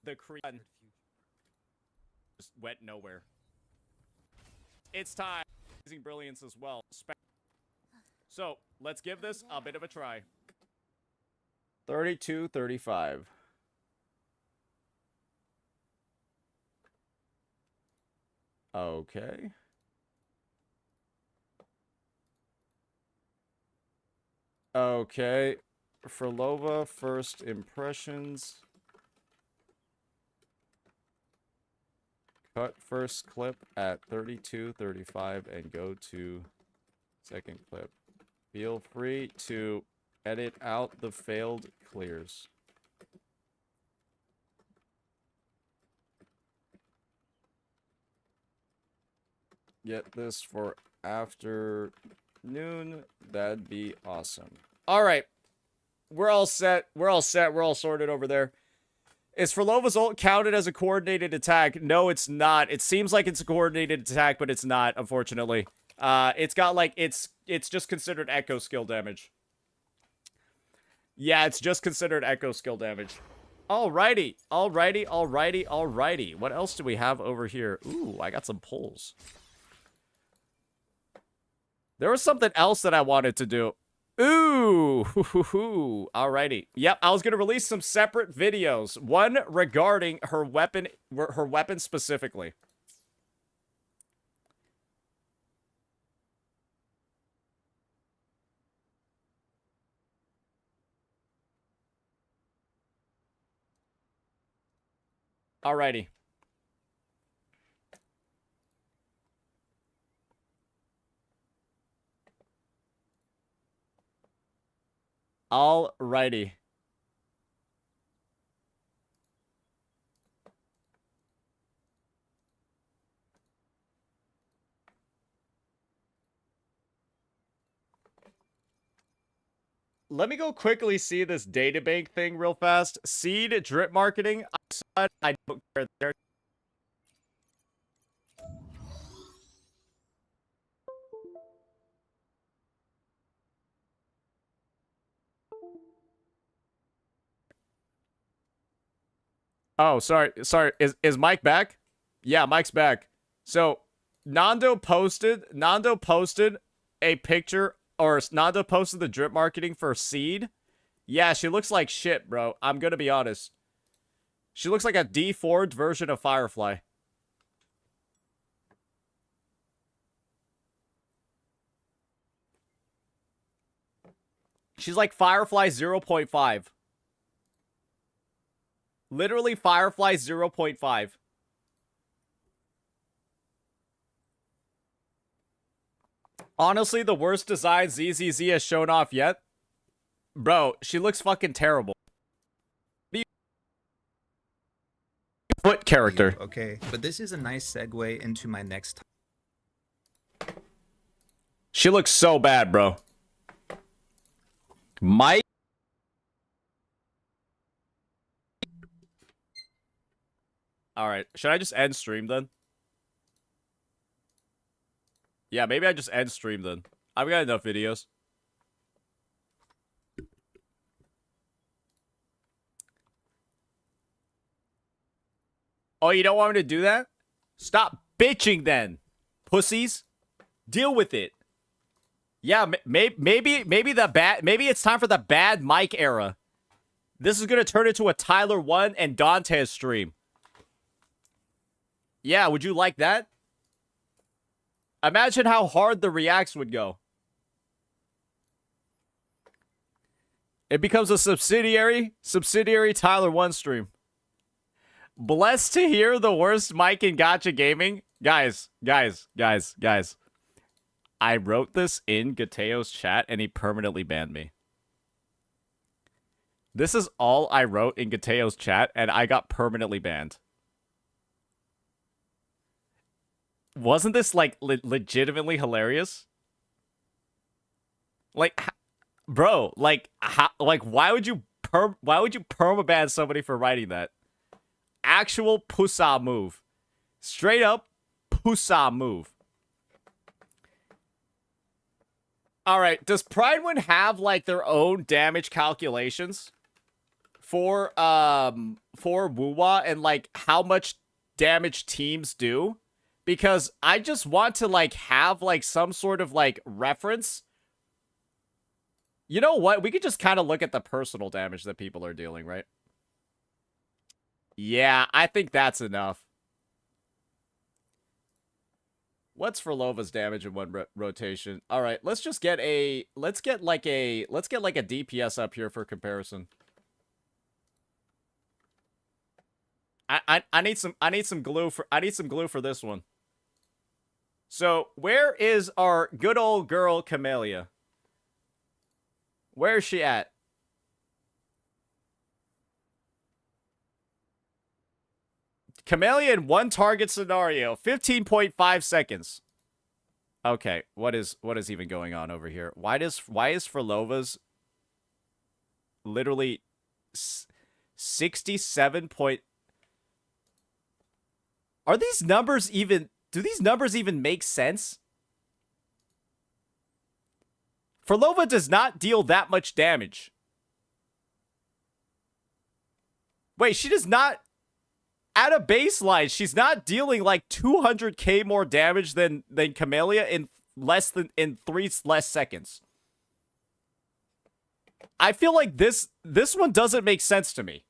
The Korean just went nowhere. It's time. Amazing brilliance as well. So let's give this a bit of a try. 32-35. Okay. Okay. Phrolova first impressions. Cut first clip at 32-35 and go to second clip. Feel free to edit out the failed clears. Get this for afternoon. That'd be awesome. All right. We're all set. We're all set. We're all sorted over there. Is Phrolova's ult counted as a coordinated attack? No, it's not. It seems like it's a coordinated attack, but it's not, unfortunately. It's got like, it's just considered echo skill damage. Yeah, it's just considered echo skill damage. Alrighty. Alrighty. Alrighty. Alrighty. What else do we have over here? Ooh, I got some pulls. There was something else that I wanted to do. Ooh, alrighty. Yep, I was gonna release some separate videos. One regarding her weapon specifically. Alrighty. Alrighty. Let me go quickly see this databank thing real fast. Seed drip marketing. I saw it. I don't care there. Oh, sorry. Is Mike back? Yeah, Mike's back. So, Nando posted a picture, or Nando posted the drip marketing for Seed. Yeah, she looks like shit, bro. I'm gonna be honest. She looks like a deformed version of Firefly. She's like Firefly 0.5. Literally Firefly 0.5. Honestly, the worst design ZZZ has shown off yet. Bro, she looks fucking terrible. Foot character. Okay, but this is a nice segue into my next. She looks so bad, bro. Mike. All right. Should I just end stream then? Yeah, maybe I just end stream then. I've got enough videos. Oh, you don't want me to do that? Stop bitching then, pussies. Deal with it. Yeah, maybe it's time for the bad Mike era. This is gonna turn into a Tyler 1 and Dantes stream. Yeah, would you like that? Imagine how hard the reacts would go. It becomes a subsidiary Tyler 1 stream. Blessed to hear the worst Mike in Gacha Gaming. Guys. I wrote this in Gateo's chat and he permanently banned me. This is all I wrote in Gateo's chat and I got permanently banned. Wasn't this like legitimately hilarious? Like, bro, like, why would you permaban somebody for writing that? Actual pusa move. Straight up pusa move. All right, does Pridewind have like their own damage calculations for Wuwa and like how much damage teams do? Because I just want to like have like some sort of like reference. You know what? We could just kind of look at the personal damage that people are dealing, right? Yeah, I think that's enough. What's Phrolova's damage in one rotation? All right, let's get like a DPS up here for comparison. I need some glue for this one. So, where is our good old girl Camellia? Where is she at? Camellia in one target scenario, 15.5 seconds. Okay, what is even going on over here? Why is Phrolova's literally 67 point? Are these numbers even? Do these numbers even make sense? Phrolova does not deal that much damage. Wait, she does not. At a baseline, she's not dealing like 200k more damage than Camellia in three less seconds. I feel like this one doesn't make sense to me.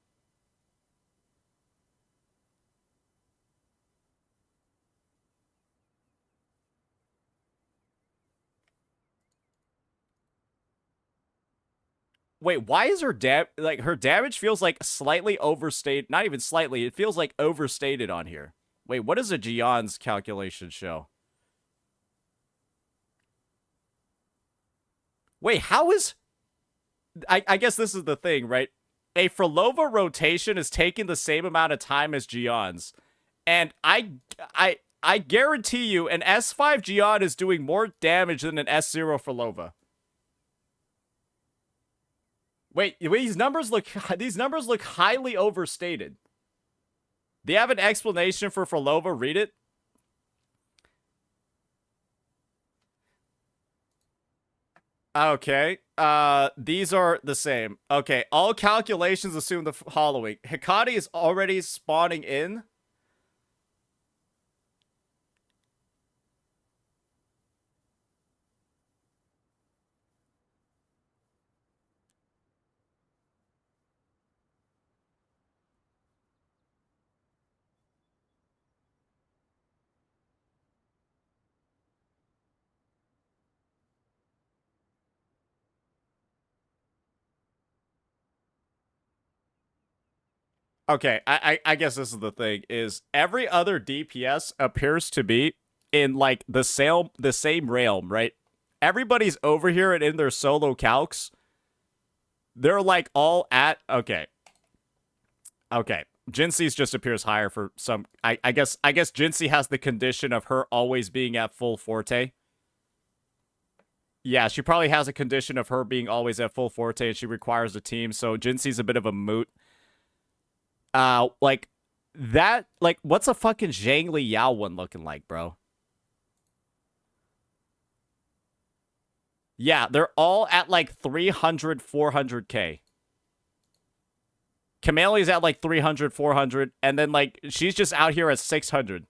Wait, why is her her damage feels like slightly overstated? Not even slightly. It feels like overstated on here. Wait, what does a Gion's calculation show? Wait, how is... I guess this is the thing, right? A Phrolova rotation is taking the same amount of time as Gion's. And I guarantee you an S5 Gion is doing more damage than an S0 Phrolova. Wait, these numbers look highly overstated. Do you have an explanation for Phrolova? Read it. Okay. These are the same. Okay, all calculations assume the following. Hikari is already spawning in. Okay, I guess this is the thing, is every other DPS appears to be in, like, the same realm, right? Everybody's over here and in their solo calcs. They're, like, all at... Okay. Okay. Jinxie's just appears higher for some... I guess Jinxie has the condition of her always being at full forte. Yeah, she probably has a condition of her being always at full forte and she requires a team, so Jinxie's a bit of a moot. Like, that, like, what's a fucking Zhang Li Yao one looking like, bro? Yeah, they're all at like 300, 400K. Kameli's at like 300, 400, and then like she's just out here at 600.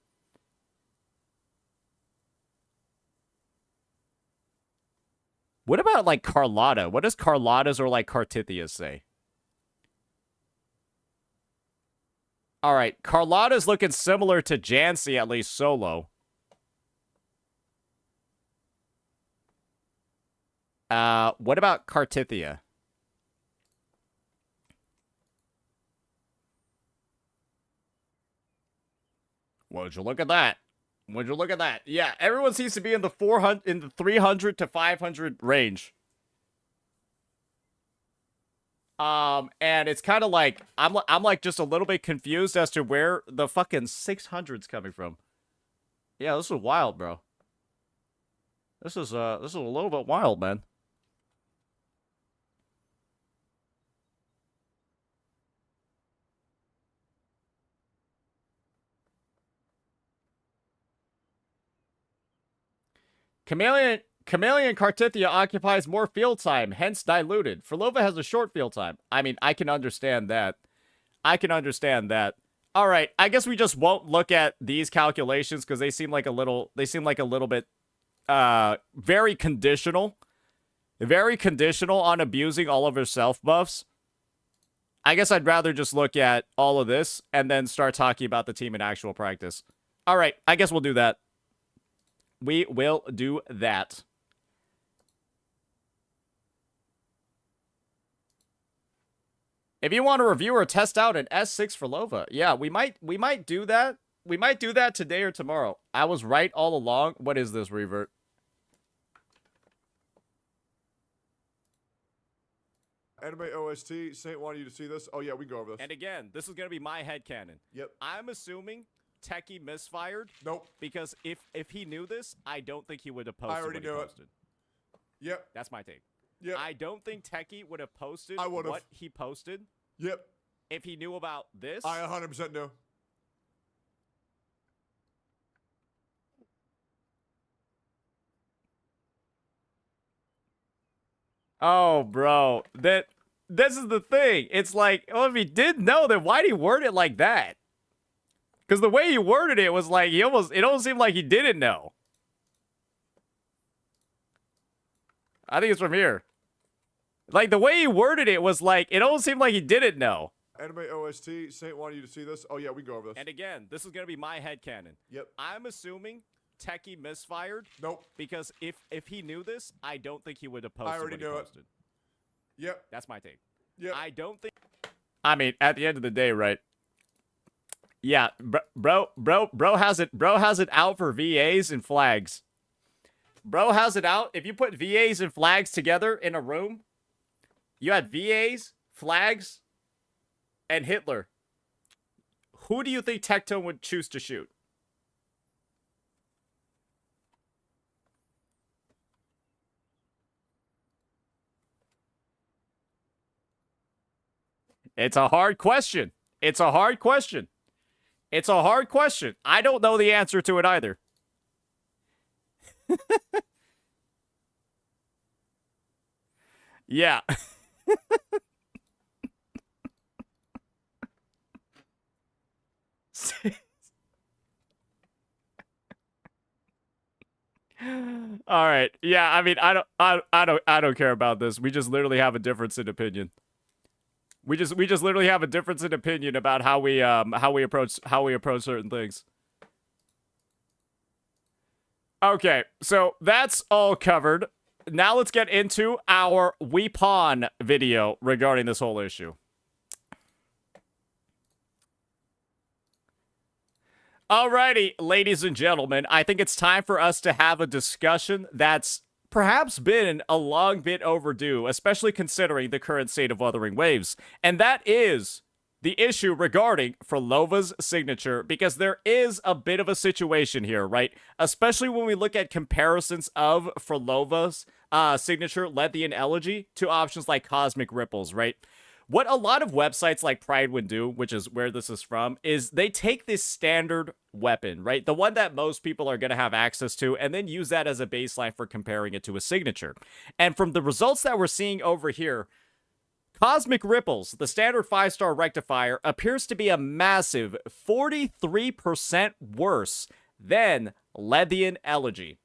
What about like Carlotta? What does Carlotta's or like Cartithia's say? All right, Carlotta's looking similar to Jancy, at least solo. What about Cartithia? Would you look at that? Would you look at that? Yeah, everyone seems to be in the 300 to 500 range. And it's kind of like I'm like just a little bit confused as to where the fucking 600's coming from. Yeah, this is wild, bro. This is a little bit wild, man. Chameleon Cartithia occupies more field time, hence diluted. Phrolova has a short field time. I mean, I can understand that. I can understand that. All right, I guess we just won't look at these calculations because they seem like a little bit very conditional. Very conditional on abusing all of her self buffs. I guess I'd rather just look at all of this and then start talking about the team in actual practice. All right, I guess we'll do that. We will do that. If you want to review or test out an S6 Phrolova, yeah, we might do that. We might do that today or tomorrow. I was right all along. What is this, Revert? Anime OST, Saint wanted you to see this. Oh yeah, we can go over this. And again, this is gonna be my headcanon. Yep. I'm assuming Techie misfired. Nope. Because if he knew this, I don't think he would have posted. I already knew it. Yep. That's my take. Yep. I don't think Techie would have posted what he posted. Yep. If he knew about this. I 100% knew. Oh, bro. This is the thing. It's like, well, if he did know, then why'd he word it like that? Because the way he worded it was like, it almost seemed like he didn't know. I think it's from here. Like, the way he worded it was like, it almost seemed like he didn't know. Anime OST, Saint wanted you to see this. Oh yeah, we can go over this. And again, this is going to be my headcanon. Yep. I'm assuming Techie misfired. Nope. Because if he knew this, I don't think he would have posted I already what he knew posted. It. Yep. That's my take. Yep. I don't think... I mean, at the end of the day, right? Yeah, bro has it out for VAs and flags. Bro has it out. If you put VAs and flags together in a room, you had VAs, flags, and Hitler. Who do you think Tectone would choose to shoot? It's a hard question. It's a hard question. It's a hard question. I don't know the answer to it either. Yeah. All right. Yeah, I mean, I don't care about this. We just literally have a difference in opinion. We just literally have a difference in opinion about how we approach certain things. Okay, so that's all covered. Now let's get into our Weepon video regarding this whole issue. Alrighty, ladies and gentlemen, I think it's time for us to have a discussion that's perhaps been a long bit overdue, especially considering the current state of Wuthering Waves. And that is the issue regarding Phrolova's signature, because there is a bit of a situation here, right? Especially when we look at comparisons of Phrolova's signature, Lethian Elegy, to options like Cosmic Ripples, right? What a lot of websites like Pride would do, which is where this is from, is they take this standard weapon, right? The one that most people are going to have access to, and then use that as a baseline for comparing it to a signature. And from the results that we're seeing over here, Cosmic Ripples, the standard 5-star rectifier, appears to be a massive 43% worse than Lethean Elegy,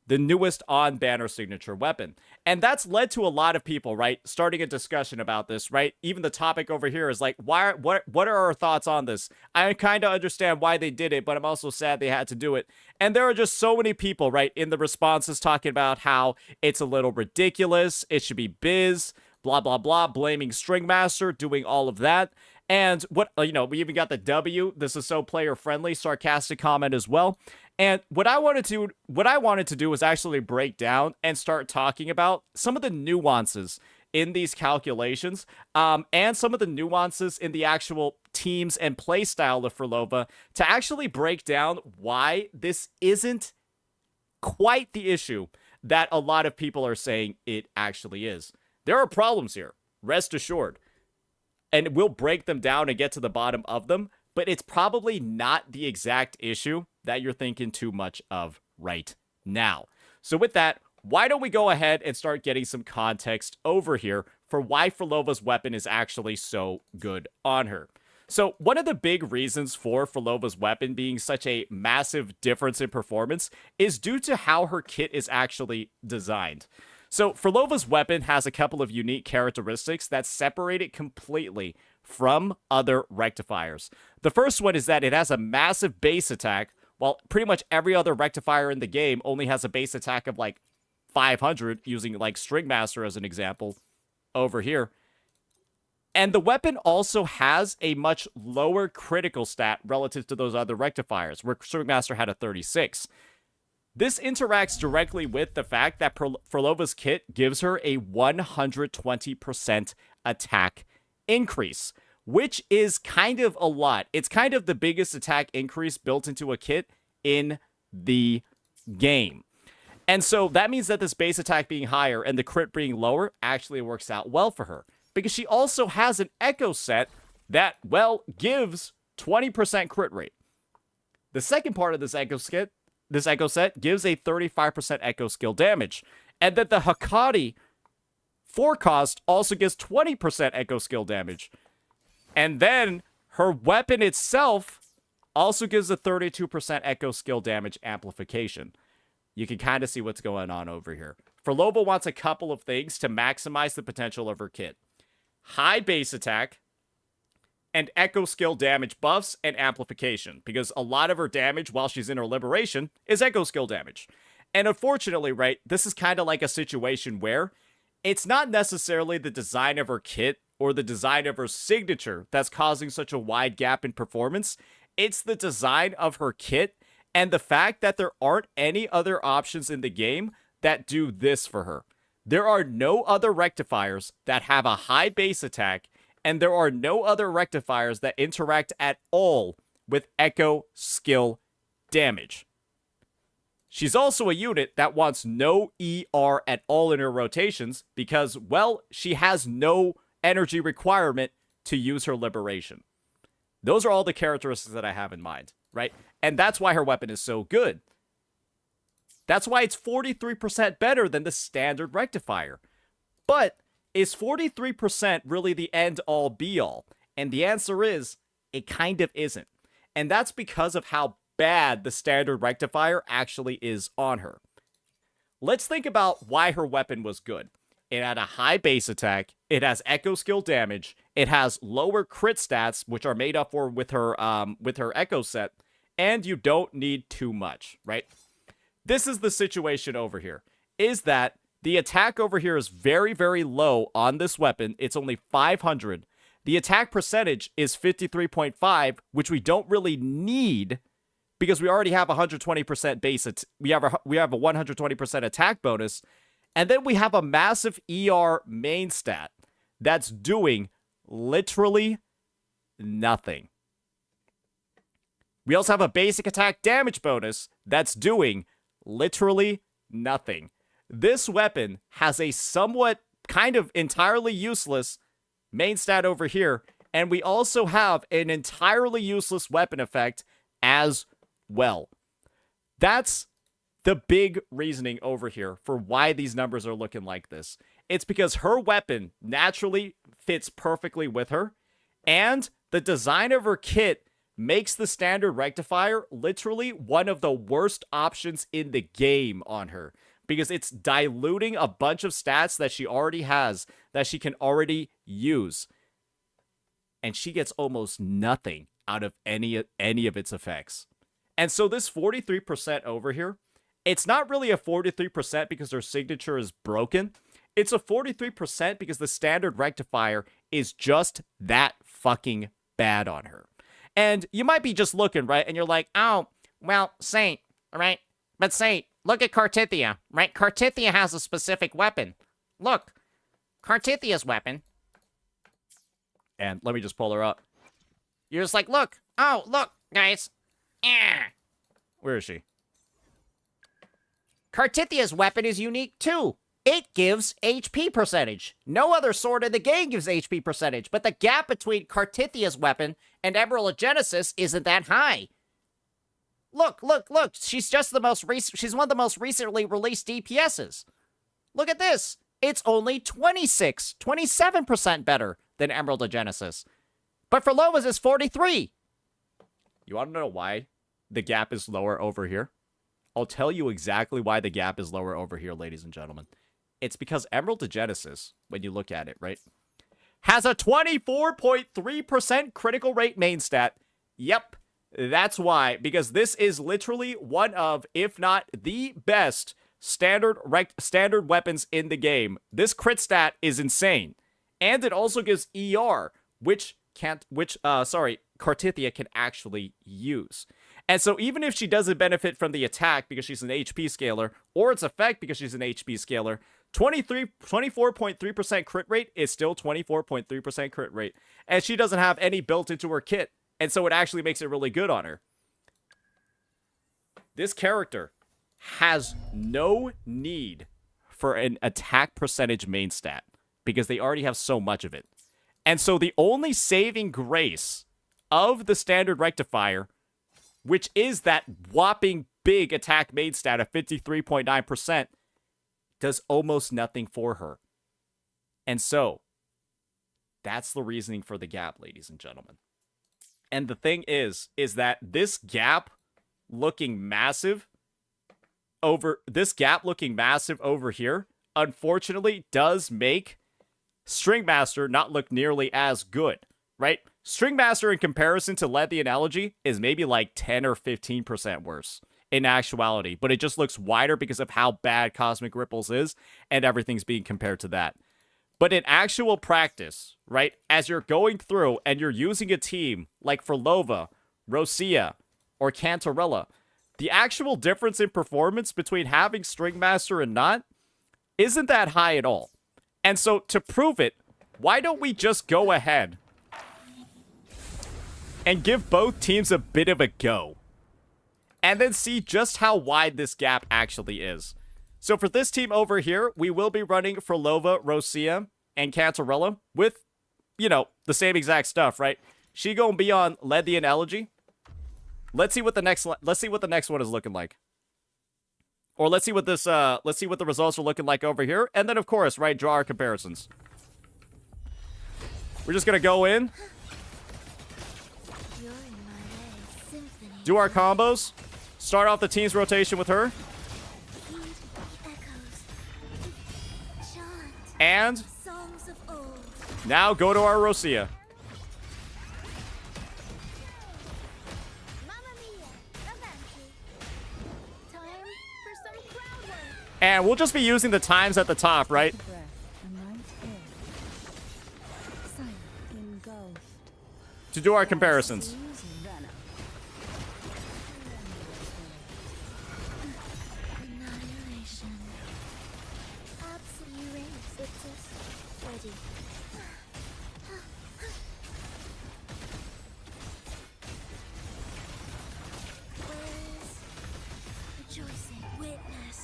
the newest on-banner signature weapon. And that's led to a lot of people, right, starting a discussion about this, right? Even the topic over here is like, what are our thoughts on this? I kind of understand why they did it, but I'm also sad they had to do it. And there are just so many people, right, in the responses talking about how it's a little ridiculous, it should be biz, blah, blah, blah, blaming Stringmaster, doing all of that. And what, we even got the W, this is so player friendly, sarcastic comment as well. And what I wanted to do was actually break down and start talking about some of the nuances in these calculations, and some of the nuances in the actual teams and play style of Phrolova to actually break down why this isn't quite the issue that a lot of people are saying it actually is. There are problems here, rest assured. And we'll break them down and get to the bottom of them, but it's probably not the exact issue that you're thinking too much of right now. So with that, why don't we go ahead and start getting some context over here for why Phrolova's weapon is actually so good on her. So one of the big reasons for Phrolova's weapon being such a massive difference in performance is due to how her kit is actually designed. So Phrolova's weapon has a couple of unique characteristics that separate it completely from other rectifiers. The first one is that it has a massive base attack, while pretty much every other rectifier in the game only has a base attack of like 500, using like Stringmaster as an example over here. And the weapon also has a much lower critical stat relative to those other rectifiers, where Stringmaster had a 36. This interacts directly with the fact that Phrolova's kit gives her a 120% attack increase, which is kind of a lot. It's kind of the biggest attack increase built into a kit in the game. And so that means that this base attack being higher and the crit being lower actually works out well for her, because she also has an echo set that, well, gives 20% crit rate. The second part of this echo set gives a 35% echo skill damage. And that the Hakati 4 cost also gives 20% echo skill damage. And then her weapon itself also gives a 32% echo skill damage amplification. You can kind of see what's going on over here. Phrolova wants a couple of things to maximize the potential of her kit: high base attack, and echo skill damage buffs and amplification, because a lot of her damage while she's in her liberation is echo skill damage. And unfortunately, right, this is kind of like a situation where it's not necessarily the design of her kit or the design of her signature that's causing such a wide gap in performance. It's the design of her kit and the fact that there aren't any other options in the game that do this for her. There are no other rectifiers that have a high base attack, and there are no other rectifiers that interact at all with echo skill damage. She's also a unit that wants no ER at all in her rotations because, well, she has no energy requirement to use her liberation. Those are all the characteristics that I have in mind, right? And that's why her weapon is so good. That's why it's 43% better than the standard rectifier. But is 43% really the end-all be-all? And the answer is, it kind of isn't. And that's because of how bad the standard rectifier actually is on her. Let's think about why her weapon was good. It had a high base attack, it has echo skill damage, it has lower crit stats, which are made up for with her echo set, and you don't need too much, right? This is the situation over here, is that the attack over here is very, very low on this weapon. It's only 500. The attack percentage is 53.5, which we don't really need because we already have 120% base. We have a 120% attack bonus, and then we have a massive ER main stat that's doing literally nothing. We also have a basic attack damage bonus that's doing literally nothing. This weapon has a somewhat kind of entirely useless main stat over here. And we also have an entirely useless weapon effect as well. That's the big reasoning over here for why these numbers are looking like this. It's because her weapon naturally fits perfectly with her, and the design of her kit makes the standard rectifier literally one of the worst options in the game on her, because it's diluting a bunch of stats that she already has that she can already use. And she gets almost nothing out of any of its effects. And so this 43% over here, it's not really a 43% because her signature is broken. It's a 43% because the standard rectifier is just that fucking bad on her. And you might be just looking, right? And you're like, oh, well, Saint, all right? But Saint, look at Cartithia, right? Cartithia has a specific weapon. Look, Cartithia's weapon. And let me just pull her up. You're just like, look. Oh, look, guys. Where is she? Cartithia's weapon is unique, too. It gives HP percentage. No other sword in the game gives HP percentage, but the gap between Cartithia's weapon and Emerald of Genesis isn't that high. Look, look, look. She's just the most she's one of the most recently released DPSs. Look at this. It's only 27% better than Emerald of Genesis. But Phrolova's is 43. You want to know why the gap is lower over here? I'll tell you exactly why the gap is lower over here, ladies and gentlemen. It's because Emerald of Genesis, when you look at it, right, has a 24.3% critical rate main stat. Yep, that's why. Because this is literally one of, if not the best, standard weapons in the game. This crit stat is insane. And it also gives ER, which Cartithia can actually use. And so even if she doesn't benefit from the attack because she's an HP scaler, or its effect because she's an HP scaler, 24.3% crit rate is still 24.3% crit rate. And she doesn't have any built into her kit. And so it actually makes it really good on her. This character has no need for an attack percentage main stat because they already have so much of it. And so the only saving grace of the standard rectifier, which is that whopping big attack main stat of 53.9%, does almost nothing for her. And so that's the reasoning for the gap, ladies and gentlemen. And the thing is that this gap looking massive over here, unfortunately, does make Stringmaster not look nearly as good, right? Stringmaster, in comparison to Let the Analogy, is maybe like 10 or 15% worse in actuality, but it just looks wider because of how bad Cosmic Ripples is, and everything's being compared to that. But in actual practice, right, as you're going through and you're using a team like Phrolova, Rosia, or Cantarella, the actual difference in performance between having Stringmaster and not isn't that high at all. And so, to prove it, why don't we just go ahead and give both teams a bit of a go, and then see just how wide this gap actually is. So for this team over here, we will be running Phrolova, Rosia, and Cantarella with, you know, the same exact stuff, right? She gonna be on Let the Analogy. Let's see what the next one is looking like. Or let's see what the results are looking like over here, and then of course, right, draw our comparisons. We're just gonna go in, do our combos, start off the team's rotation with her, and now go to our Rosia. And we'll just be using the times at the top, right? To do our comparisons.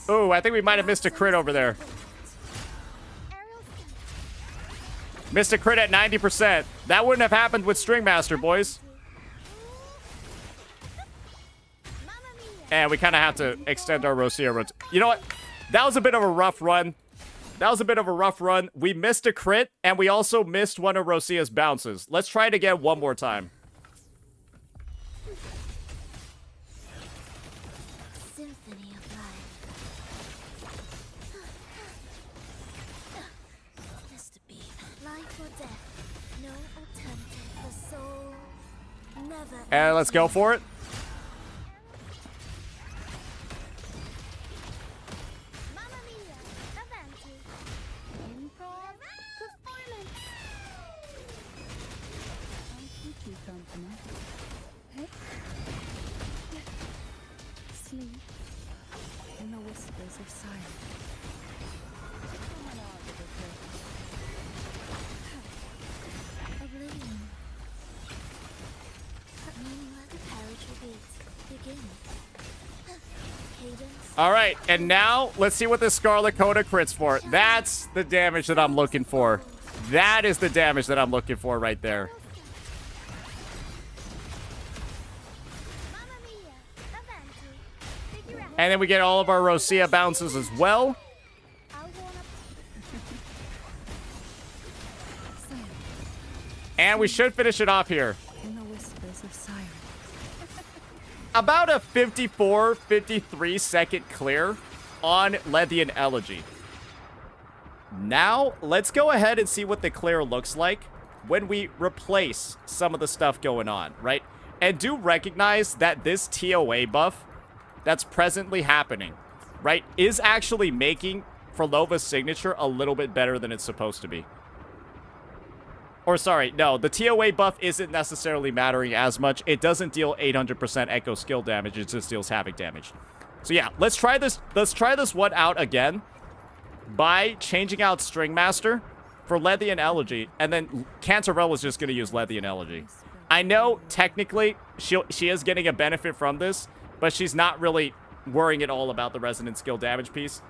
Oh, I think we might have missed a crit over there. Missed a crit at 90%. That wouldn't have happened with String Master, boys. And we kind of have to extend our Rosia. You know what? That was a bit of a rough run. We missed a crit, and we also missed one of Rosia's bounces. Let's try it again one more time. Symphony of life. Mr. B. Life or death. No alternative. The soul never. And let's go for it. Mamma mia. Avanti. Improv. Performance. I'll keep you company. Hey? Sleep in the whispers of silence. Come on out of the curtain. Oblivion. Meaning let the poetry begin. Cadence. All right, and now let's see what this Scarlet Coda crits for. That's the damage that I'm looking for. That is the damage that I'm looking for right there. Mamma mia. Avanti. Figure out. And then we get all of our Rosia bounces as well. I'll warm up. And we should finish it off here. In the whispers of silence. About a 54, 53 second clear on Lethian Elegy. Now, let's go ahead and see what the clear looks like when we replace some of the stuff going on, right? And do recognize that this TOA buff that's presently happening, right, is actually making Phrolova's signature a little bit better than it's supposed to be. Or sorry, no, the TOA buff isn't necessarily mattering as much. It doesn't deal 800% echo skill damage, it just deals havoc damage. So yeah, let's try this one out again by changing out String Master for Lethian Elegy, and then Cantarella's just gonna use Lethian Elegy. I know technically she is getting a benefit from this, but she's not really worrying at all about the resonant skill damage piece.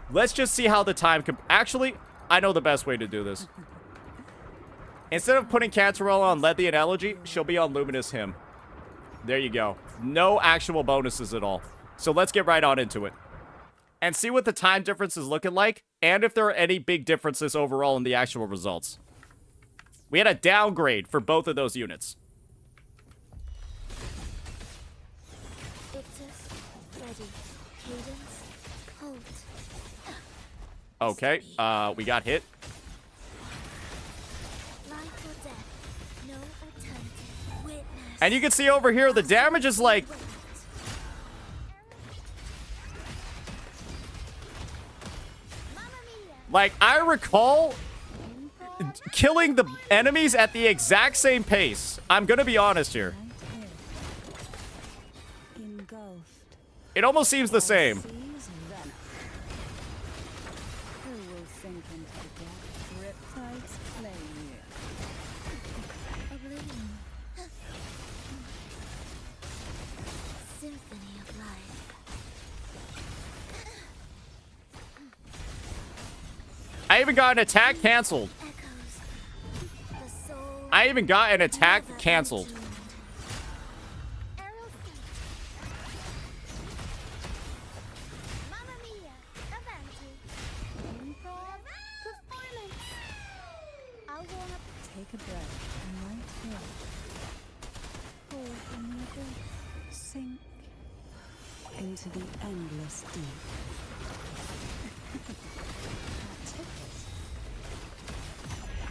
Let's just see how the time actually, I know the best way to do this. Instead of putting Cantarella on Lethian Elegy, she'll be on Luminous Hymn. There you go. No actual bonuses at all. So let's get right on into it. And see what the time difference is looking like, and if there are any big differences overall in the actual results. We had a downgrade for both of those units. Ictus. Ready. Cadence. Hold. Okay, we got hit. Life or death. No alternative. Witness. And you can see over here, the damage is like... Mamma mia. Like, I recall killing the enemies at the exact same pace. I'm gonna be honest here. Engulfed. It almost seems the same. Seas venom. Who will sink into the depths? Riptides play near. Oblivion. Symphony of life. I even got an attack canceled. Echoes. The soul. I even got an attack never canceled. entombed. Aerial feet. Mamma mia. Avanti. Improv. Performance. I'll warm up. Take a breath and right here. Hold in your breath. Sink into the endless deep.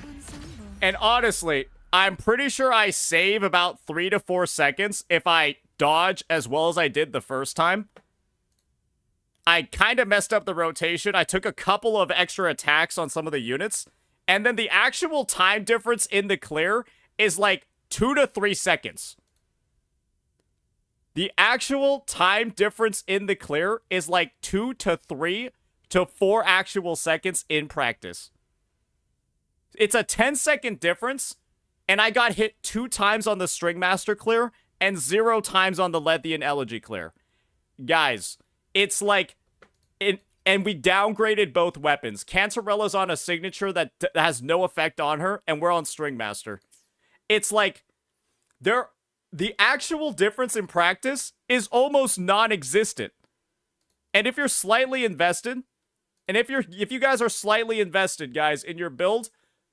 Ensemble. And honestly, I'm pretty sure I save about 3 to 4 seconds if I dodge as well as I did the first time. I kind of messed up the rotation. I took a couple of extra attacks on some of the units. And then the actual time difference in the clear is like 2 to 3 seconds. The actual time difference in the clear is like 2 to 3 to 4 actual seconds in practice. It's a 10-second difference, and I got hit 2 times on the String Master clear and 0 times on the Lethian Elegy clear. Guys, it's like and we downgraded both weapons. Cantarella's on a signature that has no effect on her, and we're on String Master. It's like the actual difference in practice is almost non-existent. And if you're slightly invested, and if you guys are slightly invested, guys, in your build,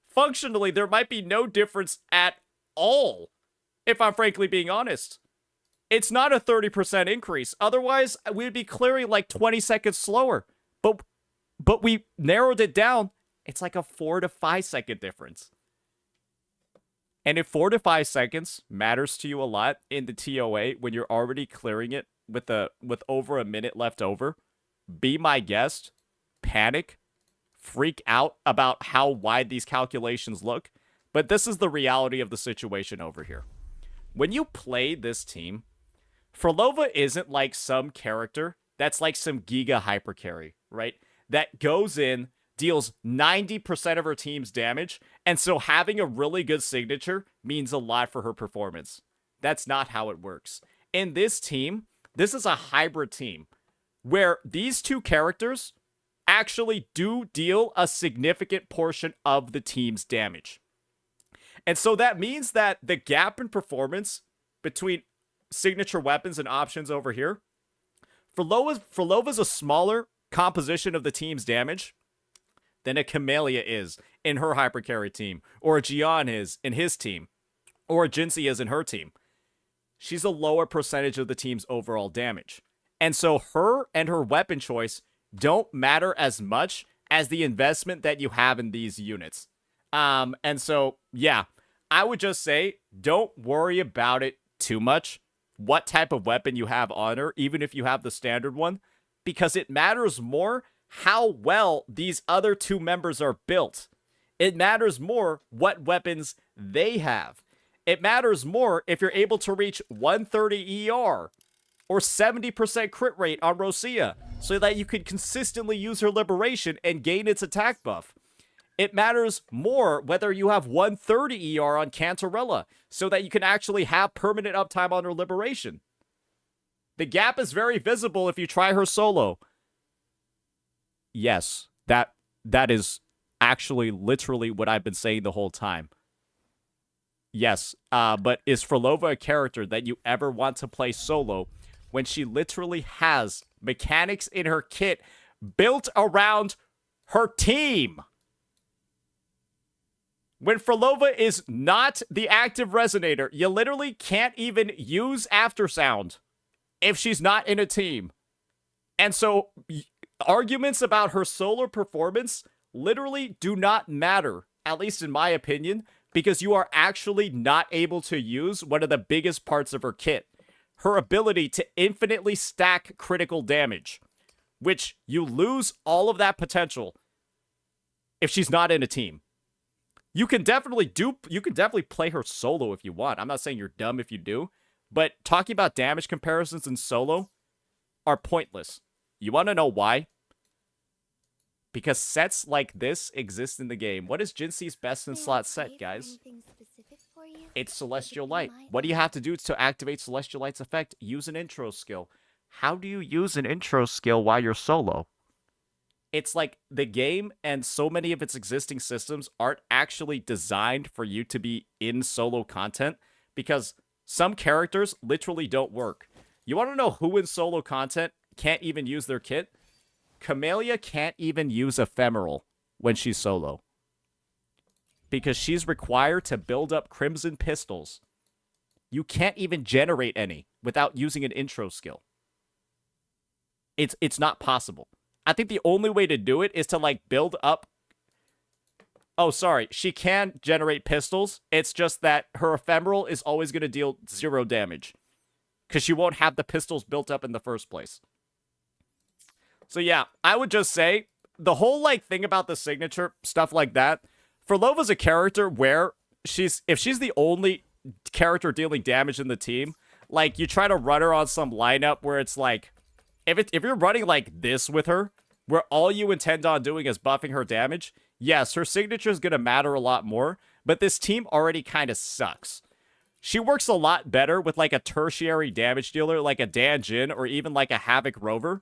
functionally there might be no difference at all. If I'm frankly being honest, it's not a 30% increase. Otherwise, we'd be clearing like 20 seconds slower. But we narrowed it down. It's like a 4 to 5 second difference. And if 4 to 5 seconds matters to you a lot in the TOA when you're already clearing it with over a minute left over, be my guest, panic, freak out about how wide these calculations look. But this is the reality of the situation over here. When you play this team, Phrolova isn't like some character that's like some Giga hyper carry, right? That goes in, deals 90% of her team's damage, and so having a really good signature means a lot for her performance. That's not how it works. In this team, this is a hybrid team where these two characters actually do deal a significant portion of the team's damage. And so that means that the gap in performance between signature weapons and options over here, Phrolova's a smaller composition of the team's damage than a Camellia is in her hypercarry team, or a Gian is in his team, or a Jinxie is in her team. She's a lower percentage of the team's overall damage. And so her and her weapon choice don't matter as much as the investment that you have in these units. And so, yeah, I would just say don't worry about it too much, what type of weapon you have on her, even if you have the standard one, because it matters more how well these other two members are built. It matters more what weapons they have. It matters more if you're able to reach 130 ER or 70% crit rate on Rosia so that you can consistently use her liberation and gain its attack buff. It matters more whether you have 130 ER on Cantarella so that you can actually have permanent uptime on her liberation. The gap is very visible if you try her solo. Yes, that is actually literally what I've been saying the whole time. Yes, but is Phrolova a character that you ever want to play solo when she literally has mechanics in her kit built around her team? When Phrolova is not the active resonator, you literally can't even use Aftersound if she's not in a team. And so arguments about her solo performance literally do not matter, at least in my opinion, because you are actually not able to use one of the biggest parts of her kit, her ability to infinitely stack critical damage, which you lose all of that potential if she's not in a team. You can definitely play her solo if you want. I'm not saying you're dumb if you do, but talking about damage comparisons in solo are pointless. You want to know why? Because sets like this exist in the game. What is Jinxie's best in slot set, guys? It's Celestial Light. What do you have to do to activate Celestial Light's effect? Use an intro skill. How do you use an intro skill while you're solo? It's like the game and so many of its existing systems aren't actually designed for you to be in solo content because some characters literally don't work. You want to know who in solo content can't even use their kit? Camellia can't even use Ephemeral when she's solo because she's required to build up Crimson Pistols. You can't even generate any without using an intro skill. It's not possible. I think the only way to do it is to like build up. Oh, sorry. She can generate pistols. It's just that her Ephemeral is always going to deal 0 damage because she won't have the pistols built up in the first place. So yeah, I would just say the whole like thing about the signature, stuff like that. Phrolova's a character where if she's the only character dealing damage in the team, like you try to run her on some lineup where it's like, if you're running like this with her, where all you intend on doing is buffing her damage, yes, her signature is going to matter a lot more, but this team already kind of sucks. She works a lot better with like a tertiary damage dealer like a Dan Jin or even like a Havoc Rover.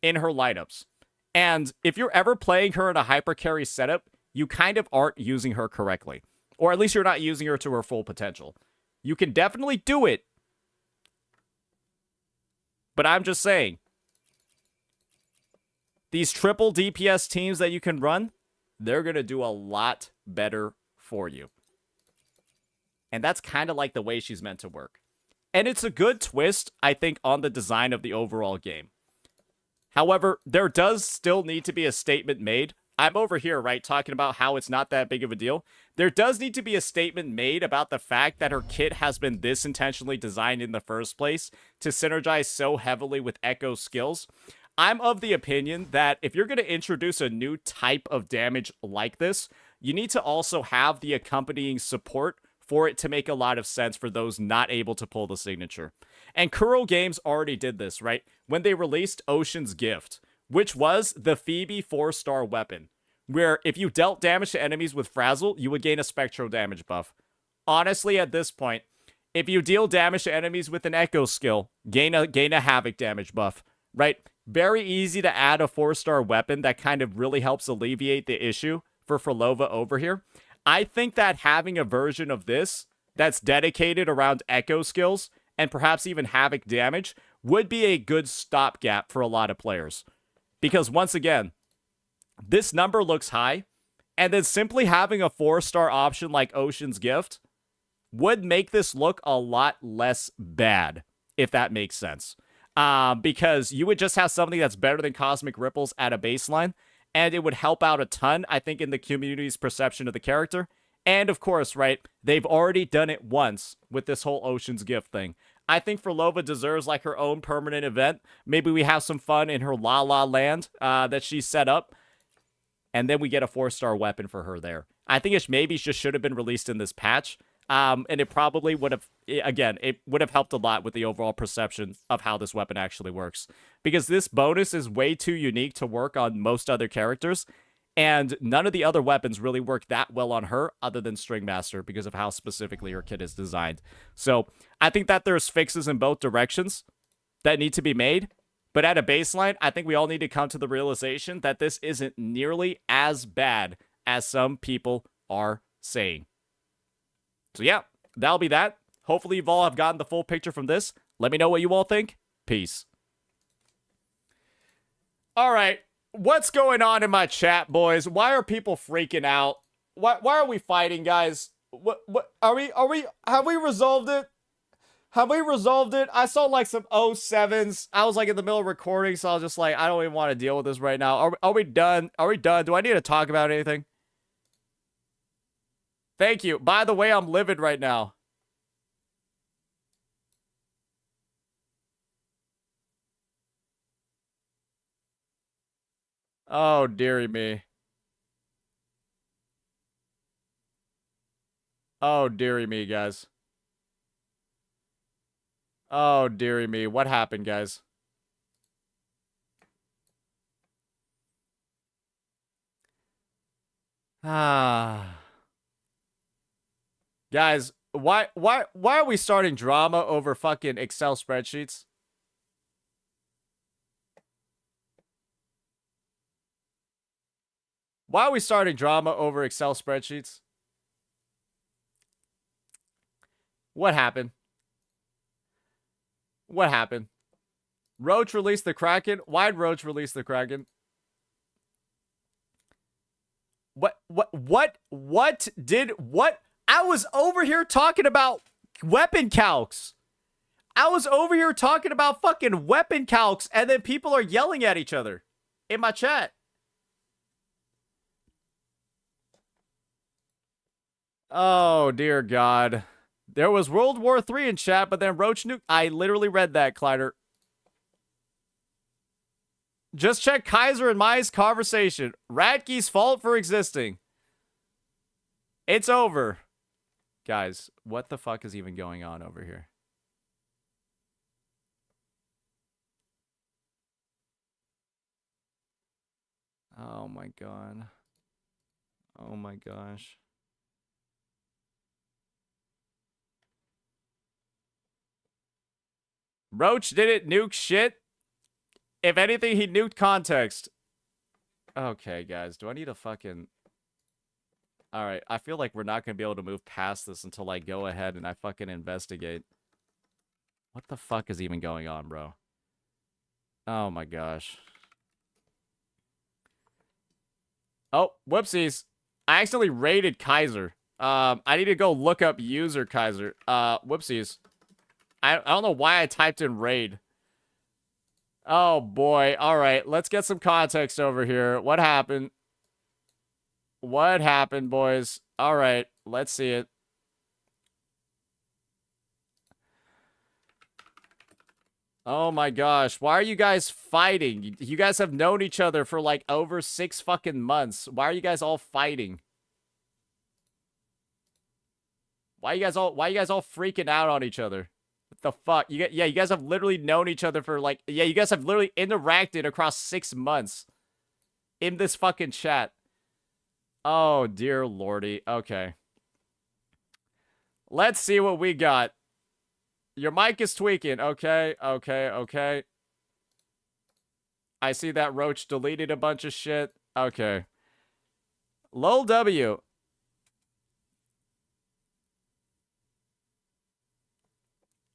in her lineups. And if you're ever playing her in a hyper carry setup, you kind of aren't using her correctly. Or at least you're not using her to her full potential. You can definitely do it. But I'm just saying, these triple DPS teams that you can run, they're going to do a lot better for you. And that's kind of like the way she's meant to work. And it's a good twist, I think, on the design of the overall game. However, there does still need to be a statement made. I'm over here, right, talking about how it's not that big of a deal. There does need to be a statement made about the fact that her kit has been this intentionally designed in the first place to synergize so heavily with Echo's skills. I'm of the opinion that if you're going to introduce a new type of damage like this, you need to also have the accompanying support for it to make a lot of sense for those not able to pull the signature. And Kuro Games already did this, right? When they released Ocean's Gift, which was the Phoebe 4-star weapon, where if you dealt damage to enemies with Frazzle, you would gain a Spectro damage buff. Honestly, at this point, if you deal damage to enemies with an Echo skill, gain a Havoc damage buff, right? Very easy to add a 4-star weapon that kind of really helps alleviate the issue for Phrolova over here. I think that having a version of this that's dedicated around Echo skills and perhaps even Havoc damage would be a good stopgap for a lot of players. Because once again, this number looks high, and then simply having a 4-star option like Ocean's Gift would make this look a lot less bad, if that makes sense. Because you would just have something that's better than Cosmic Ripples at a baseline, and it would help out a ton, I think, in the community's perception of the character. And of course, right, they've already done it once with this whole Ocean's Gift thing. I think Phrolova deserves like her own permanent event. Maybe we have some fun in her La La Land that she set up, and then we get a 4-star weapon for her there. I think it maybe just should have been released in this patch. And it probably would have, again, it would have helped a lot with the overall perception of how this weapon actually works. Because this bonus is way too unique to work on most other characters, and none of the other weapons really work that well on her other than Stringmaster because of how specifically her kit is designed. So I think that there's fixes in both directions that need to be made. But at a baseline, I think we all need to come to the realization that this isn't nearly as bad as some people are saying. So yeah, that'll be that. Hopefully you all have gotten the full picture from this. Let me know what you all think. Peace. All right, what's going on in my chat, boys? Why are people freaking out? Why are we fighting, guys? What have we resolved it? Have we resolved it? I saw like some 07s. I was like in the middle of recording, so I was just like, I don't even want to deal with this right now. Are we done? Are we done? Do I need to talk about anything? Thank you. By the way, I'm livid right now. Oh, dearie me. Oh, dearie me, guys. Oh, dearie me. What happened, guys? Ah. Guys, why are we starting drama over fucking Excel spreadsheets? Why are we starting drama over Excel spreadsheets? What happened? What happened? Roach released the Kraken? Why'd Roach release the Kraken? What? I was over here talking about weapon calcs. I was over here talking about fucking weapon calcs, and then people are yelling at each other in my chat. Oh, dear God. There was World War III in chat, but then Roach Nuke. I literally read that, Kleider. Just check Kaiser and Mai's conversation. Ratke's fault for existing. It's over. Guys, what the fuck is even going on over here? Oh my God. Oh my gosh. Roach didn't nuke shit. If anything, he nuked context. Okay, guys. Do I need a fucking... Alright, I feel like we're not going to be able to move past this until I go ahead and I fucking investigate. What the fuck is even going on, bro? Oh my gosh. Oh, whoopsies. I accidentally raided Kaiser. I need to go look up user Kaiser. Whoopsies. I don't know why I typed in raid. Oh boy. Alright, let's get some context over here. What happened? What happened, boys? Alright, let's see it. Oh my gosh, why are you guys fighting? You guys have known each other for like over 6 fucking months. Why are you guys all fighting? Why you guys all freaking out on each other? What the fuck? You guys have literally known each other for like, you guys have literally interacted across 6 months in this fucking chat. Oh dear lordy. Okay. Let's see what we got. Your mic is tweaking. Okay, okay, okay. I see that Roach deleted a bunch of shit. Okay. Lol W.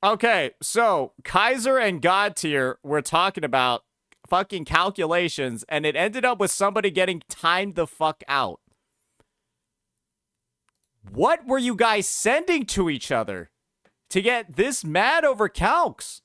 Okay, so Kaiser and God Tier were talking about fucking calculations, and it ended up with somebody getting timed the fuck out. What were you guys sending to each other to get this mad over calcs?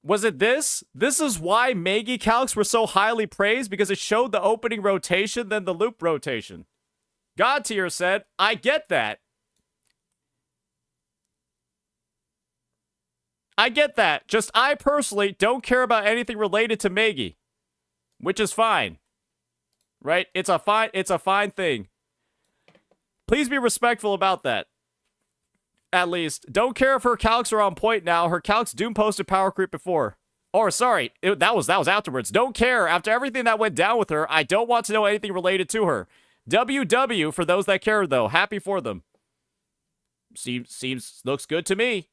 Was it this? This is why Maggie calcs were so highly praised, because it showed the opening rotation, then the loop rotation. God Tier said, I get that. I get that. Just I personally don't care about anything related to Maggie. Which is fine. Right? It's a fine thing. Please be respectful about that. At least. Don't care if her calcs are on point now. Her calcs Doom posted power creep before. Or, sorry, that was afterwards. Don't care. After everything that went down with her, I don't want to know anything related to her. WW for those that care, though. Happy for them. Looks good to me.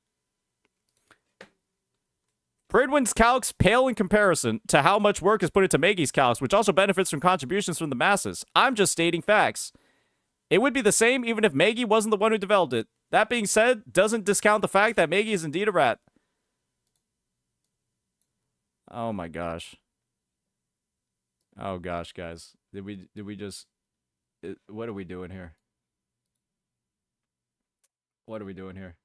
Pridwin's calcs pale in comparison to how much work is put into Maggie's calcs, which also benefits from contributions from the masses. I'm just stating facts. It would be the same even if Maggie wasn't the one who developed it. That being said, doesn't discount the fact that Maggie is indeed a rat. Oh my gosh. Oh gosh, guys. Did we just... What are we doing here? What are we doing here?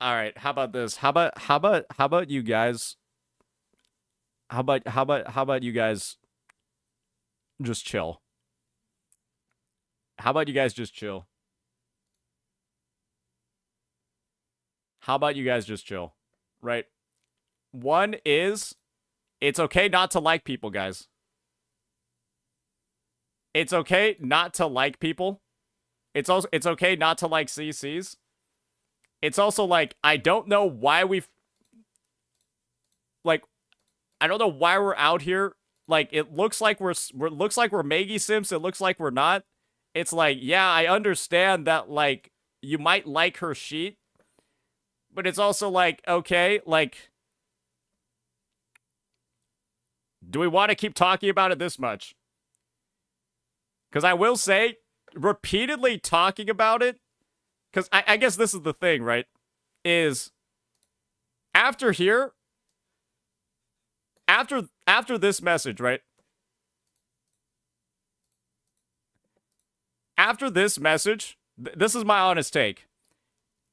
All right, how about this? How about you guys? How about you guys just chill? How about you guys just chill? How about you guys just chill? Right? One is, it's okay not to like people, guys. It's okay not to like people. It's okay not to like CCs. It's also like, I don't know why I don't know why we're out here. Like, it looks like we're Maggie Sims. It looks like we're not. It's like, yeah, I understand that, like, you might like her sheet. But it's also like, okay, like, do we want to keep talking about it this much? Because I will say, repeatedly talking about it, because I guess this is the thing, right? Is after here, after this message, right? After this message, this is my honest take.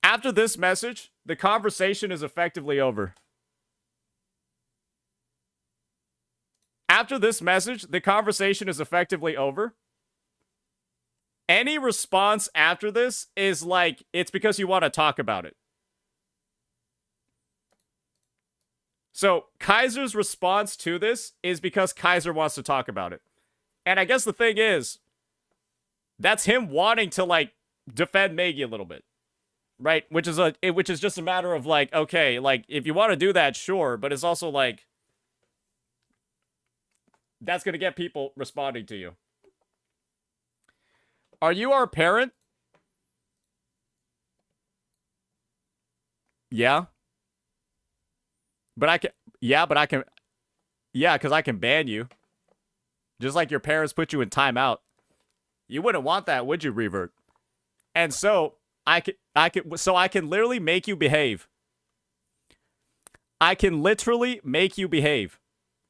After this message, the conversation is effectively over. After this message, the conversation is effectively over. Any response after this is like, it's because you want to talk about it. So, Kaiser's response to this is because Kaiser wants to talk about it. And I guess the thing is, that's him wanting to, like, defend Maggie a little bit. Right? Which is just a matter of like, okay, like if you want to do that, sure, but it's also like that's going to get people responding to you. Are you our parent? Yeah. But I can yeah, cuz I can ban you. Just like your parents put you in timeout. You wouldn't want that, would you, Revert? And so I can literally make you behave. I can literally make you behave.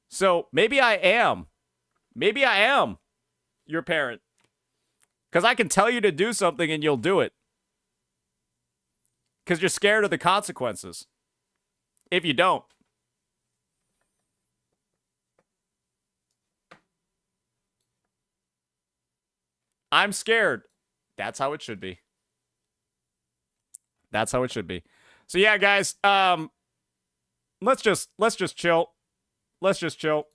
So maybe I am your parent. Because I can tell you to do something and you'll do it. Because you're scared of the consequences. If you don't. I'm scared. That's how it should be. That's how it should be. So yeah, guys, let's just chill. Let's just chill.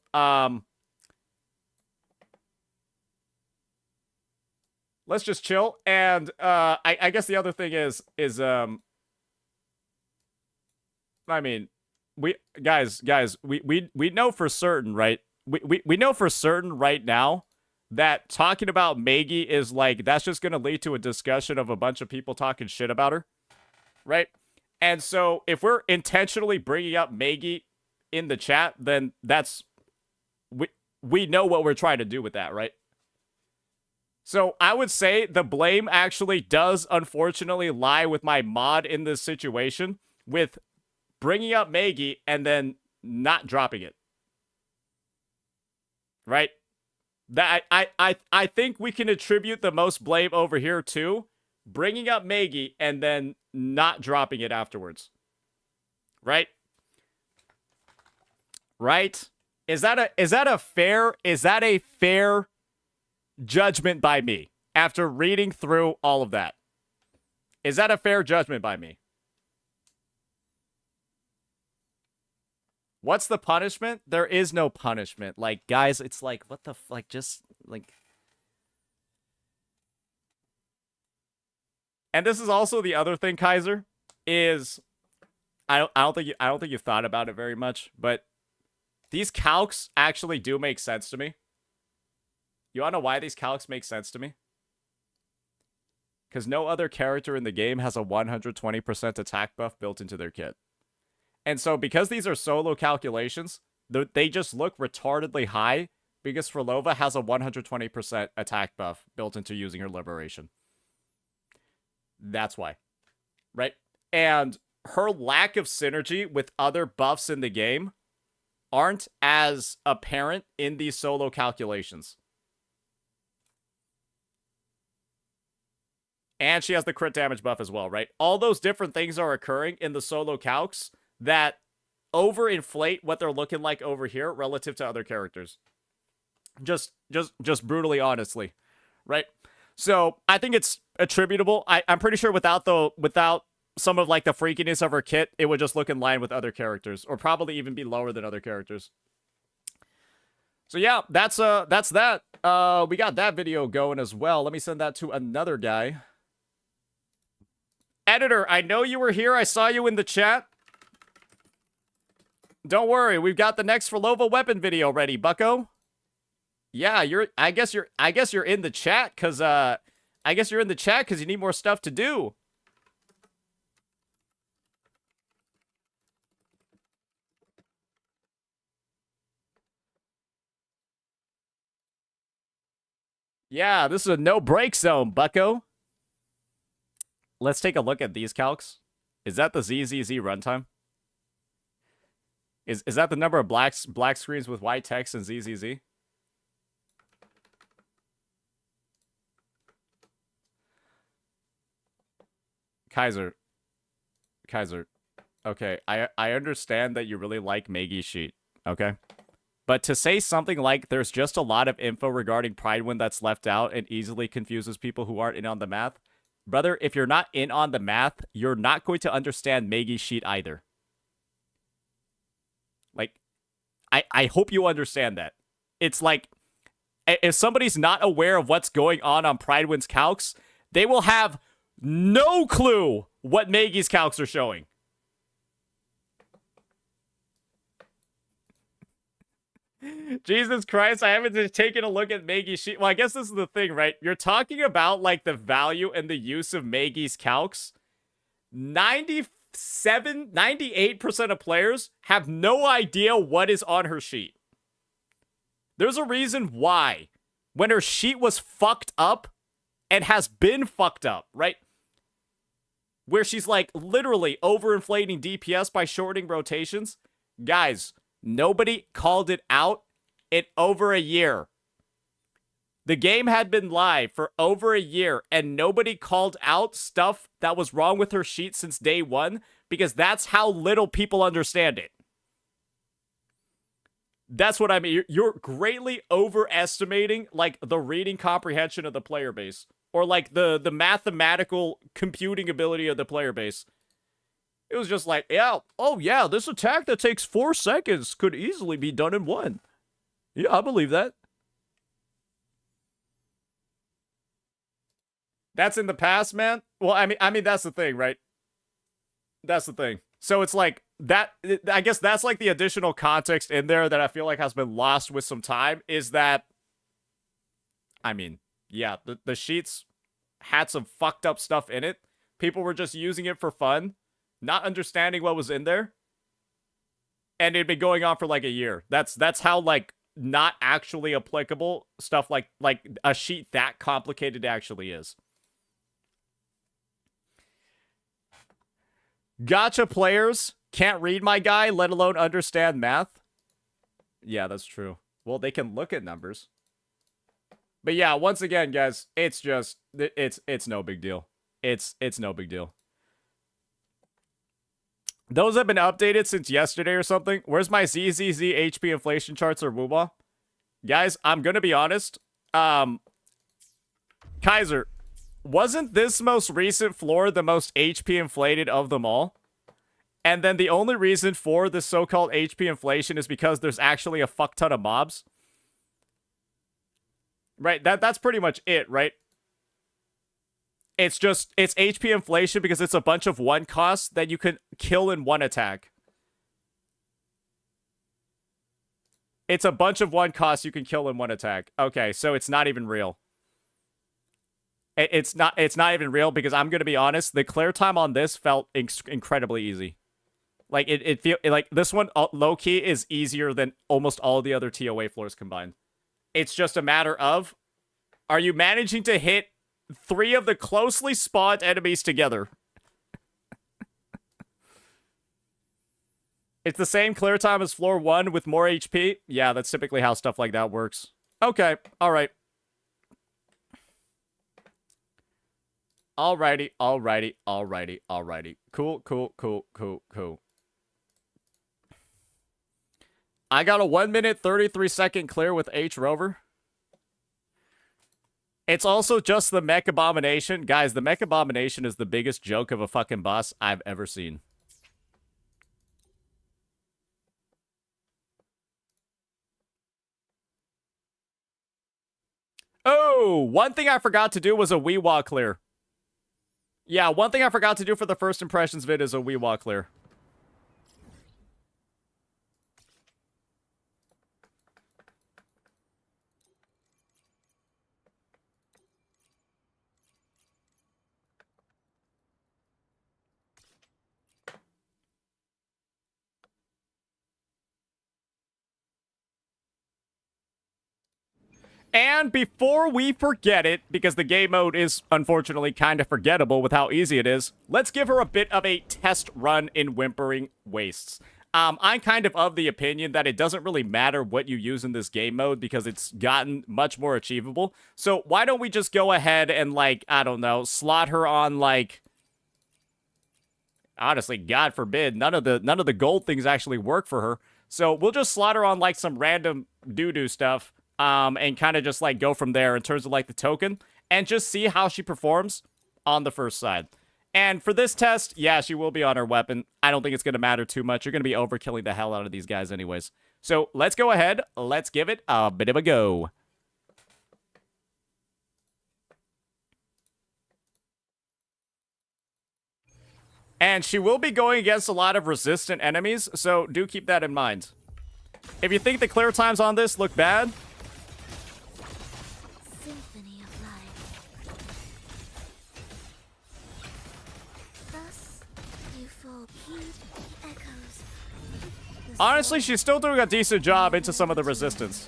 Let's just chill. And I guess the other thing is I mean, we know for certain, right? We know for certain right now that talking about Maggie is like, that's just going to lead to a discussion of a bunch of people talking shit about her. Right? And so if we're intentionally bringing up Maggie in the chat, then that's we know what we're trying to do with that, right? So I would say the blame actually does unfortunately lie with my mod in this situation with bringing up Maggie and then not dropping it. Right? That I think we can attribute the most blame over here to bringing up Maggie and then not dropping it afterwards. Right? Right? Is that a fair judgment by me after reading through all of that? Is that a fair judgment by me? What's the punishment? There is no punishment. Like, guys, it's like, what the like, just like. And this is also the other thing, Kaiser, is I don't think you thought about it very much, but these calcs actually do make sense to me. You wanna know why these calcs make sense to me? Because no other character in the game has a 120% attack buff built into their kit. And so because these are solo calculations, they just look retardedly high because Phrolova has a 120% attack buff built into using her liberation. That's why. Right? And her lack of synergy with other buffs in the game aren't as apparent in these solo calculations. And she has the crit damage buff as well, right? All those different things are occurring in the solo calcs that overinflate what they're looking like over here relative to other characters. Just brutally honestly, right? So I think it's attributable. I'm pretty sure without some of like the freakiness of her kit, it would just look in line with other characters, or probably even be lower than other characters. So yeah, that's that. We got that video going as well. Let me send that to another guy. Editor, I know you were here. I saw you in the chat. Don't worry, we've got the next Phrolova weapon video ready, bucko. Yeah, I guess you're in the chat cuz you need more stuff to do. Yeah, this is a no break zone, bucko. Let's take a look at these calcs. Is that the ZZZ runtime? Is that the number of black screens with white text in ZZZ? Kaiser. Okay, I understand that you really like Maggie's sheet, okay? But to say something like there's just a lot of info regarding Pridewind that's left out and easily confuses people who aren't in on the math, brother, if you're not in on the math, you're not going to understand Maggie's sheet either. Like, I hope you understand that. It's like, if somebody's not aware of what's going on Pridewind's calcs, they will have no clue what Maggie's calcs are showing. Jesus Christ, I haven't just taken a look at Maggie's sheet. Well, I guess this is the thing, right? You're talking about, like, the value and the use of Maggie's calcs. 98% of players have no idea what is on her sheet. There's a reason why. When her sheet was fucked up, and has been fucked up, right? Where she's, like, literally overinflating DPS by shortening rotations. Guys, nobody called it out in over a year. The game had been live for over a year, and nobody called out stuff that was wrong with her sheet since day one, because that's how little people understand it. That's what I mean. You're greatly overestimating, like, the reading comprehension of the player base. Or, like, the mathematical computing ability of the player base. It was just like, yeah, oh yeah, this attack that takes 4 seconds could easily be done in 1. Yeah, I believe that. That's in the past, man. Well, I mean, that's the thing, right? That's the thing. So it's like, that, I guess that's like the additional context in there that I feel like has been lost with some time, is that, I mean, yeah, the sheets had some fucked up stuff in it. People were just using it for fun, not understanding what was in there. And it'd been going on for like a year. That's how, like, not actually applicable stuff like a sheet that complicated actually is. Gacha players can't read, my guy, let alone understand math. Yeah, that's true. Well, they can look at numbers. But yeah, once again, guys, it's just, it's no big deal. It's no big deal. Those have been updated since yesterday or something. Where's my ZZZ HP inflation charts or WUBA? Guys, I'm gonna be honest. Kaiser, wasn't this most recent floor the most HP inflated of them all? And then the only reason for this so-called HP inflation is because there's actually a fuck ton of mobs? Right, that's pretty much it, right? It's HP inflation because it's a bunch of 1 costs that you can kill in 1 attack. It's a bunch of 1 costs you can kill in 1 attack. Okay, so it's not even real. It's not even real because I'm gonna be honest, the clear time on this felt incredibly easy. Like it feel like this one low key is easier than almost all the other TOA floors combined. It's just a matter of, are you managing to hit 3 of the closely spawned enemies together? It's the same clear time as floor 1 with more HP. Yeah, that's typically how stuff like that works. Okay, alright. Alrighty. Cool. I got a 1 minute 33 second clear with H Rover. It's also just the Mech Abomination. Guys, the Mech Abomination is the biggest joke of a fucking boss I've ever seen. Oh, one thing I forgot to do was a Weewa clear. Yeah, one thing I forgot to do for the first impressions vid is a Weewa clear. And before we forget it, because the game mode is unfortunately kind of forgettable with how easy it is, let's give her a bit of a test run in Whimpering Wastes. I'm kind of the opinion that it doesn't really matter what you use in this game mode because it's gotten much more achievable. So why don't we just go ahead and, like, I don't know, slot her on, like... Honestly, God forbid, none of the gold things actually work for her. So we'll just slot her on, like, some random doo-doo stuff. And kind of just, like, go from there in terms of, like, the token. And just see how she performs on the first side. And for this test, yeah, she will be on her weapon. I don't think it's going to matter too much. You're going to be overkilling the hell out of these guys anyways. So, let's go ahead. Let's give it a bit of a go. And she will be going against a lot of resistant enemies, so do keep that in mind. If you think the clear times on this look bad, Symphony of life. Thus, you fall heed the echoes. The honestly, soul she's still doing a decent job into some of the resistance.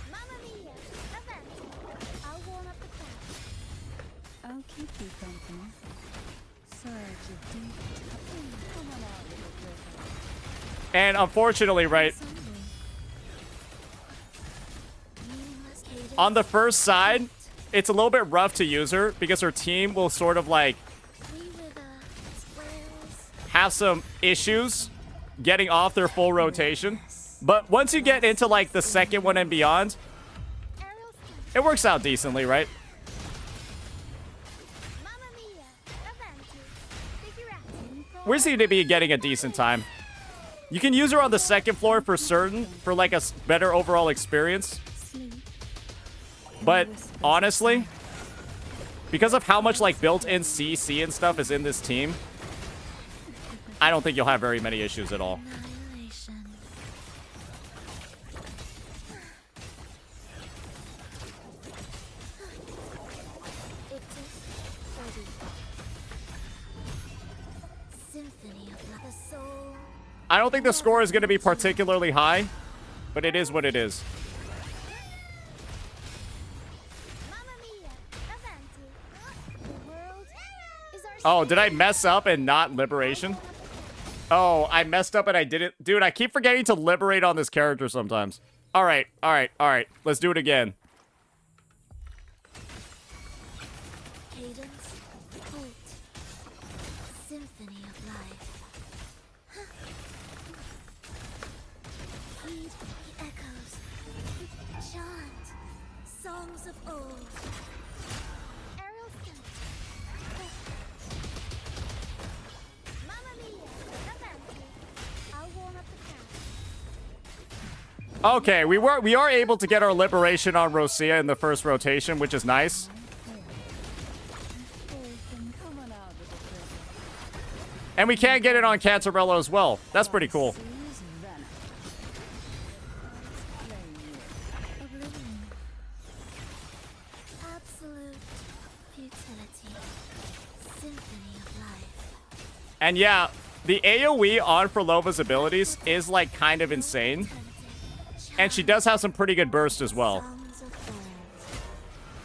Mamma mia! Event! I'll warm up the crowd. I'll keep you company. Surge of deep. Come on out, little girl. And unfortunately, right, Meaningless cadence. on the first side, it's a little bit rough to use her because her team will sort of like We wither, squirrels. have some issues getting off their full rotation. But once you get into like the second one and beyond, Aerial scout. it works out decently, right? Mamma mia! Event! Figure out. We seem to be getting a decent time. You can use her on the second floor for certain, for like a better overall experience. Sleep. But honestly, because of how much like built-in CC and stuff is in this team, I don't think you'll have very many issues at all. Annihilation. It is ready. Symphony of life. The soul. I don't think the score is going to be particularly high, but it is what it is. Mamma mia! Event! The world is our Oh, did I mess up and not liberation? Oh, I messed up and I didn't. Dude, I keep forgetting to liberate on this character sometimes. All right, all right, all right. Let's do it again. cadence? Halt. Symphony of life. Heed the echoes. Chant songs of old. Aerial scout. Mamma mia! Event! I'll warm up the crowd. Okay, we are able to get our liberation on Rosia in the first rotation, which is nice. Come on out, little girl. And we can get it on Cantarello as well. That's pretty cool. Seas vanish. Playing with. Oblivion. Absolute futility. Symphony of life. And yeah, the AoE on Phrolova's abilities is like kind of insane. Eternity. And she does have some pretty good burst as well. Songs of old.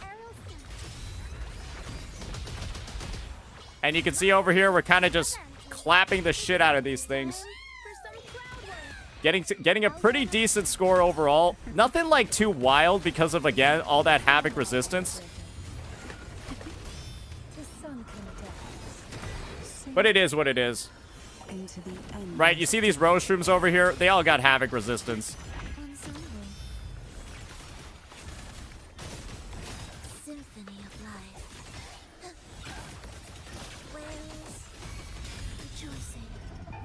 Aerial scout. And you can see over here, we're kind of just clapping the shit out of these things. For some crowd work. Getting a pretty decent score overall. Nothing like too wild because of, again, all that Havoc resistance. To sunken depths. But it is what it is. Into the end. Right, you see these Roshrooms over here? They all got Havoc resistance. Ensemble. Symphony of life. Wails. Rejoicing.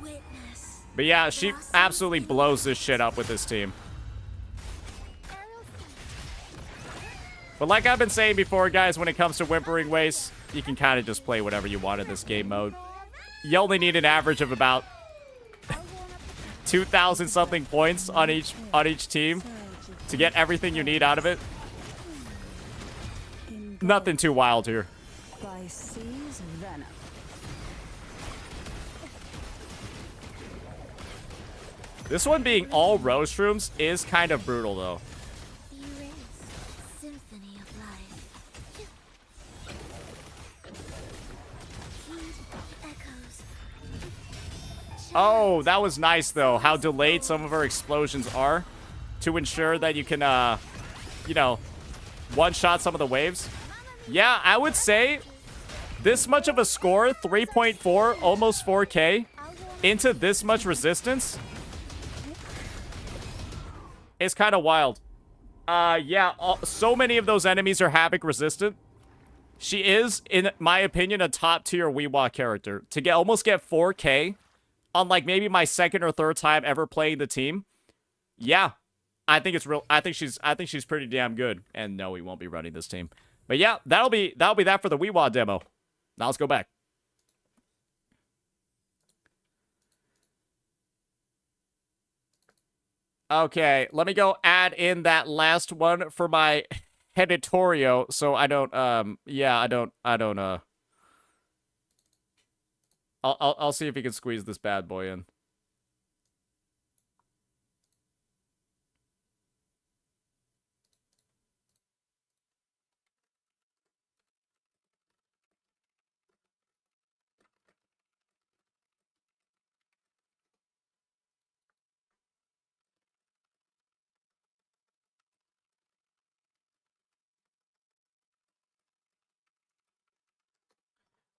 Witness. But yeah, she absolutely blows this shit up with this team. Aerial But like I've been saying before, guys, when it comes to Whimpering Waste, you can kind of just play whatever you want in this game mode. You only need an average of about 2,000 something points on each team to get everything you need out of it. Nothing too wild here. By seas venom. This one being all Roshrooms is kind of brutal though. Erase. Symphony of life. Heed the echoes. Oh, that was nice though, how delayed some of her explosions are to ensure that you can, you know, one-shot some of the waves. Yeah, I would say this much of a score, 3.4, almost 4K, into this much resistance is kind of wild. Yeah, so many of those enemies are Havoc resistant. She is, in my opinion, a top-tier Weewa character. To almost get 4K on like maybe my second or third time ever playing the team. Yeah, I think it's real. I think she's pretty damn good. And no, we won't be running this team. But yeah, that'll be that for the Weewa demo. Now let's go back. Okay, let me go add in that last one for my editorial so I don't I'll see if he can squeeze this bad boy in.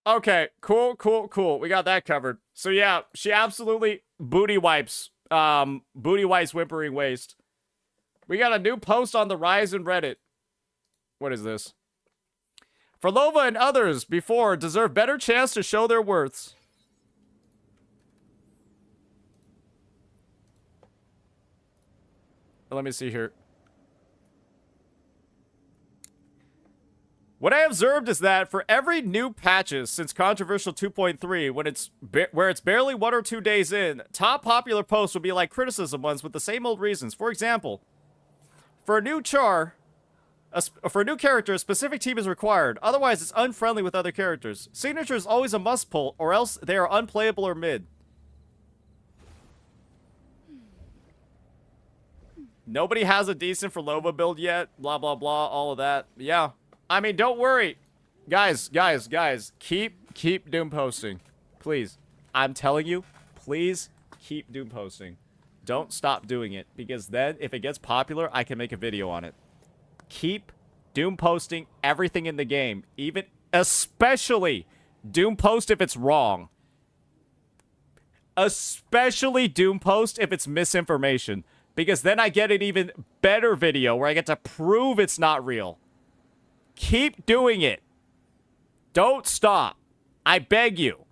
Okay, cool. We got that covered. So yeah, she absolutely booty wipes whimpering waist. We got a new post on the Rise in Reddit. What is this? Phrolova and others before deserve better chance to show their worths. Let me see here. What I observed is that for every new patches since Controversial 2.3, where it's barely 1 or 2 days in, top popular posts will be like criticism ones with the same old reasons. For example, for a new character, a specific team is required. Otherwise, it's unfriendly with other characters. Signature is always a must pull, or else they are unplayable or mid. Nobody has a decent Phrolova build yet. Blah, blah, blah. All of that. Yeah. I mean, don't worry. Guys. Keep Doom posting. Please. I'm telling you, please keep Doom posting. Don't stop doing it, because then, if it gets popular, I can make a video on it. Keep Doom posting everything in the game. Especially Doom post if it's wrong. Especially Doom post if it's misinformation. Because then I get an even better video where I get to prove it's not real. Keep doing it. Don't stop. I beg you.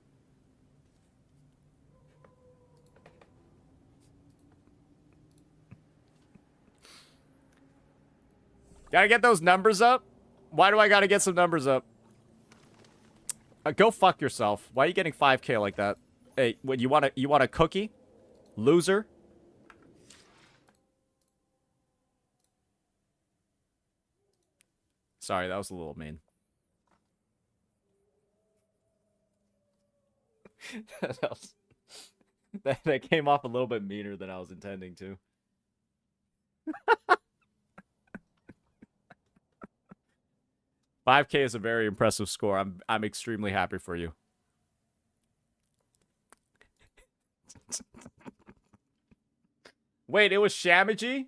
Gotta get those numbers up? Why do I gotta get some numbers up? Go fuck yourself. Why are you getting 5K like that? Hey, what, you want a cookie? Loser? Sorry, that was a little mean. that came off a little bit meaner than I was intending to. $5K is a very impressive score. I'm extremely happy for you. Wait, it was Shamiji?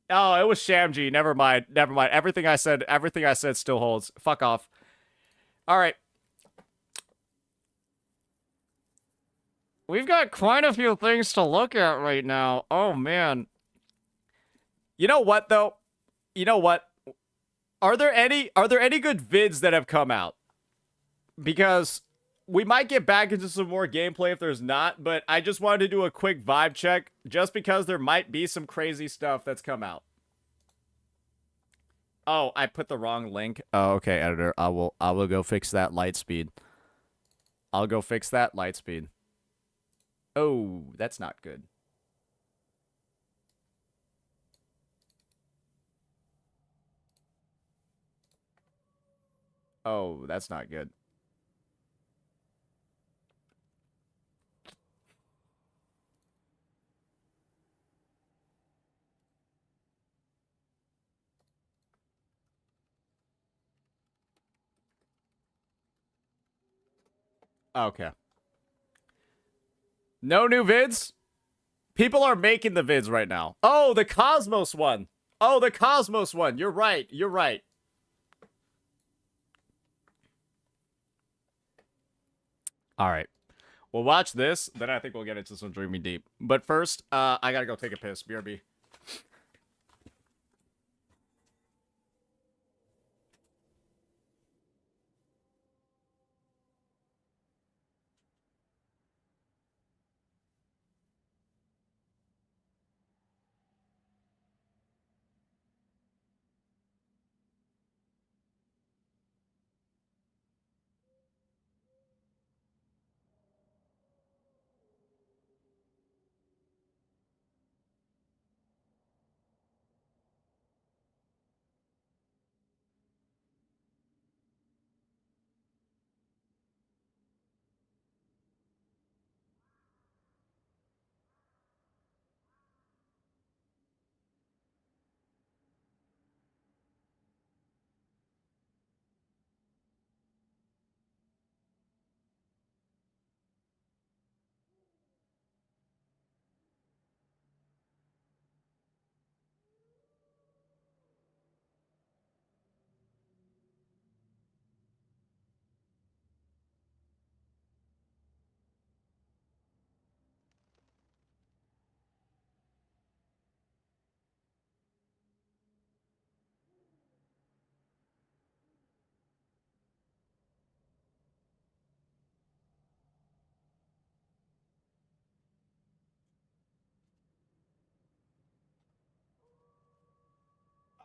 Oh, it was Shamji. Never mind. Everything I said still holds. Fuck off. All right. We've got quite a few things to look at right now. Oh man. You know what though? You know what? Are there any good vids that have come out? Because we might get back into some more gameplay if there's not, but I just wanted to do a quick vibe check just because there might be some crazy stuff that's come out. Oh, I put the wrong link. Oh, okay, editor. I will go fix that light speed. I'll go fix that light speed. Oh, that's not good. Oh, that's not good. Okay. No new vids? People are making the vids right now. Oh, the Cosmos one. Oh, the Cosmos one. You're right. You're right. All right. We'll watch this, then I think we'll get into some Dreamy Deep. But first, I gotta go take a piss. BRB.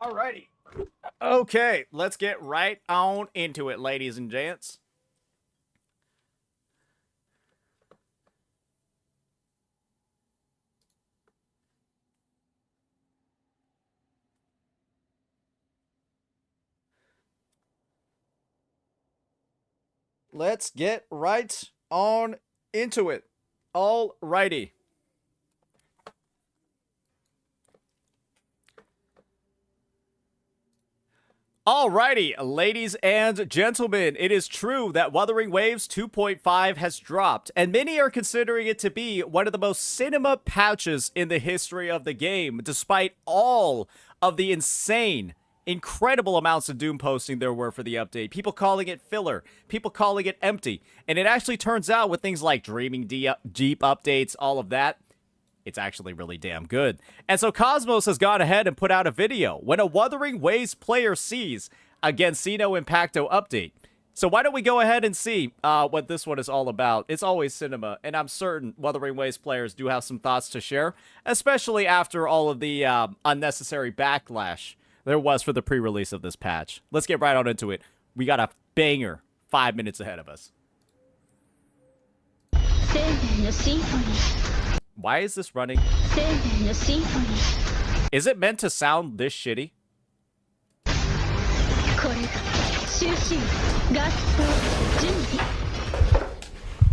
Alrighty. Okay, let's get right on into it, ladies and gents. Let's get right on into it. Alrighty. Alrighty, ladies and gentlemen, it is true that Wuthering Waves 2.5 has dropped, and many are considering it to be one of the most cinema patches in the history of the game, despite all of the insane, incredible amounts of Doom posting there were for the update. People calling it filler, people calling it empty, and it actually turns out with things like Dreaming Deep updates, all of that, it's actually really damn good. And so Cosmos has gone ahead and put out a video when a Wuthering Waves player sees a Gensino Impacto update. So why don't we go ahead and see what this one is all about. It's always cinema, and I'm certain Wuthering Waves players do have some thoughts to share, especially after all of the unnecessary backlash there was for the pre-release of this patch. Let's get right on into it. We got a banger 5 minutes ahead of us. Why is this running? Is it meant to sound this shitty?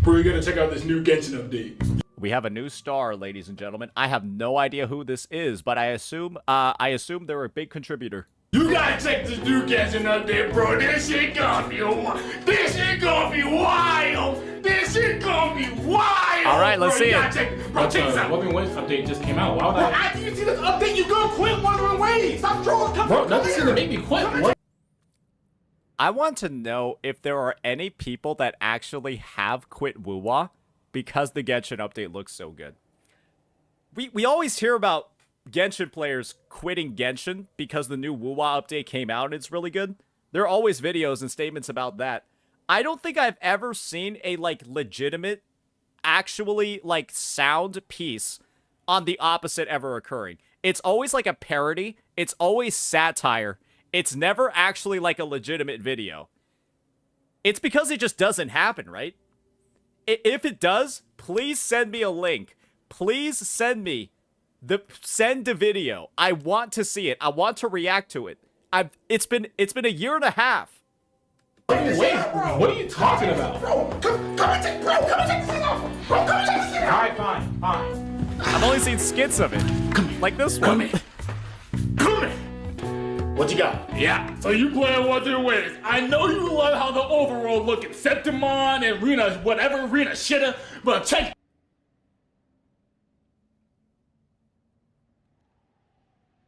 We're gonna check out this new Genshin update. We have a new star, ladies and gentlemen. I have no idea who this is, but I assume they're a big contributor. You gotta check this new Genshin update, bro. This shit gonna be wild. This shit gonna be wild. This shit gonna be wild. All right, let's see it. Bro, check this out. Wuthering Waves update just came out. Why would I? After you see this update, you gonna quit Wuthering Waves. Stop trolling. Bro, nothing's gonna make me quit. What? I want to know if there are any people that actually have quit Wuwa because the Genshin update looks so good. We always hear about Genshin players quitting Genshin because the new Wuwa update came out and it's really good. There are always videos and statements about that. I don't think I've ever seen a, like, legitimate, actually, like, sound piece on the opposite ever occurring. It's always, like, a parody. It's always satire. It's never actually, like, a legitimate video. It's because it just doesn't happen, right? If it does, please send me a link. Please send me the video. I want to see it. I want to react to it. It's been a year and a half. Wait, what are you talking about? Bro, come and check this thing out. Bro, come and check this thing out. Alright, fine. I've only seen skits of it. Like this one. Come here. What you got? Yeah, so you playing Wuthering Waves. I know you love how the overworld looking. Septimon and Rina, whatever Rina shitta, but check.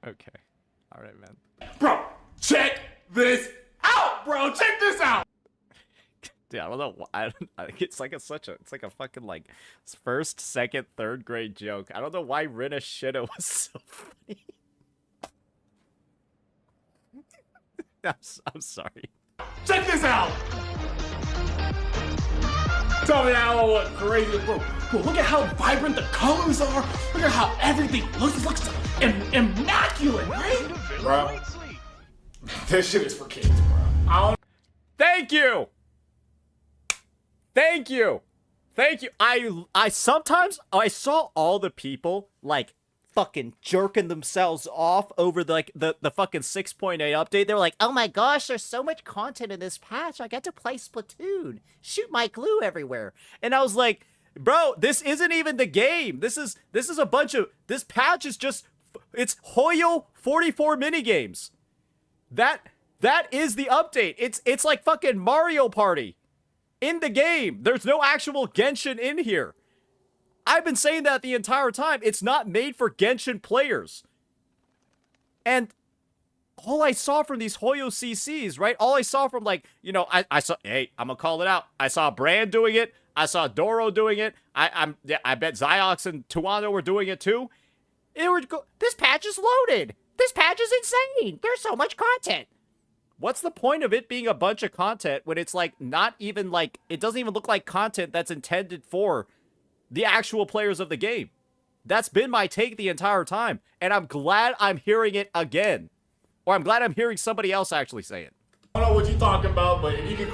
Okay. Alright, man. Bro, check this out, bro. Check this out. Dude, I don't know why. It's like it's like a fucking like first, second, third grade joke. I don't know why Rina Shitta was so funny. I'm sorry. Check this out. Tell me I don't look crazy, bro. Bro, look at how vibrant the colors are. Look at how everything looks. It looks immaculate, right? Bro, this shit is for kids, bro. Thank you. Thank you. Thank you. I sometimes saw all the people like fucking jerking themselves off over the fucking 6.8 update. They were like, "Oh my gosh, there's so much content in this patch. I get to play Splatoon, shoot my glue everywhere." And I was like, "Bro, this isn't even the game. This is a bunch of this patch is just it's Hoyo 44 minigames. That is the update. It's like fucking Mario Party in the game. There's no actual Genshin in here. I've been saying that the entire time. It's not made for Genshin players. And all I saw from these Hoyo CCs, right? All I saw from, like, you know, I saw, hey, I'm gonna call it out. I saw Brand doing it. I saw Doro doing it. I bet Ziox and Tuano were doing it too. This patch is loaded. This patch is insane. There's so much content. What's the point of it being a bunch of content when it's like not even like, it doesn't even look like content that's intended for the actual players of the game? That's been my take the entire time, and I'm glad I'm hearing it again. Or I'm glad I'm hearing somebody else actually say it. I don't know what you're talking about, but you can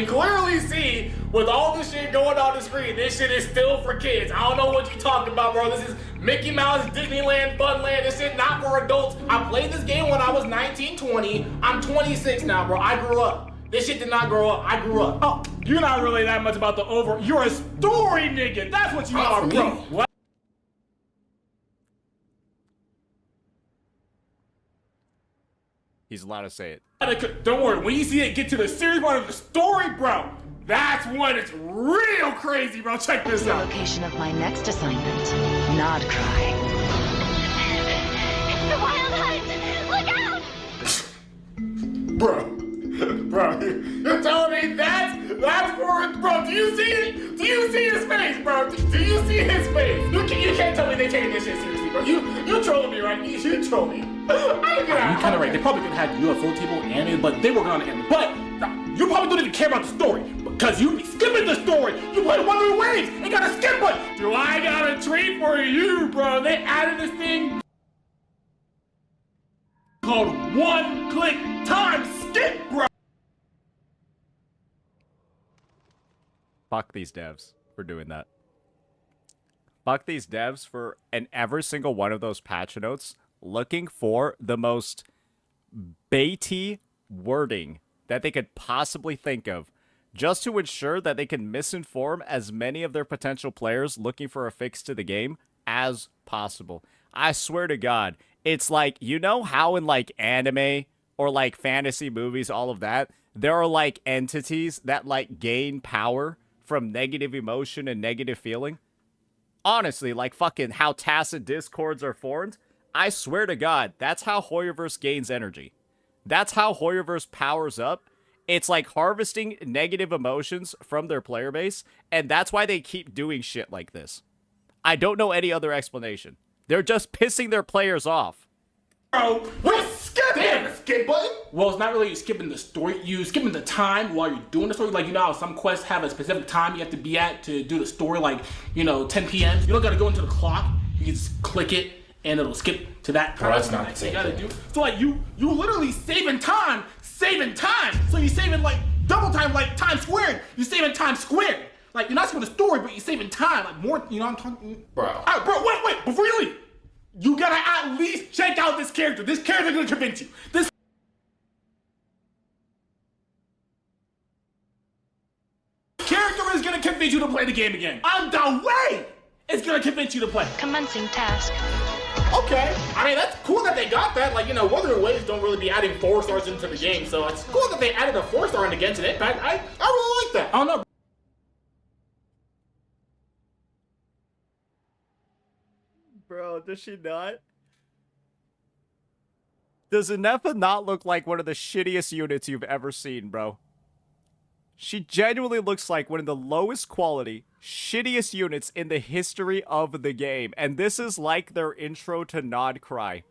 clearly see with all this shit going on the screen, this shit is still for kids. I don't know what you're talking about, bro. This is Mickey Mouse, Disneyland, Funland. This shit not for adults. I played this game when I was 19, 20. I'm 26 now, bro. I grew up. This shit did not grow up. I grew up. Oh, you're not really that much about the over. You're a story nigga. That's what you are, bro. What? He's allowed to say it. Don't worry, when you see it get to the serious part of the story, bro, that's when it's real crazy, bro. Check this The out. location of my next assignment. Nod cry. It's the wild hunt! Look out! Bro, you're telling me that's for it, bro? Do you see it? Do you see his face, bro? Do you see his face? You can't tell me they taking this shit seriously, bro. You trolling me, right? You trolling me. You kind of right. They probably could have had UFO table animated, but they were gonna anime. But you probably don't even care about the story because you be skipping the story. You played one of the waves and got a skip button. Do I got a treat for you, bro? They added this thing called one-click time skip, bro. Fuck these devs for doing that. Fuck these devs for, in every single one of those patch notes, looking for the most baity wording that they could possibly think of, just to ensure that they can misinform as many of their potential players looking for a fix to the game as possible. I swear to God, it's like, you know how in like anime or like fantasy movies, all of that, there are like entities that like gain power from negative emotion and negative feeling? Honestly, like fucking how tacit discords are formed, I swear to God, that's how Hoyoverse gains energy. That's how Hoyoverse powers up. It's like harvesting negative emotions from their player base, and that's why they keep doing shit like this. I don't know any other explanation. They're just pissing their players off. Bro, what skip? Damn, the skip button? Well, it's not really you skipping the story. You skipping the time while you're doing the story. Like, you know how some quests have a specific time you have to be at to do the story, like, 10 p.m. You don't gotta go into the clock. You can just click it and it'll skip to that time. That's not the same thing. So like you literally saving time. So you're saving like double time, like time squared. You're saving time squared. Like, you're not saving the story, but you're saving time. Like more, I'm talking. Bro. All right, bro, wait, before you leave. You gotta at least check out this character. This character's gonna convince you. This character is gonna convince you to play the game again. On the way, it's gonna convince you to play. Commencing task. Okay. I mean, that's cool that they got that. Like, Wuthering Waves don't really be adding 4 stars into the game, so it's cool that they added a 4-star into Genshin Impact. I really like that. I don't know. Bro, does she not? Does Inefa not look like one of the shittiest units you've ever seen, bro? She genuinely looks like one of the lowest quality, shittiest units in the history of the game. And this is like their intro to Nod Cry.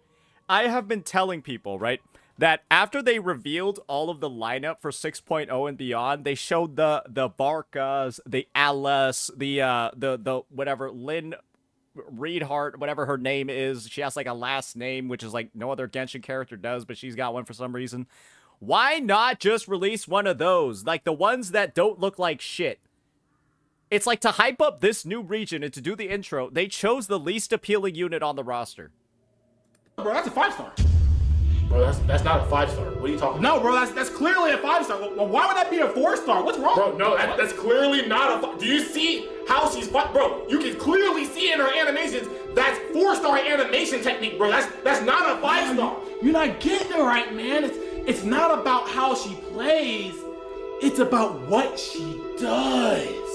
I have been telling people, right, that after they revealed all of the lineup for 6.0 and beyond, they showed the Barkas, the Alice, the whatever, Lynn Reedhart, whatever her name is. She has like a last name, which is like no other Genshin character does, but she's got one for some reason. Why not just release one of those? Like the ones that don't look like shit. It's like to hype up this new region and to do the intro, they chose the least appealing unit on the roster. Bro, that's a 5-star. Bro, that's not a 5-star. What are you talking about? No, bro, that's clearly a 5-star. Well, why would that be a 4-star? What's wrong? Bro, no, that's clearly not a 5. Do you see how she's bro? You can clearly see in her animations that's 4-star animation technique, bro. That's not a 5-star. You're not getting it right, man. It's not about how she plays. It's about what she does.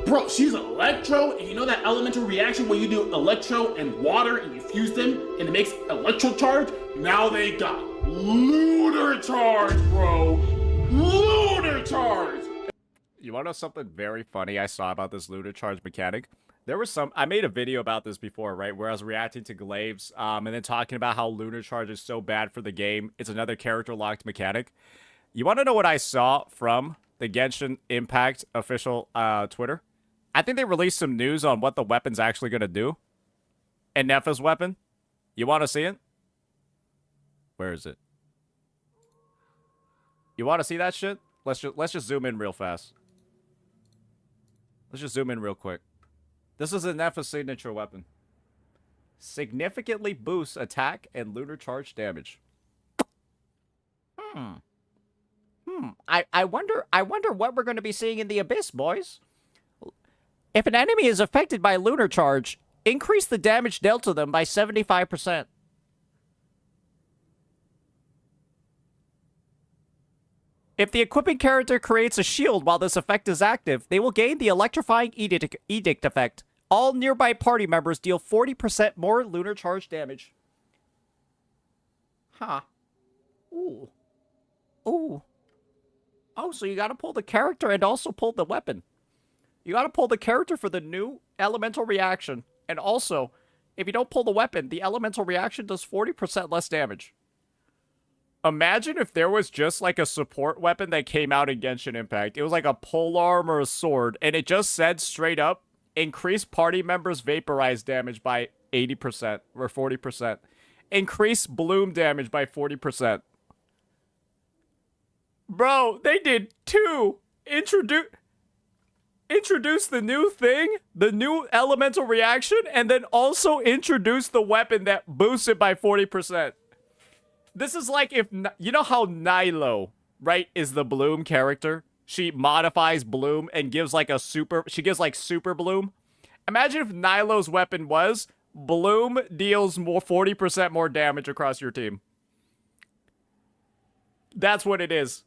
Bro, she's electro, and you know that elemental reaction where you do electro and water and you fuse them and it makes electro charge? Now they got lunar charge, bro. Lunar charge. You want to know something very funny I saw about this lunar charge mechanic? There was I made a video about this before, right, where I was reacting to Glaives, and then talking about how lunar charge is so bad for the game. It's another character locked mechanic. You want to know what I saw from the Genshin Impact official Twitter? I think they released some news on what the weapon's actually going to do. And Nefa's weapon. You want to see it? Where is it? You want to see that shit? Let's just zoom in real fast. Let's just zoom in real quick. This is a Neph's signature weapon. Significantly boosts attack and lunar charge damage. I wonder what we're going to be seeing in the Abyss, boys. If an enemy is affected by lunar charge, increase the damage dealt to them by 75%. If the equipping character creates a shield while this effect is active, they will gain the electrifying edict effect. All nearby party members deal 40% more lunar charge damage. Huh. Ooh. Ooh. Oh, so you gotta pull the character and also pull the weapon. You gotta pull the character for the new elemental reaction. And also, if you don't pull the weapon, the elemental reaction does 40% less damage. Imagine if there was just like a support weapon that came out in Genshin Impact. It was like a polearm or a sword, and it just said straight up, increase party members' vaporized damage by 80% or 40%. Increase bloom damage by 40%. Bro, they did two. Introduce the new thing, the new elemental reaction, and then also introduce the weapon that boosts it by 40%. This is like if, you know how Nilo, right, is the Bloom character? She modifies Bloom and gives like she gives like super Bloom. Imagine if Nilo's weapon was, Bloom deals 40% more damage across your team. That's what it is.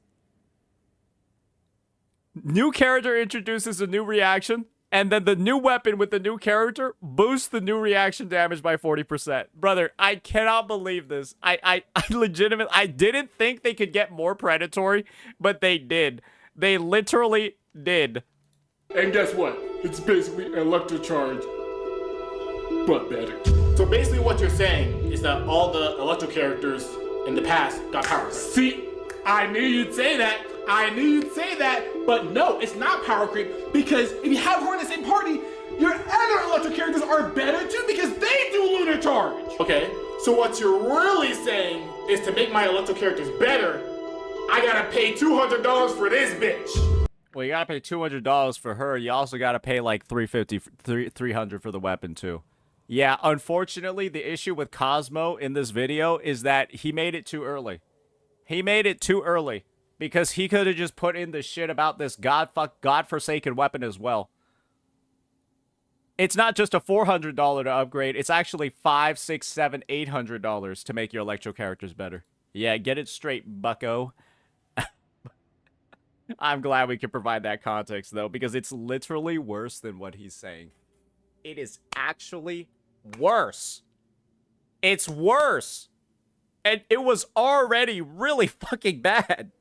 New character introduces a new reaction, and then the new weapon with the new character boosts the new reaction damage by 40%. Brother, I cannot believe this. I legitimately, I didn't think they could get more predatory, but they did. They literally did. And guess what? It's basically electrocharge, but better. So basically what you're saying is that all the electro characters in the past got power creep. See, I knew you'd say that. But no, it's not power creep, because if you have her in the same party, your other electro characters are better too because they do lunar charge. Okay, so what you're really saying is to make my electro characters better, I gotta pay $200 for this bitch. Well, you gotta pay $200 for her. You also gotta pay like $300 for the weapon too. Yeah, unfortunately, the issue with Cosmo in this video is that he made it too early. Because he could have just put in the shit about this godforsaken weapon as well. It's not just a $400 to upgrade. It's actually $500, $600, $700, $800 to make your electro characters better. Yeah, get it straight, bucko. I'm glad we could provide that context, though, because it's literally worse than what he's saying. It is actually worse. It's worse. And it was already really fucking bad.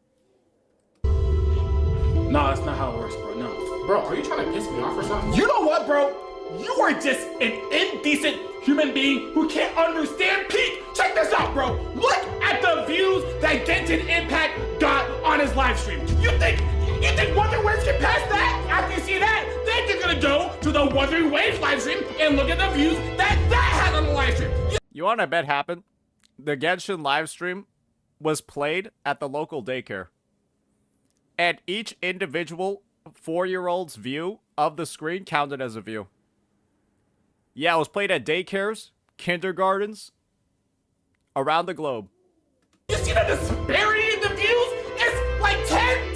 No, that's not how it works, bro. No. Bro, are you trying to piss me off or something? You know what, bro? You are just an indecent human being who can't understand peak. Check this out, bro. Look at the views that Genshin Impact got on his live stream. You think Wondering Waves can pass that? After you see that, then you're gonna go to the Wondering Waves live stream and look at the views that had on the live stream. You want to bet happened? The Genshin live stream was played at the local daycare. And each individual 4-year-old's view of the screen counted as a view. Yeah, it was played at daycares, kindergartens, around the globe. You see the disparity in the views? It's like 10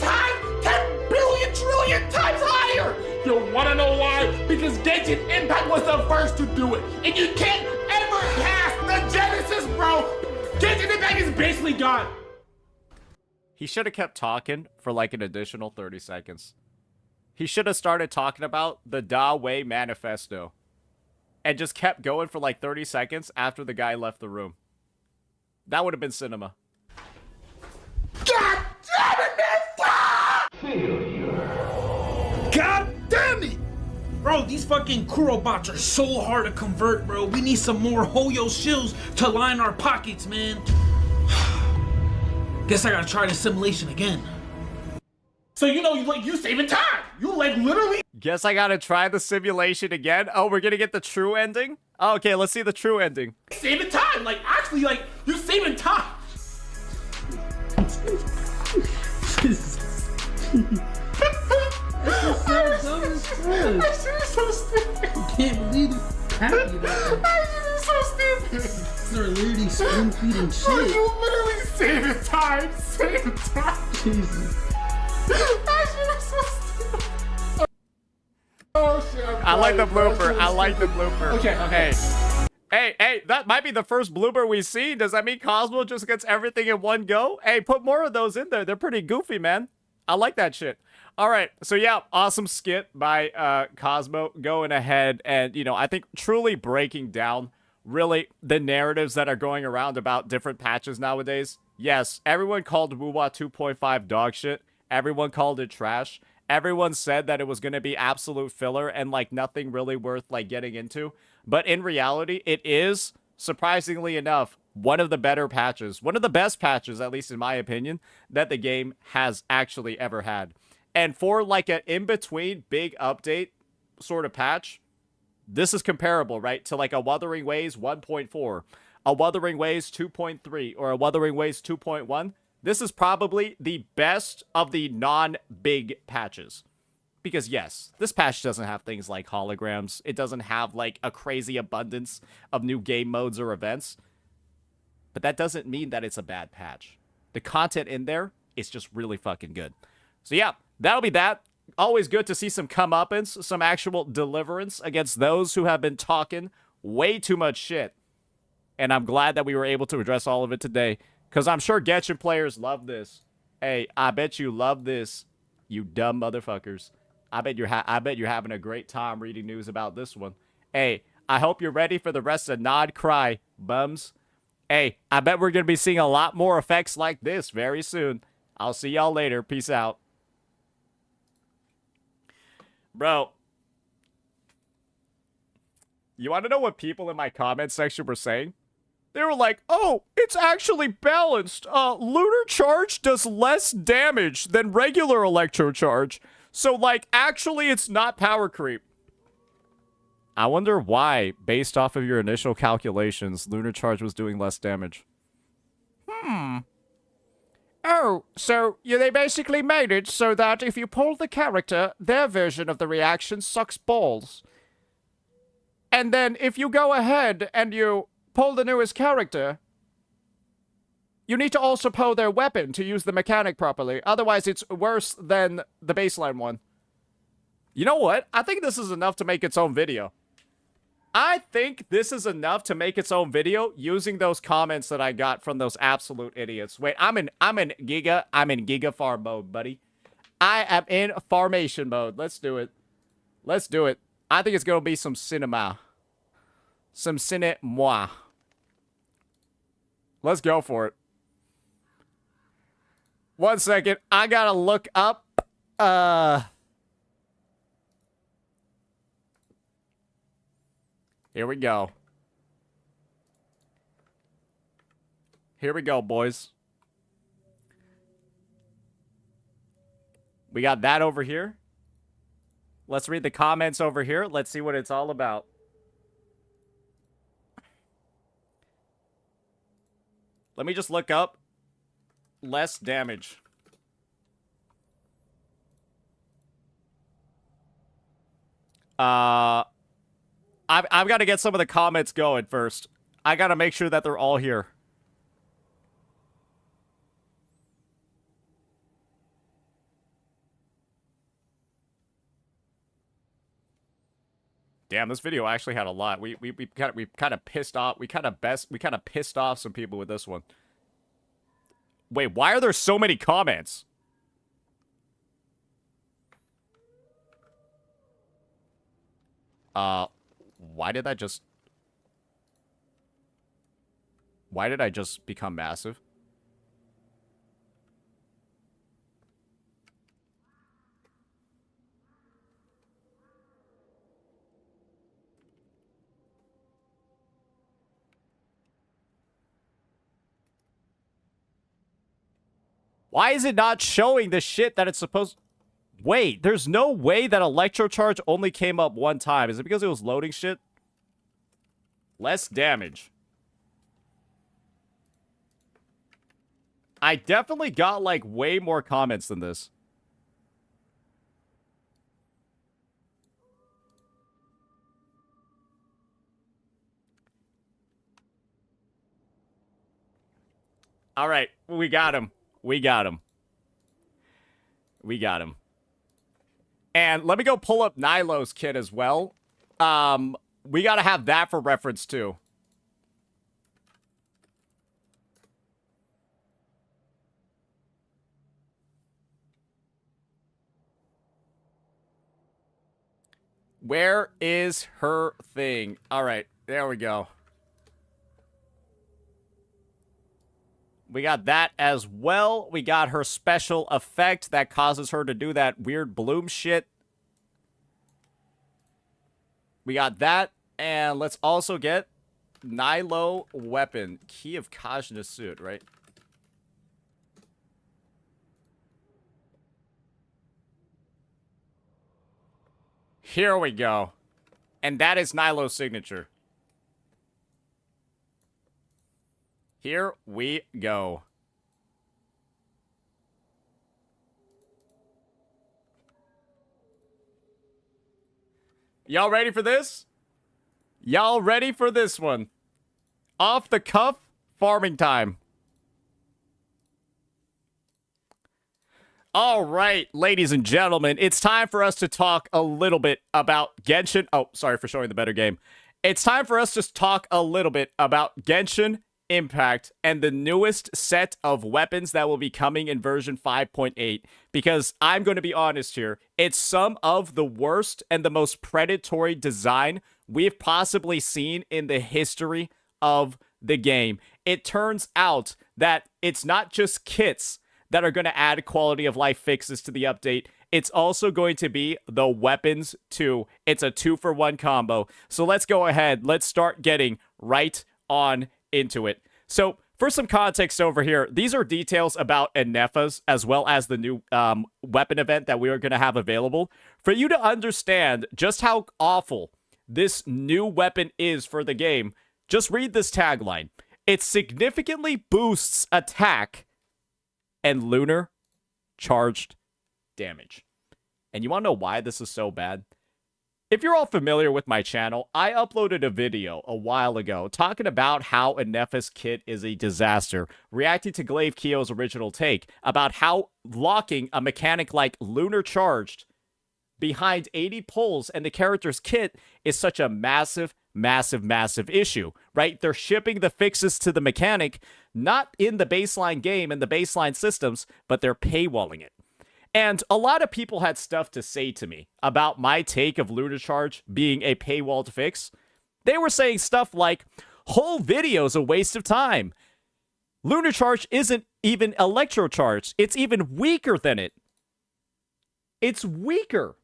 billion trillion times higher! You wanna know why? Because Genshin Impact was the first to do it. And you can't ever pass the Genesis, bro! Genshin Impact is basically gone. He should have kept talking for like an additional 30 seconds. He should have started talking about the Da Wei Manifesto. And just kept going for like 30 seconds after the guy left the room. That would have been cinema. God damn it, man! Failure. God damn it! Bro, these fucking Kurobots are so hard to convert, bro. We need some more Hoyo shills to line our pockets, man. Guess I gotta try the simulation again. So you saving time. You like literally. Guess I gotta try the simulation again. Oh, we're gonna get the true ending? Oh, okay, let's see the true ending. Saving time. Like actually, like you saving time. That's so dumb as fuck. That shit is so stupid. I can't believe it's happy that That shit is so stupid. they're literally spoon feeding Bro, shit. you literally saving time. Saving time. Jesus. That shit is so stupid. Oh shit. I like the blooper. I like the blooper. Okay, okay. Hey, that might be the first blooper we see. Does that mean Cosmo just gets everything in one go? Hey, put more of those in there. They're pretty goofy, man. I like that shit. All right, so yeah, awesome skit by Cosmo going ahead and, you know, I think truly breaking down really the narratives that are going around about different patches nowadays. Yes, everyone called WuWa 2.5 dog shit. Everyone called it trash. Everyone said that it was going to be absolute filler and, like, nothing really worth, like, getting into. But in reality, it is, surprisingly enough, one of the better patches. One of the best patches, at least in my opinion, that the game has actually ever had. And for, like, an in-between big update sort of patch, this is comparable, right, to, like, a Wuthering Waves 1.4, a Wuthering Waves 2.3, or a Wuthering Waves 2.1. This is probably the best of the non-big patches. Because, yes, this patch doesn't have things like holograms. It doesn't have, like, a crazy abundance of new game modes or events. But that doesn't mean that it's a bad patch. The content in there is just really fucking good. So, yeah, that'll be that. Always good to see some comeuppance, some actual deliverance against those who have been talking way too much shit. And I'm glad that we were able to address all of it today. Because I'm sure Genshin players love this. Hey, I bet you love this, you dumb motherfuckers. I bet you're having a great time reading news about this one. Hey, I hope you're ready for the rest of Nod Cry, bums. Hey, I bet we're going to be seeing a lot more effects like this very soon. I'll see y'all later. Peace out. Bro. You want to know what people in my comment section were saying? They were like, oh, it's actually balanced. Lunar Charge does less damage than regular Electro Charge. So, like, actually, it's not power creep. I wonder why, based off of your initial calculations, Lunar Charge was doing less damage. Oh, so they basically made it so that if you pull the character, their version of the reaction sucks balls. And then if you go ahead and you pull the newest character, you need to also pull their weapon to use the mechanic properly. Otherwise, it's worse than the baseline one. You know what? I think this is enough to make its own video. I think this is enough to make its own video using those comments that I got from those absolute idiots. Wait, I'm in Giga Farm mode, buddy. I am in farmation mode. Let's do it. Let's do it. I think it's gonna be some cinema. Some ciné-moi. Let's go for it. 1 second. I gotta look up. Here we go. Here we go, boys. We got that over here. Let's read the comments over here. Let's see what it's all about. Let me just look up less damage. I've got to get some of the comments going first. I got to make sure that they're all here. Damn, this video actually had a lot. We kind of pissed off. We kind of pissed off some people with this one. Wait, why are there so many comments? Why did I just become massive? Why is it not showing the shit that it's supposed... Wait, there's no way that Electro Charge only came up one time. Is it because it was loading shit? Less damage. I definitely got, like, way more comments than this. All right, we got him. We got him. We got him. And let me go pull up Nilo's kit as well. We got to have that for reference, too. Where is her thing? All right, there we go. We got that as well. We got her special effect that causes her to do that weird bloom shit. We got that. And let's also get Nilo weapon. Key of Kajna's suit, right? Here we go. And that is Nilo's signature. Here we go. Y'all ready for this? Y'all ready for this one? Off the cuff, farming time. All right, ladies and gentlemen, it's time for us to talk a little bit about Genshin. Oh, sorry for showing the better game. It's time for us to talk a little bit about Genshin Impact and the newest set of weapons that will be coming in version 5.8, because I'm going to be honest here, it's some of the worst and the most predatory design we've possibly seen in the history of the game. It turns out that it's not just kits that are going to add quality of life fixes to the update. It's also going to be the weapons too. It's a 2-for-1 combo. So let's go ahead. Let's start getting right on into it. So for some context over here, these are details about Enefas as well as the new weapon event that we are going to have available. For you to understand just how awful this new weapon is for the game, just read this tagline. It significantly boosts attack and lunar charged damage. And you want to know why this is so bad? If you're all familiar with my channel, I uploaded a video a while ago talking about how Enefa's kit is a disaster, reacting to Glaive Keo's original take about how locking a mechanic like lunar charged behind 80 pulls and the character's kit is such a massive issue, right? They're shipping the fixes to the mechanic, not in the baseline game and the baseline systems, but they're paywalling it. And a lot of people had stuff to say to me about my take of Lunar Charge being a paywalled fix. They were saying stuff like, whole video's a waste of time. Lunar Charge isn't even Electro Charge. It's even weaker than it. It's weaker.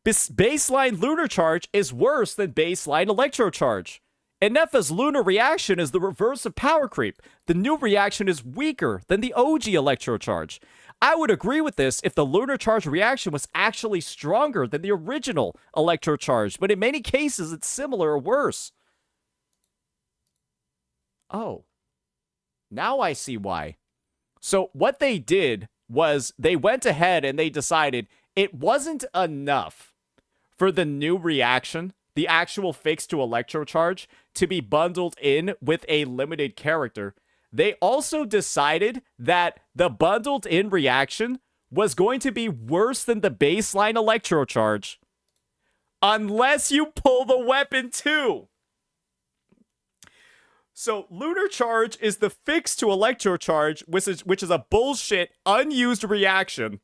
Baseline Lunar Charge is worse than baseline Electro Charge. Enefa's Lunar Reaction is the reverse of Power Creep. The new reaction is weaker than the OG Electro Charge. I would agree with this if the Lunar Charge reaction was actually stronger than the original Electro Charge, but in many cases it's similar or worse. Oh. Now I see why. So what they did was they went ahead and they decided it wasn't enough for the new reaction, the actual fix to Electro Charge, to be bundled in with a limited character. They also decided that the bundled in reaction was going to be worse than the baseline Electro Charge unless you pull the weapon too. So Lunar Charge is the fix to Electro Charge, which is a bullshit, unused reaction.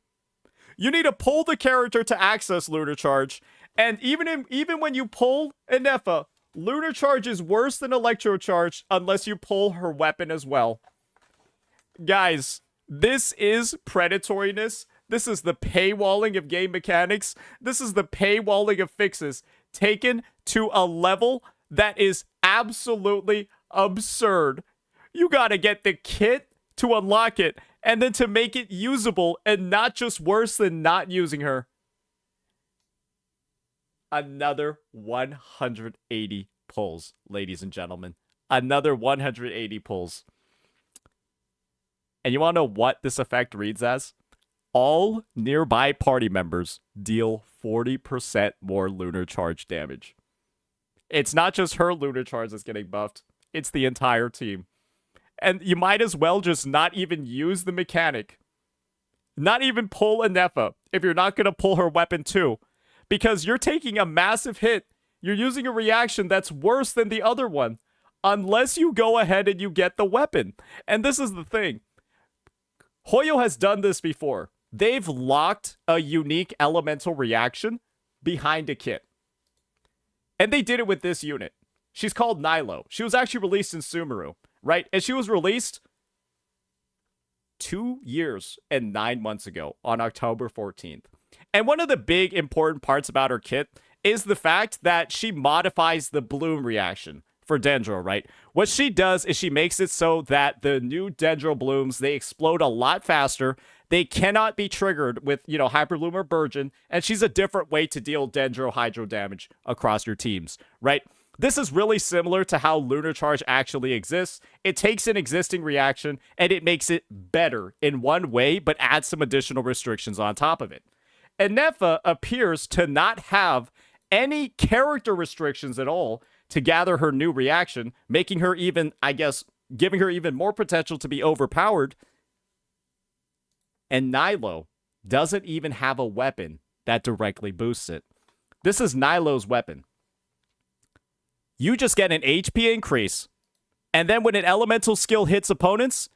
You need to pull the character to access Lunar Charge, and even when you pull Enefa, Lunar Charge is worse than Electro Charge unless you pull her weapon as well. Guys, this is predatoriness. This is the paywalling of game mechanics. This is the paywalling of fixes taken to a level that is absolutely absurd. You gotta get the kit to unlock it, and then to make it usable and not just worse than not using her. Another 180 pulls, ladies and gentlemen. Another 180 pulls. And you want to know what this effect reads as? All nearby party members deal 40% more lunar charge damage. It's not just her lunar charge that's getting buffed. It's the entire team. And you might as well just not even use the mechanic. Not even pull a Nefa if you're not going to pull her weapon too. Because you're taking a massive hit. You're using a reaction that's worse than the other one. Unless you go ahead and you get the weapon. And this is the thing. Hoyo has done this before. They've locked a unique elemental reaction behind a kit. And they did it with this unit. She's called Nilo. She was actually released in Sumeru, right? And she was released 2 years and 9 months ago on October 14th. And one of the big important parts about her kit is the fact that she modifies the bloom reaction for Dendro, right? What she does is she makes it so that the new Dendro blooms, they explode a lot faster. They cannot be triggered with, Hyper Bloom or Burgeon, and she's a different way to deal Dendro Hydro damage across your teams, right? This is really similar to how Lunar Charge actually exists. It takes an existing reaction, and it makes it better in one way, but adds some additional restrictions on top of it. And Nefa appears to not have any character restrictions at all to gather her new reaction, making her even, giving her even more potential to be overpowered. And Nilo doesn't even have a weapon that directly boosts it. This is Nilo's weapon. You just get an HP increase, and then when an elemental skill hits opponents,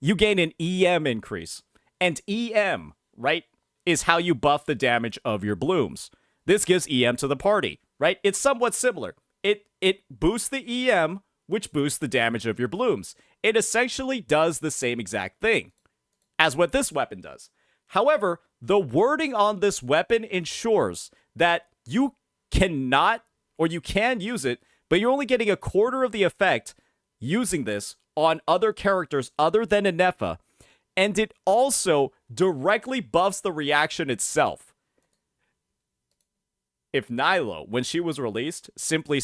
you gain an EM increase. And EM, right, is how you buff the damage of your blooms. This gives EM to the party, right? It's somewhat similar. It boosts the EM, which boosts the damage of your blooms. It essentially does the same exact thing as what this weapon does. However, the wording on this weapon ensures that you cannot, or you can use it, but you're only getting a quarter of the effect using this on other characters other than a Nefa, and it also directly buffs the reaction itself. If Nilo, when she was released, simply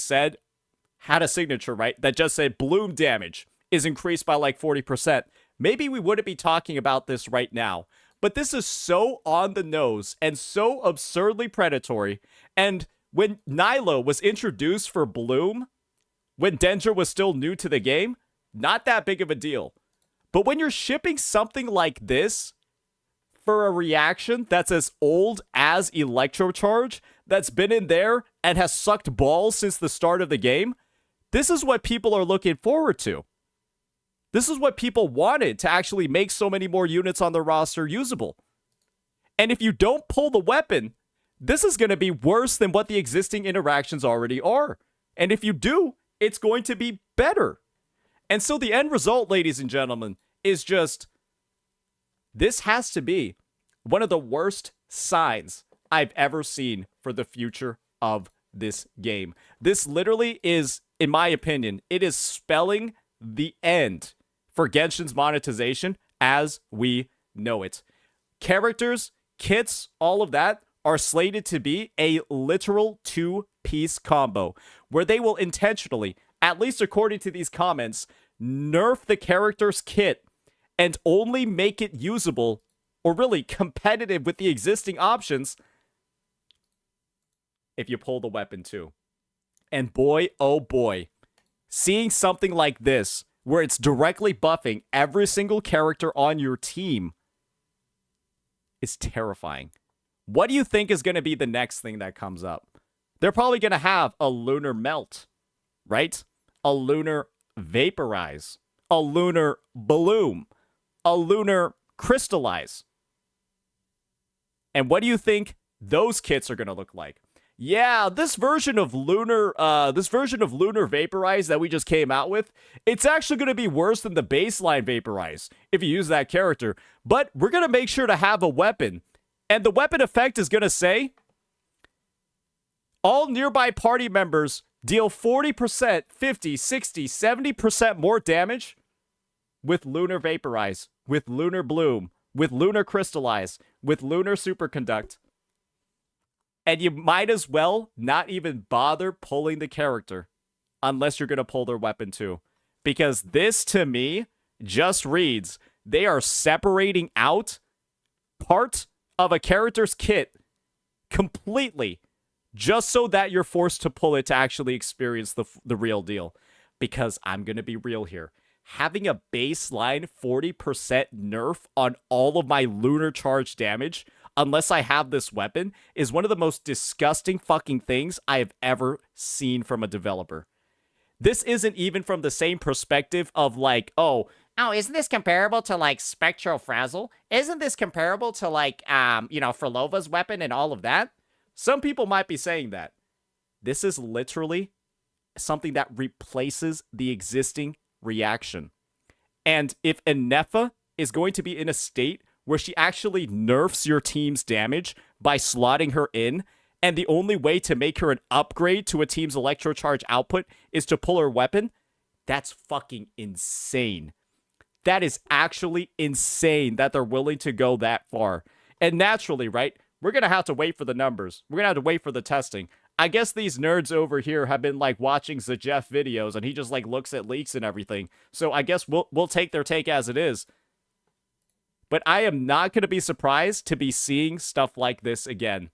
had a signature, right, that just said bloom damage is increased by like 40%, maybe we wouldn't be talking about this right now. But this is so on the nose and so absurdly predatory. And when Nilo was introduced for bloom, when Dendro was still new to the game, not that big of a deal. But when you're shipping something like this for a reaction that's as old as Electrocharge, that's been in there and has sucked balls since the start of the game, this is what people are looking forward to. This is what people wanted to actually make so many more units on the roster usable. And if you don't pull the weapon, this is going to be worse than what the existing interactions already are. And if you do, it's going to be better. And so the end result, ladies and gentlemen, is just, this has to be one of the worst signs I've ever seen for the future of this game. This literally is, in my opinion, it is spelling the end for Genshin's monetization as we know it. Characters, kits, all of that are slated to be a literal two-piece combo where they will intentionally, at least according to these comments, nerf the character's kit and only make it usable or really competitive with the existing options if you pull the weapon too. And boy, oh boy, seeing something like this where it's directly buffing every single character on your team is terrifying. What do you think is going to be the next thing that comes up? They're probably going to have a lunar melt, right? A lunar vaporize, a lunar bloom, a lunar crystallize. And what do you think those kits are going to look like? Yeah, this version of lunar vaporize that we just came out with, it's actually going to be worse than the baseline vaporize if you use that character. But we're going to make sure to have a weapon. And the weapon effect is going to say, all nearby party members deal 40%, 50, 60, 70% more damage with lunar vaporize, with lunar bloom, with lunar crystallize, with lunar superconduct. And you might as well not even bother pulling the character unless you're going to pull their weapon too. Because this, to me, just reads they are separating out part of a character's kit completely just so that you're forced to pull it to actually experience the real deal. Because I'm going to be real here. Having a baseline 40% nerf on all of my lunar charge damage, unless I have this weapon, is one of the most disgusting fucking things I have ever seen from a developer. This isn't even from the same perspective of like, oh, isn't this comparable to like Spectral Frazzle? Isn't this comparable to like, Phrolova's weapon and all of that? Some people might be saying that. This is literally something that replaces the existing reaction. And if Enefa is going to be in a state where she actually nerfs your team's damage by slotting her in, and the only way to make her an upgrade to a team's electrocharge output is to pull her weapon, that's fucking insane. That is actually insane that they're willing to go that far. And naturally, right, we're going to have to wait for the numbers. We're going to have to wait for the testing. I guess these nerds over here have been like watching the Jeff videos and he just like looks at leaks and everything. So I guess we'll take their take as it is. But I am not going to be surprised to be seeing stuff like this again.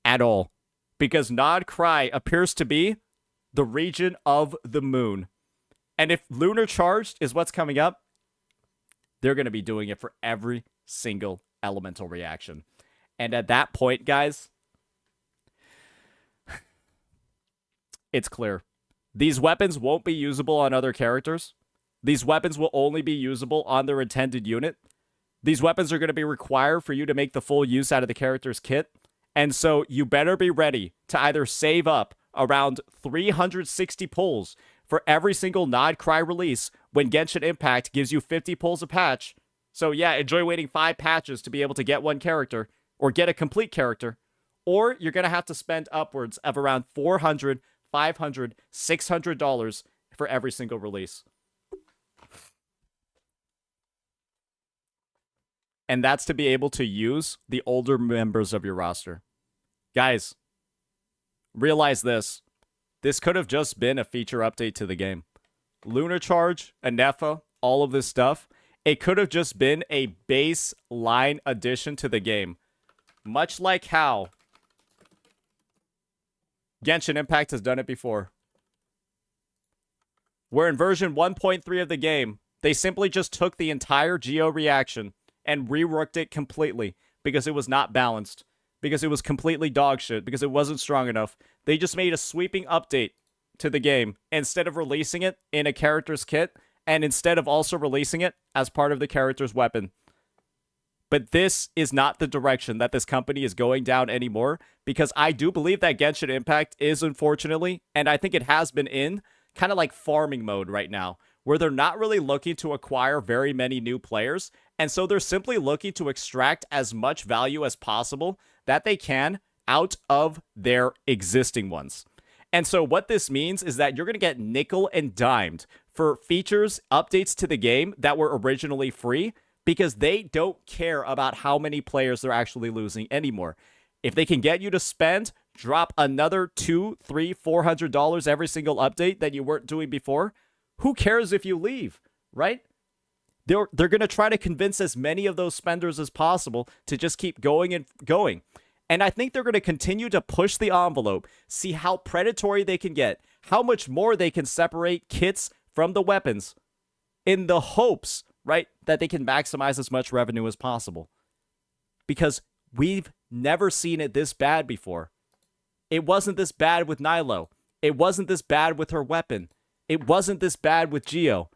At all. Because Nod Cry appears to be the region of the moon. And if Lunar Charged is what's coming up, they're going to be doing it for every single elemental reaction. And at that point, guys, it's clear. These weapons won't be usable on other characters. These weapons will only be usable on their intended unit. These weapons are going to be required for you to make the full use out of the character's kit. And so you better be ready to either save up around 360 pulls for every single Nod Cry release when Genshin Impact gives you 50 pulls a patch. So yeah, enjoy waiting 5 patches to be able to get one character or get a complete character. Or you're going to have to spend upwards of around $400, $500, $600 for every single release. And that's to be able to use the older members of your roster. Guys, realize this. This could have just been a feature update to the game. Lunar Charge, Enefa, all of this stuff. It could have just been a baseline addition to the game. Much like how Genshin Impact has done it before. Where in version 1.3 of the game, they simply just took the entire Geo reaction and reworked it completely because it was not balanced, because it was completely dog shit, because it wasn't strong enough. They just made a sweeping update to the game instead of releasing it in a character's kit and instead of also releasing it as part of the character's weapon. But this is not the direction that this company is going down anymore, because I do believe that Genshin Impact is, unfortunately, and I think it has been in kind of like farming mode right now, where they're not really looking to acquire very many new players, and so they're simply looking to extract as much value as possible that they can out of their existing ones. And so what this means is that you're going to get nickel and dimed for features, updates to the game that were originally free, because they don't care about how many players they're actually losing anymore. If they can get you to spend, drop another $200, $300, $400 every single update that you weren't doing before, who cares if you leave, right? They're going to try to convince as many of those spenders as possible to just keep going and going. And I think they're going to continue to push the envelope, see how predatory they can get, how much more they can separate kits from the weapons in the hopes, right, that they can maximize as much revenue as possible. Because we've never seen it this bad before. It wasn't this bad with Nilo. It wasn't this bad with her weapon. It wasn't this bad with Geo.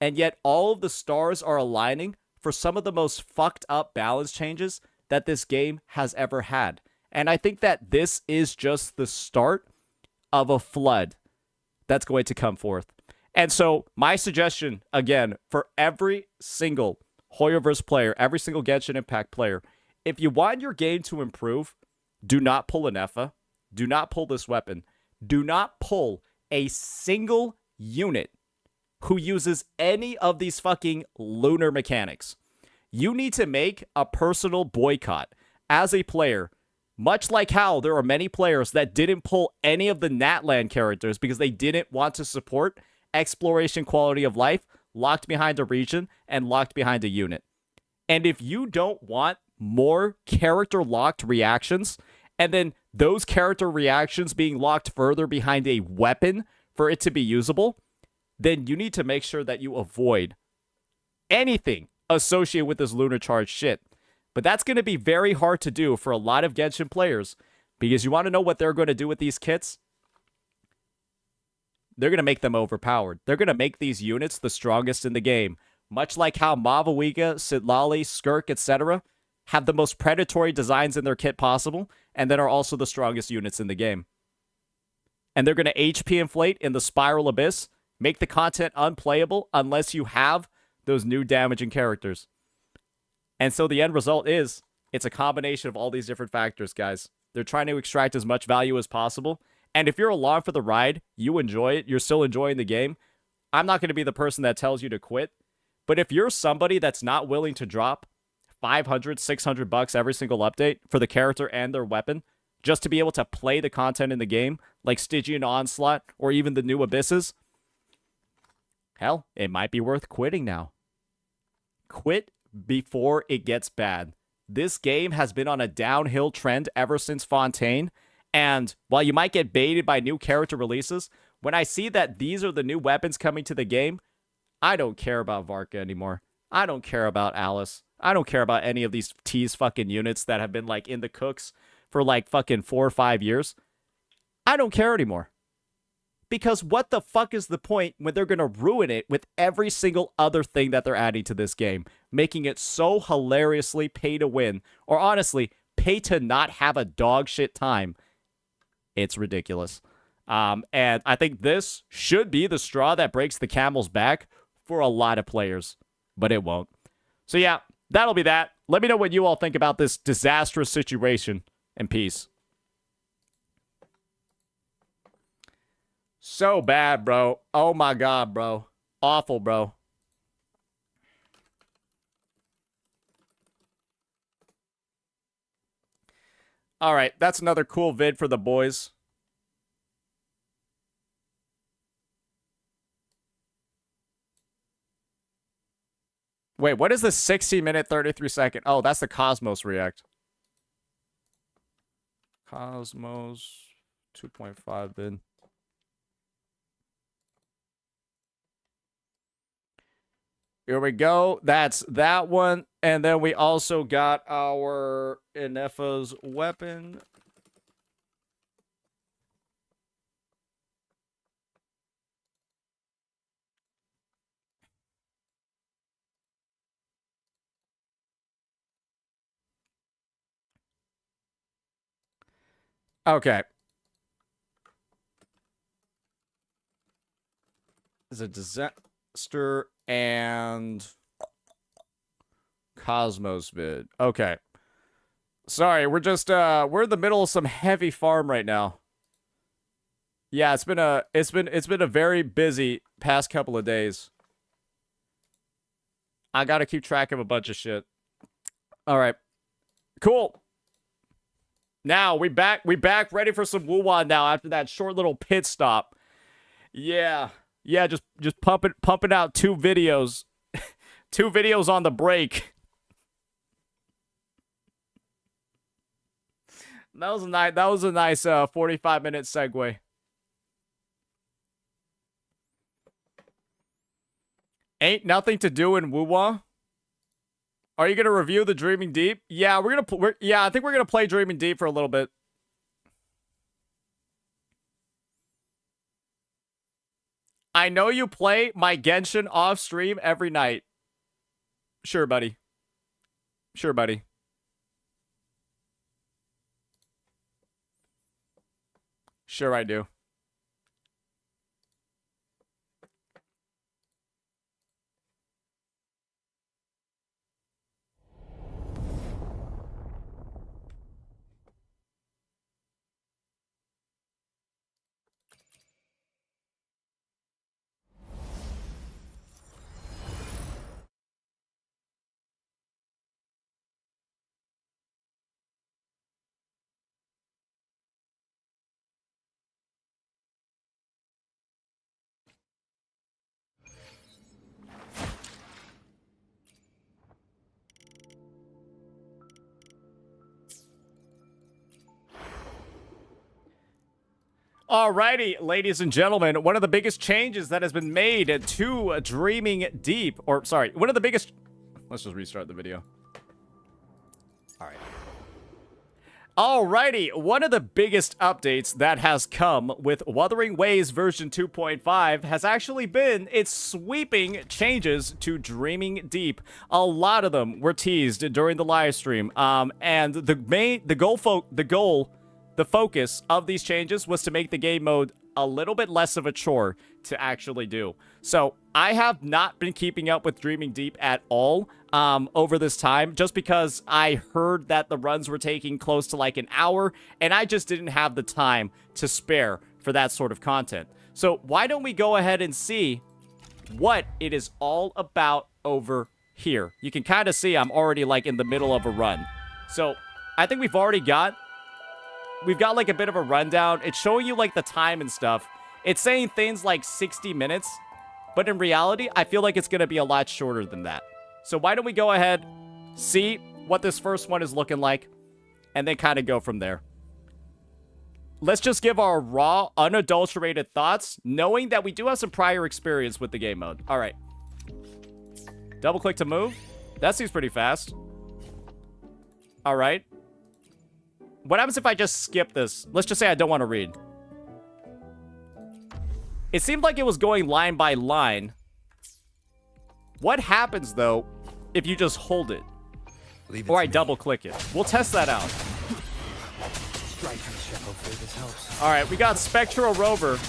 And yet all of the stars are aligning for some of the most fucked up balance changes that this game has ever had. And I think that this is just the start of a flood that's going to come forth. And so my suggestion, again, for every single Hoyoverse player, every single Genshin Impact player, if you want your game to improve, do not pull an Efa. Do not pull this weapon. Do not pull a single unit who uses any of these fucking lunar mechanics. You need to make a personal boycott as a player, much like how there are many players that didn't pull any of the Natlan characters because they didn't want to support exploration quality of life, locked behind a region, and locked behind a unit. And if you don't want more character locked reactions, and then those character reactions being locked further behind a weapon for it to be usable, then you need to make sure that you avoid anything associated with this lunar charge shit. But that's going to be very hard to do for a lot of Genshin players, because you want to know what they're going to do with these kits? They're going to make them overpowered. They're going to make these units the strongest in the game, much like how Mavuiga, Sitlali, Skirk, etc. have the most predatory designs in their kit possible, and then are also the strongest units in the game. And they're going to HP inflate in the Spiral Abyss, make the content unplayable unless you have those new damaging characters. And so the end result is, it's a combination of all these different factors, guys. They're trying to extract as much value as possible. And if you're along for the ride, you enjoy it, you're still enjoying the game, I'm not going to be the person that tells you to quit. But if you're somebody that's not willing to drop $500, $600 every single update for the character and their weapon, just to be able to play the content in the game, like Stygian Onslaught or even the new Abysses, hell, it might be worth quitting now. Quit before it gets bad. This game has been on a downhill trend ever since Fontaine, and while you might get baited by new character releases, when I see that these are the new weapons coming to the game, I don't care about Varka anymore. I don't care about Alice. I don't care about any of these tease fucking units that have been like in the cooks for like fucking 4 or 5 years. I don't care anymore. Because what the fuck is the point when they're going to ruin it with every single other thing that they're adding to this game, making it so hilariously pay to win, or honestly, pay to not have a dog shit time? It's ridiculous. And I think this should be the straw that breaks the camel's back for a lot of players, but it won't. So yeah, that'll be that. Let me know what you all think about this disastrous situation, and peace. So bad, bro. Oh my god, bro. Awful, bro. All right, that's another cool vid for the boys. Wait, what is the 60-minute, 33-second? Oh, that's the Cosmos React. Cosmos 2.5 vid. Here we go. That's that one. And then we also got our Inefa's weapon. Okay. Is a disaster and Cosmos vid. Okay. Sorry, we're just we're in the middle of some heavy farm right now. Yeah, it's been a very busy past couple of days. I gotta keep track of a bunch of shit. All right. Cool. Now we back ready for some woo-wah now after that short little pit stop. Yeah. Yeah, just pumping out 2 videos. 2 videos on the break. That was a nice 45-minute segue. Ain't nothing to do in woo-wah. Are you gonna review the Dreaming Deep? Yeah, I think we're gonna play Dreaming Deep for a little bit. I know you play my Genshin off stream every night. Sure, buddy. Sure, buddy. Sure, I do. Alrighty, ladies and gentlemen, one of the biggest changes that has been made to Dreaming Deep, or sorry, one of the biggest... Let's just restart the video. Alright. Alrighty, one of the biggest updates that has come with Wuthering Waves version 2.5 has actually been its sweeping changes to Dreaming Deep. A lot of them were teased during the live stream, and the focus of these changes was to make the game mode a little bit less of a chore to actually do. So I have not been keeping up with Dreaming Deep at all over this time, just because I heard that the runs were taking close to like an hour, and I just didn't have the time to spare for that sort of content. So why don't we go ahead and see what it is all about over here. You can kind of see I'm already like in the middle of a run. So I think we've got like a bit of a rundown. It's showing you like the time and stuff. It's saying things like 60 minutes, but in reality, I feel like it's going to be a lot shorter than that. So why don't we go ahead, see what this first one is looking like, and then kind of go from there. Let's just give our raw, unadulterated thoughts, knowing that we do have some prior experience with the game mode. All right. Double click to move. That seems pretty fast. All right. What happens if I just skip this? Let's just say I don't want to read. It seemed like it was going line by line. What happens, though, if you just hold it? Or I double click it? We'll test that out. Alright, we got Spectral Rover.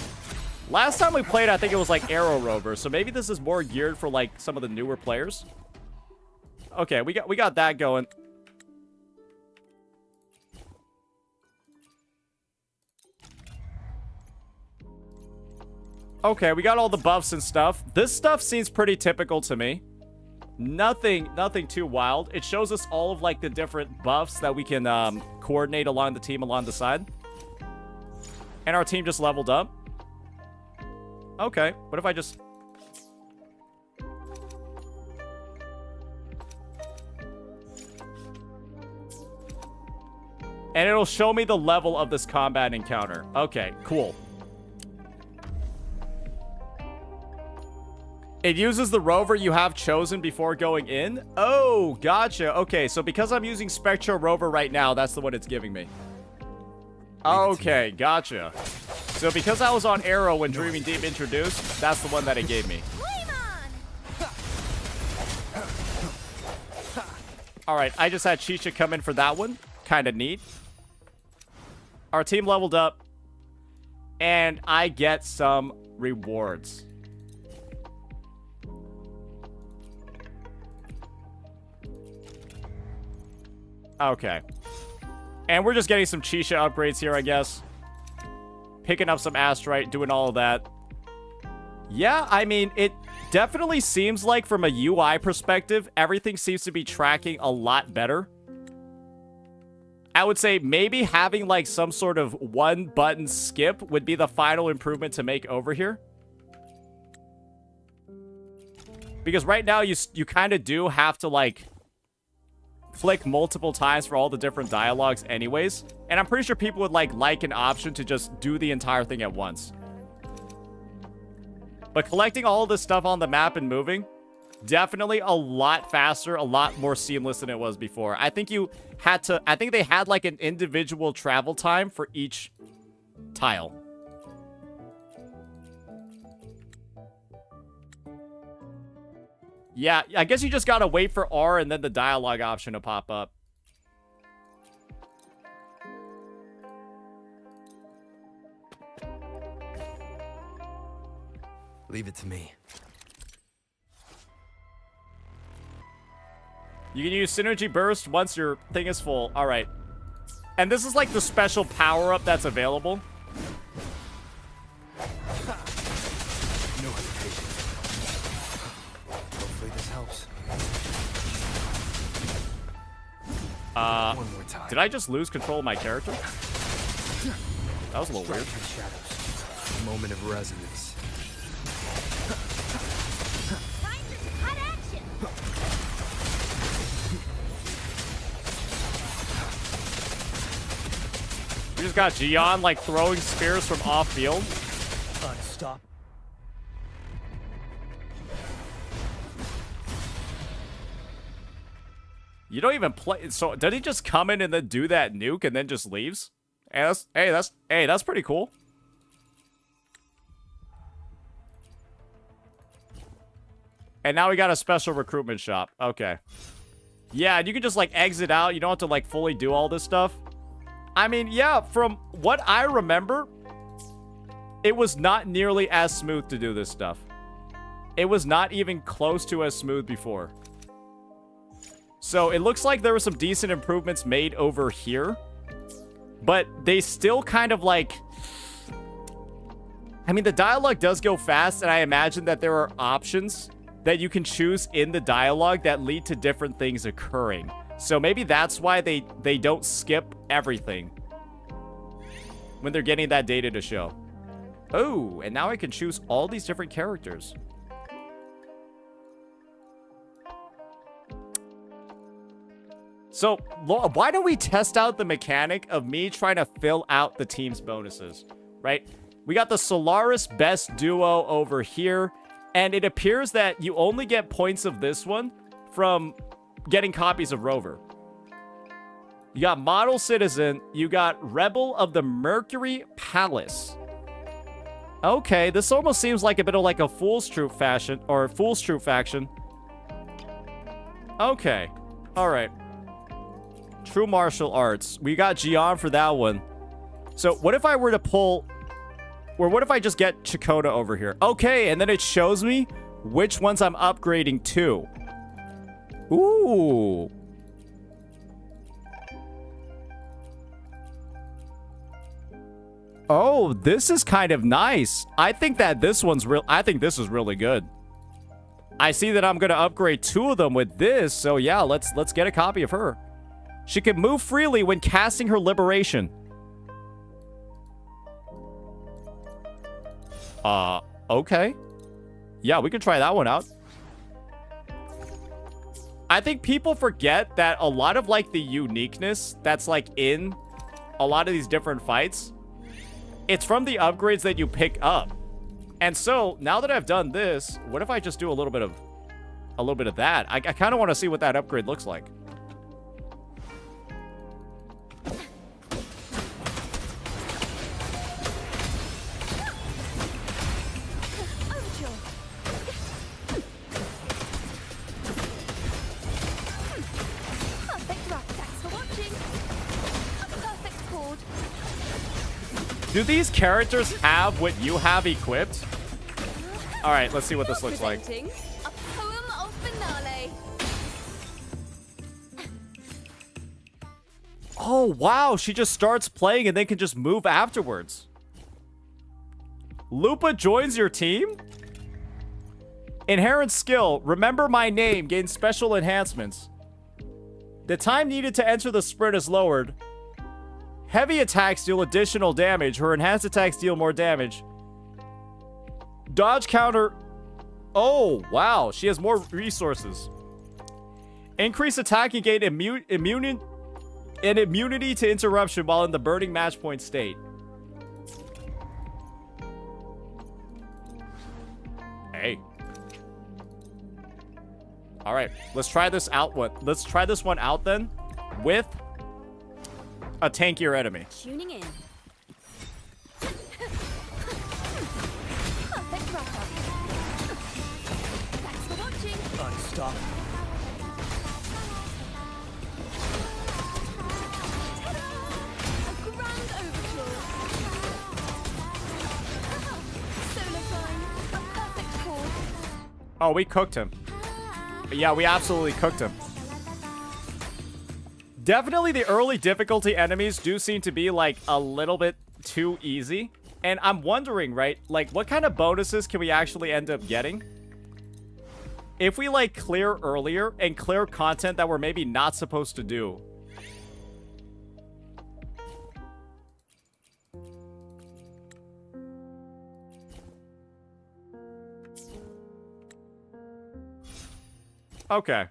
Last time we played, I think it was like Arrow Rover. So maybe this is more geared for like some of the newer players. Okay, we got that going. Okay, we got all the buffs and stuff. This stuff seems pretty typical to me. Nothing too wild. It shows us all of like the different buffs that we can coordinate along the team along the side. And our team just leveled up. Okay, what if I just... And it'll show me the level of this combat encounter. Okay, cool. It uses the rover you have chosen before going in? Oh, gotcha. Okay, so because I'm using Spectral Rover right now, that's the one it's giving me. Okay, gotcha. So because I was on Arrow when Dreaming Deep introduced, that's the one that it gave me. Alright, I just had Shisha come in for that one. Kind of neat. Our team leveled up. And I get some rewards. Okay. And we're just getting some Chisha upgrades here, I guess. Picking up some Astrite, doing all of that. Yeah, I mean, it definitely seems like from a UI perspective, everything seems to be tracking a lot better. I would say maybe having like some sort of one-button skip would be the final improvement to make over here. Because right now, you kind of do have to like... flick multiple times for all the different dialogues anyways. And I'm pretty sure people would like an option to just do the entire thing at once. But collecting all of this stuff on the map and moving, definitely a lot faster, a lot more seamless than it was before. I think they had like an individual travel time for each tile. Yeah, I guess you just gotta wait for R and then the dialogue option to pop up. Leave it to me. You can use Synergy Burst once your thing is full. Alright. And this is like the special power-up that's available. No hesitation. Hopefully this helps. One more time. Did I just lose control of my character? That was a little weird. Shadows. Moment of resonance. just got Gian, like, throwing spears from off-field. Unstop. You don't even play. So, did he just come in and then do that nuke and then just leaves? Hey, that's pretty cool. And now we got a special recruitment shop. Okay. Yeah, and you can just, like, exit out. You don't have to, like, fully do all this stuff. I mean, yeah, from what I remember, it was not nearly as smooth to do this stuff. It was not even close to as smooth before. So, it looks like there were some decent improvements made over here. But they still kind of, like... I mean, the dialogue does go fast, and I imagine that there are options that you can choose in the dialogue that lead to different things occurring. So maybe that's why they don't skip everything when they're getting that data to show. Oh, and now I can choose all these different characters. So, why don't we test out the mechanic of me trying to fill out the team's bonuses, right? We got the Solaris Best Duo over here. And it appears that you only get points of this one from getting copies of Rover. You got Model Citizen. You got Rebel of the Mercury Palace. Okay, this almost seems like a bit of like a Fool's Troop fashion, or Fool's Troop faction. Okay, all right. True Martial Arts. We got Gian for that one. So what if I were to pull... Or what if I just get Chakota over here? Okay, and then it shows me which ones I'm upgrading to. Ooh. Oh, this is kind of nice. I think that this one's real. I think this is really good. I see that I'm going to upgrade 2 of them with this. So yeah, let's get a copy of her. She can move freely when casting her liberation. Okay. Yeah, we can try that one out. I think people forget that a lot of, like, the uniqueness that's, like, in a lot of these different fights, it's from the upgrades that you pick up. And so, now that I've done this, what if I just do a little bit of that? I kind of want to see what that upgrade looks like. Do these characters have what you have equipped? All right, let's see what this looks like. A poem of finale. Oh, wow. She just starts playing and then can just move afterwards. Lupa joins your team? Inherent skill. Remember my name. Gain special enhancements. The time needed to enter the sprint is lowered. Heavy attacks deal additional damage. Her enhanced attacks deal more damage. Dodge counter. Oh, wow. She has more resources. Increase attack and gain immunity to interruption while in the burning match point state. Hey. All right. Let's try this out. Let's try this one out then with a tankier enemy. Tuning in. Thanks for watching. Unstoppable. A grand overkill. Solo time. A perfect chord. Oh, we cooked him. Yeah, we absolutely cooked him. Definitely the early difficulty enemies do seem to be, like, a little bit too easy. And I'm wondering, right, like, what kind of bonuses can we actually end up getting? If we, like, clear earlier and clear content that we're maybe not supposed to do. Okay.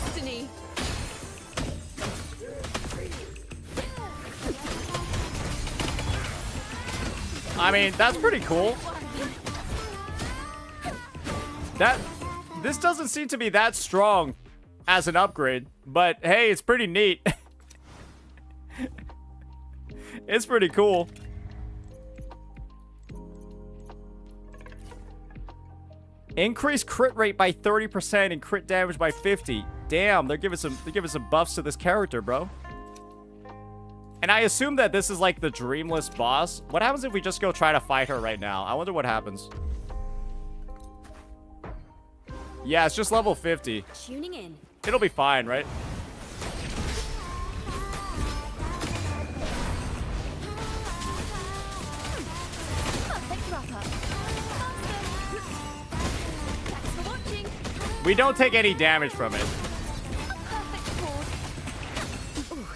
destiny. I mean, that's pretty cool. This doesn't seem to be that strong as an upgrade, but hey, it's pretty neat. It's pretty cool. Increase crit rate by 30% and crit damage by 50. Damn, they're giving some buffs to this character, bro. And I assume that this is like the dreamless boss. What happens if we just go try to fight her right now? I wonder what happens. Yeah, it's just level 50. Tuning in. It'll be fine, right? Perfect wrap-up. Thanks for watching. We don't take any damage from it. Perfect chord. Ooh,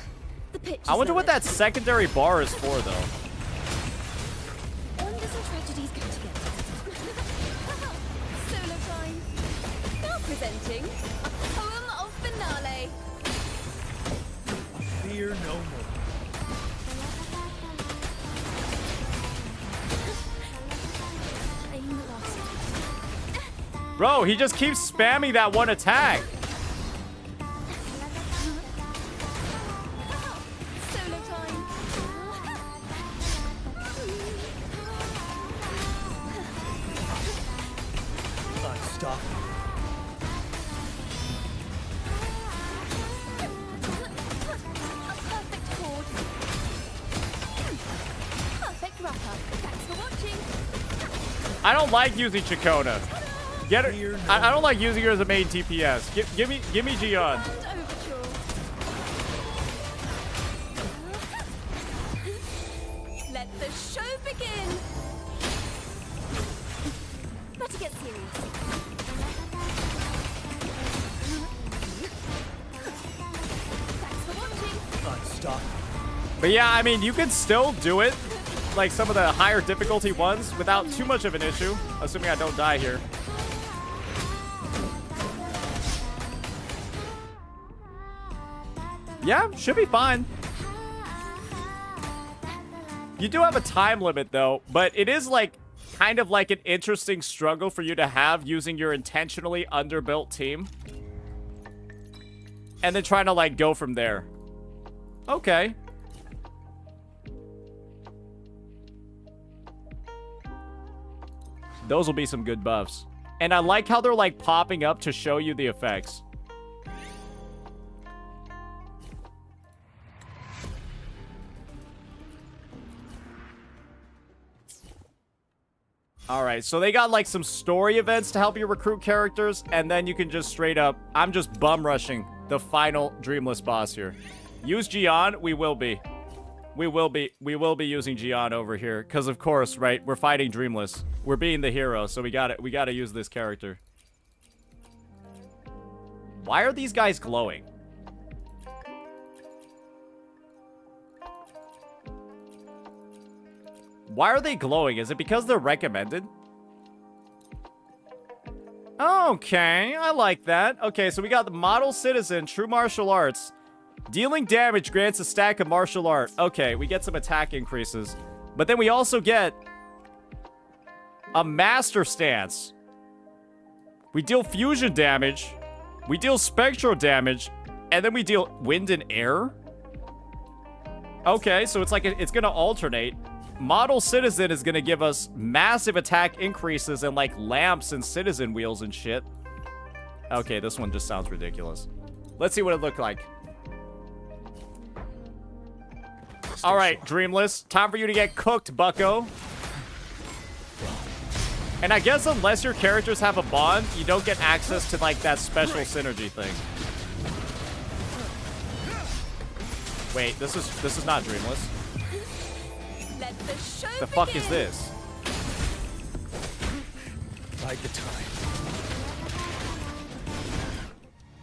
the pitch I wonder is what lowered. that secondary bar is for, though. Wonders and tragedies come together. Solo time. Now presenting a poem of finale. Fear no more. Aim lost. Bro, he just keeps spamming that one attack. Solo time. Unstoppable. A perfect chord. Perfect wrap-up. Thanks for watching. I don't like using Chakona. Get her. I don't like using her as a main TPS. Give me Gion. And overture. Let the show begin. Better get serious. Thanks for watching. Unstoppable. But yeah, I mean, you can still do it, like some of the higher difficulty ones, without too much of an issue, assuming I don't die here. Yeah, should be fine. You do have a time limit, though, but it is, like, kind of like an interesting struggle for you to have using your intentionally underbuilt team. And then trying to, like, go from there. Okay. Those will be some good buffs. And I like how they're, like, popping up to show you the effects. Alright, so they got, like, some story events to help you recruit characters, and then you can just straight up... I'm just bum rushing the final Dreamless boss here. Use Gion, we will be. We will be using Gion over here, because of course, right, we're fighting Dreamless. We're being the hero, so we gotta use this character. Why are these guys glowing? Why are they glowing? Is it because they're recommended? Okay, I like that. Okay, so we got the Model Citizen, True Martial Arts. Dealing damage grants a stack of martial art. Okay, we get some attack increases. But then we also get a Master Stance. We deal fusion damage. We deal spectral damage. And then we deal wind and air. Okay, so it's like it's gonna alternate. Model Citizen is gonna give us massive attack increases and like lamps and citizen wheels and shit. Okay, this one just sounds ridiculous. Let's see what it looked like. Alright, Dreamless. Time for you to get cooked, bucko. And I guess unless your characters have a bond, you don't get access to like that special synergy thing. Wait, this is not Dreamless. Let the show The fuck begin. is this? Bide the time.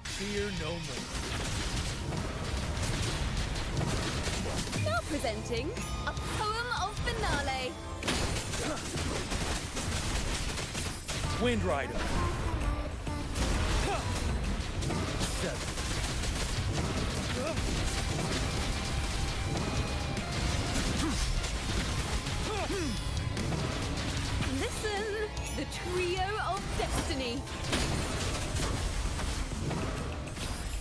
Fear no more. Now presenting a poem of finale. Wind Rider. Listen, the trio of destiny.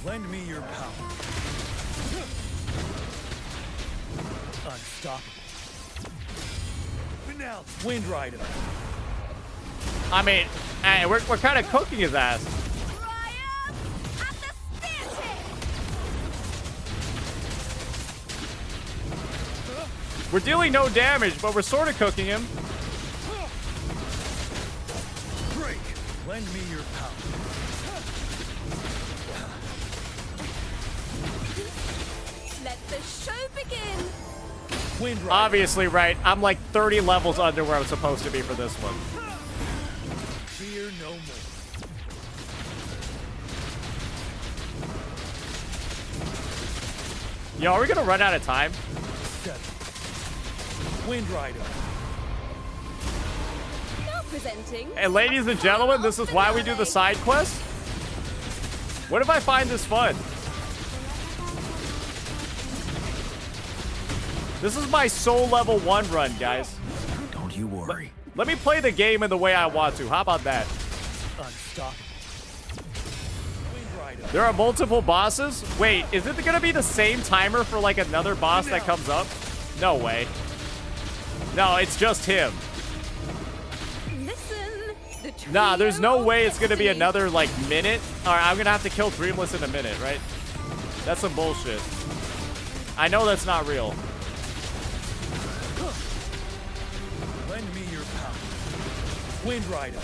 Lend me your power. Unstoppable. Finale. Wind Rider. I mean, hey, we're kind of cooking his ass. Ryan at the staircase. We're dealing no damage, but we're sort of cooking him. Break. Lend me your power. Let the show begin. Wind Rider. Obviously, right? I'm like 30 levels under where I'm supposed to be for this one. Fear no more. Yo, are we gonna run out of time? 7. Wind Rider. Now presenting. And ladies and gentlemen, this is why we do the side quest. What if I find this fun? This is my soul level 1 run, guys. Don't you worry. Let me play the game in the way I want to. How about that? Unstoppable. Wind Rider. There are multiple bosses? Wait, is it gonna be the same timer for like another boss that comes up? No way. No, it's just him. Listen, the trio Nah, there's no of way it's gonna be destiny. another like minute. Alright, I'm gonna have to kill Dreamless in a minute, right? That's some bullshit. I know that's not real. Lend me your power. Wind Rider.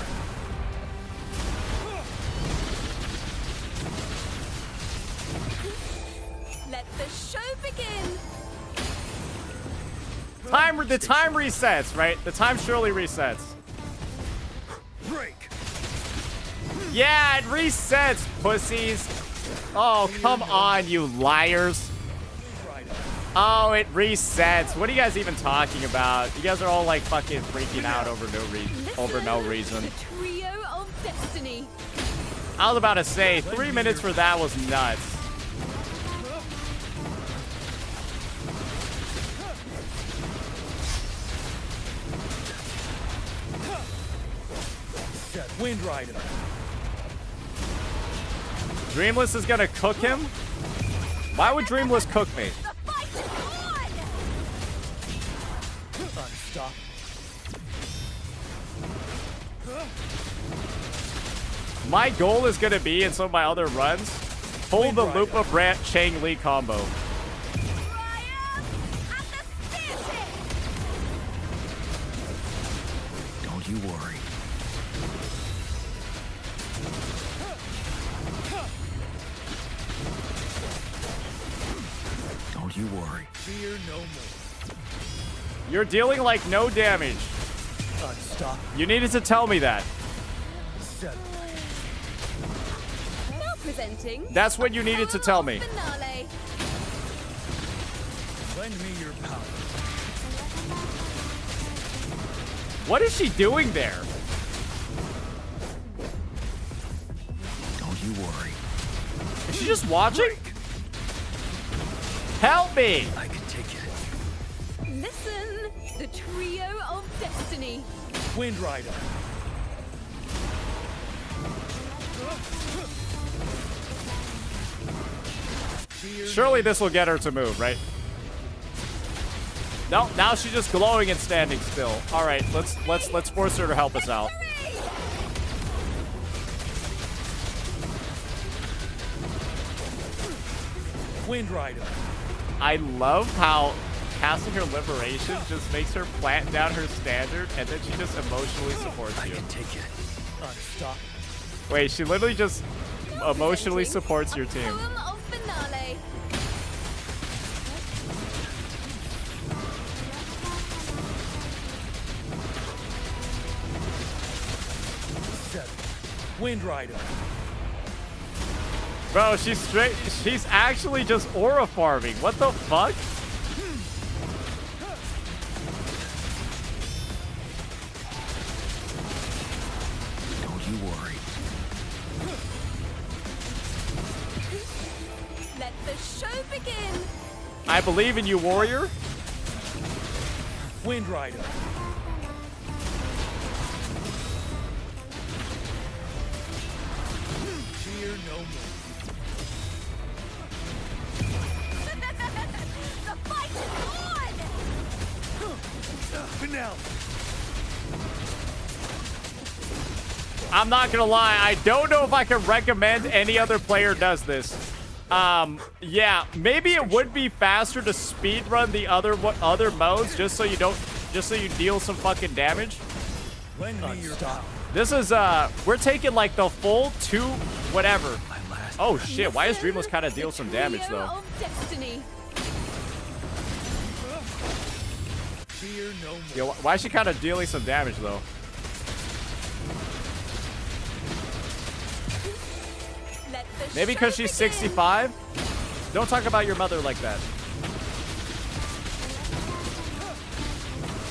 Let the show begin. The time resets, right? The time surely resets. Break. Yeah, it resets, pussies. Oh, come on, you liars. Oh, it resets. What are you guys even talking about? You guys are all like fucking freaking out over no reason. The trio of destiny. I was about to say 3 minutes for that was nuts. Wind Rider. Dreamless is gonna cook him? Why would Dreamless cook me? The fight is on. Unstoppable. My goal is gonna be in some of my other runs, hold the loop of Brant Chang Li combo. Ryan at the staircase. Don't you worry. Don't you worry. Fear no more. You're dealing like no damage. Unstoppable. You needed to tell me that. 7. Now presenting. That's what you needed to tell me. Finale. Lend me your power. What is she doing there? Don't you worry. Is she just watching? Help me! I can take it. Listen, the trio of destiny. Wind Rider. Surely this will get her to move, right? No, now she's just glowing and standing still. All right, let's force her to help us out. Wind Rider. I love how casting her liberation just makes her plant down her standard, and then she just emotionally supports I you. can take it. Unstoppable. Wait, she literally just emotionally supports your team. Poem of finale. Wind Rider. Bro, she's actually just aura farming. What the fuck? Don't you worry. I believe in you, warrior. Wind Rider. Fear no more. The fight is on! Finale. I'm not gonna lie, I don't know if I can recommend any other player does this. Yeah, maybe it would be faster to speedrun the other modes just so you deal some fucking damage. Lend me your power. This is we're taking like the full 2 whatever. Oh shit, why is Dreamless kind of deal some damage though? Of destiny. Fear no more. Yo, why is she kind of dealing some damage though? Let the Maybe because show she's begin. 65? Don't talk about your mother like that.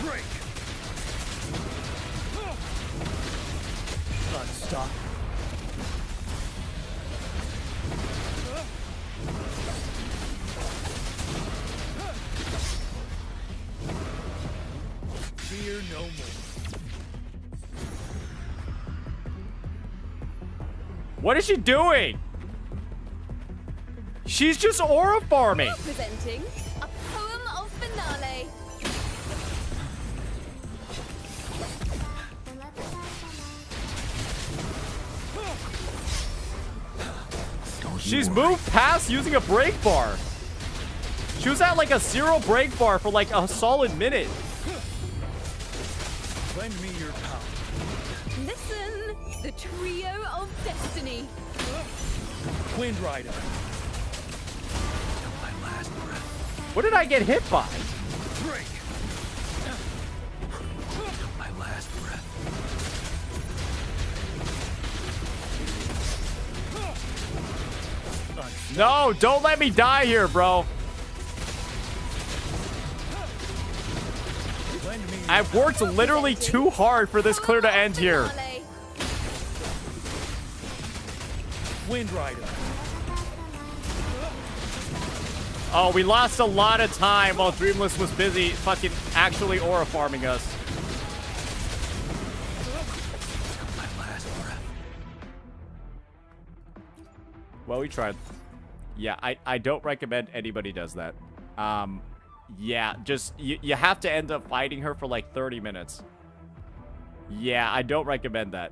Break. Unstop. Fear no more. What is she doing? She's just aura farming. Presenting a poem of finale. She's moved past using a break bar. She was at like a 0 break bar for like a solid minute. Lend me your power. Listen, the trio of destiny. Wind Rider. What did I get hit by? Break. My last breath. No, don't let me die here, bro. Lend me your I've worked literally too hard for this clear to end here. Finale. Wind Rider. Oh, we lost a lot of time while Dreamless was busy fucking actually aura farming us. My last breath. Well, we tried. Yeah, I don't recommend anybody does that. Yeah, just, you have to end up fighting her for like 30 minutes. Yeah, I don't recommend that.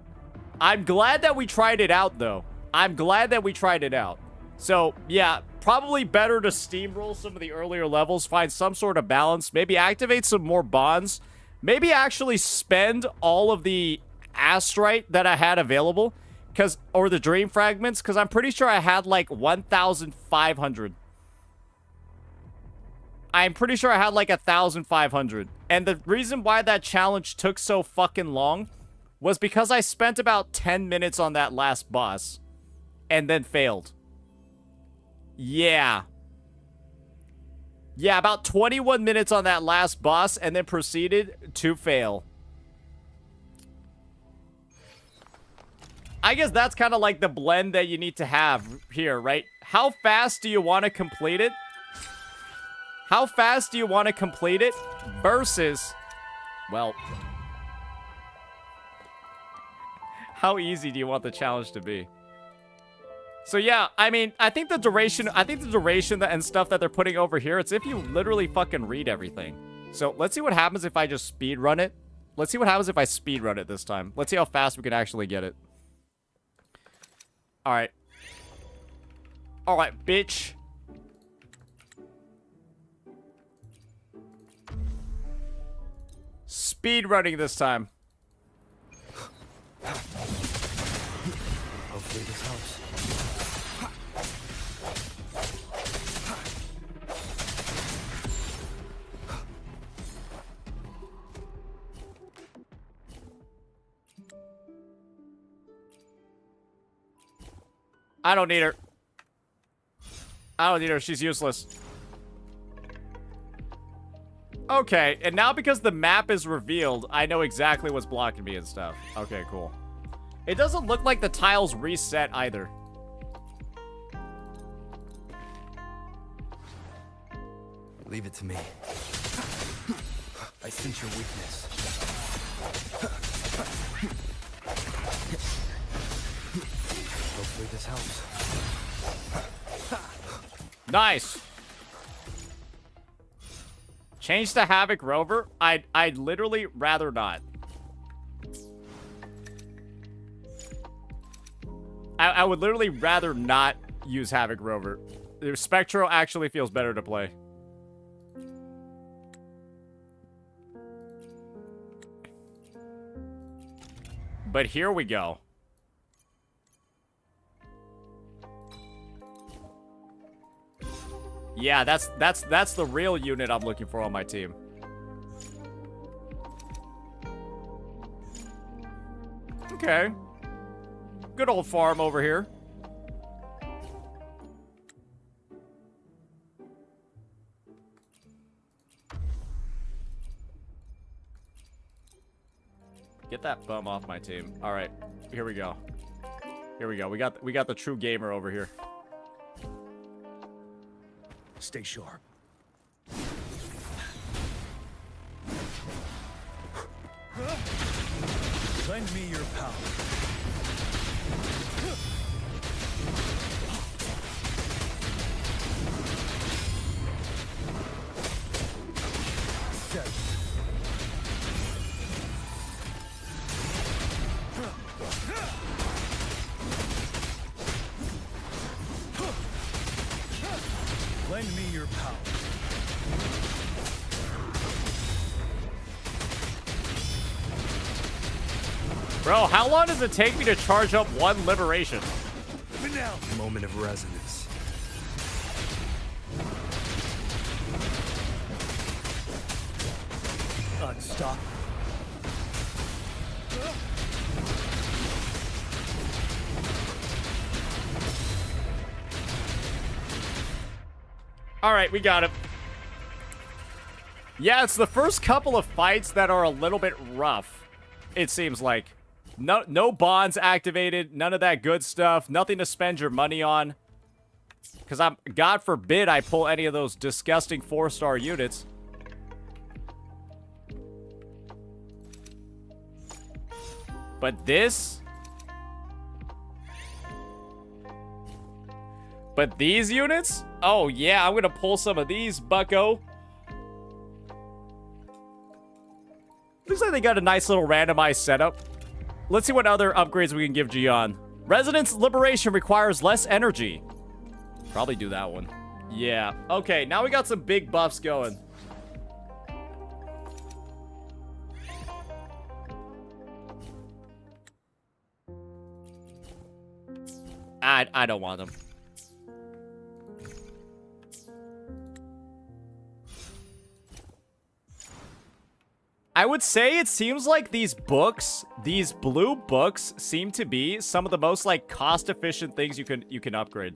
I'm glad that we tried it out, though. I'm glad that we tried it out. So, yeah, probably better to steamroll some of the earlier levels, find some sort of balance, maybe activate some more bonds, maybe actually spend all of the astrite that I had available, or the dream fragments, because I'm pretty sure I had like 1,500. I'm pretty sure I had like 1,500. And the reason why that challenge took so fucking long was because I spent about 10 minutes on that last boss and then failed. Yeah. Yeah, about 21 minutes on that last boss and then proceeded to fail. I guess that's kind of like the blend that you need to have here, right? How fast do you want to complete it? How fast do you want to complete it versus, well, how easy do you want the challenge to be? So yeah, I mean, I think the duration and stuff that they're putting over here, it's if you literally fucking read everything. So let's see what happens if I just speed run it. Let's see what happens if I speed run it this time. Let's see how fast we can actually get it. All right. All right, bitch. Speed running this time. Hopefully this helps. I don't need her. I don't need her. She's useless. Okay, and now because the map is revealed, I know exactly what's blocking me and stuff. Okay, cool. It doesn't look like the tiles reset either. Leave it to me. I sense your weakness. Hopefully this helps. Nice. Change to Havoc Rover? I'd literally rather not. I would literally rather not use Havoc Rover. The Spectro actually feels better to play. But here we go. Yeah, that's the real unit I'm looking for on my team. Okay. Good old farm over here. Get that bum off my team. All right, here we go. Here we go. We got the true gamer over here. Stay sharp. Lend me your power. Lend me your power. Bro, how long does it take me to charge up one liberation? Moment of resonance. Unstoppable. All right, we got him. Yeah, it's the first couple of fights that are a little bit rough, it seems like. No bonds activated, none of that good stuff, nothing to spend your money on. Because God forbid I pull any of those disgusting 4-star units. But this... But these units? Oh yeah, I'm gonna pull some of these, bucko. Looks like they got a nice little randomized setup. Let's see what other upgrades we can give Gian. Resonance Liberation requires less energy. Probably do that one. Yeah. Okay, now we got some big buffs going. I don't want them. I would say it seems like these books, these blue books, seem to be some of the most like cost-efficient things you can upgrade.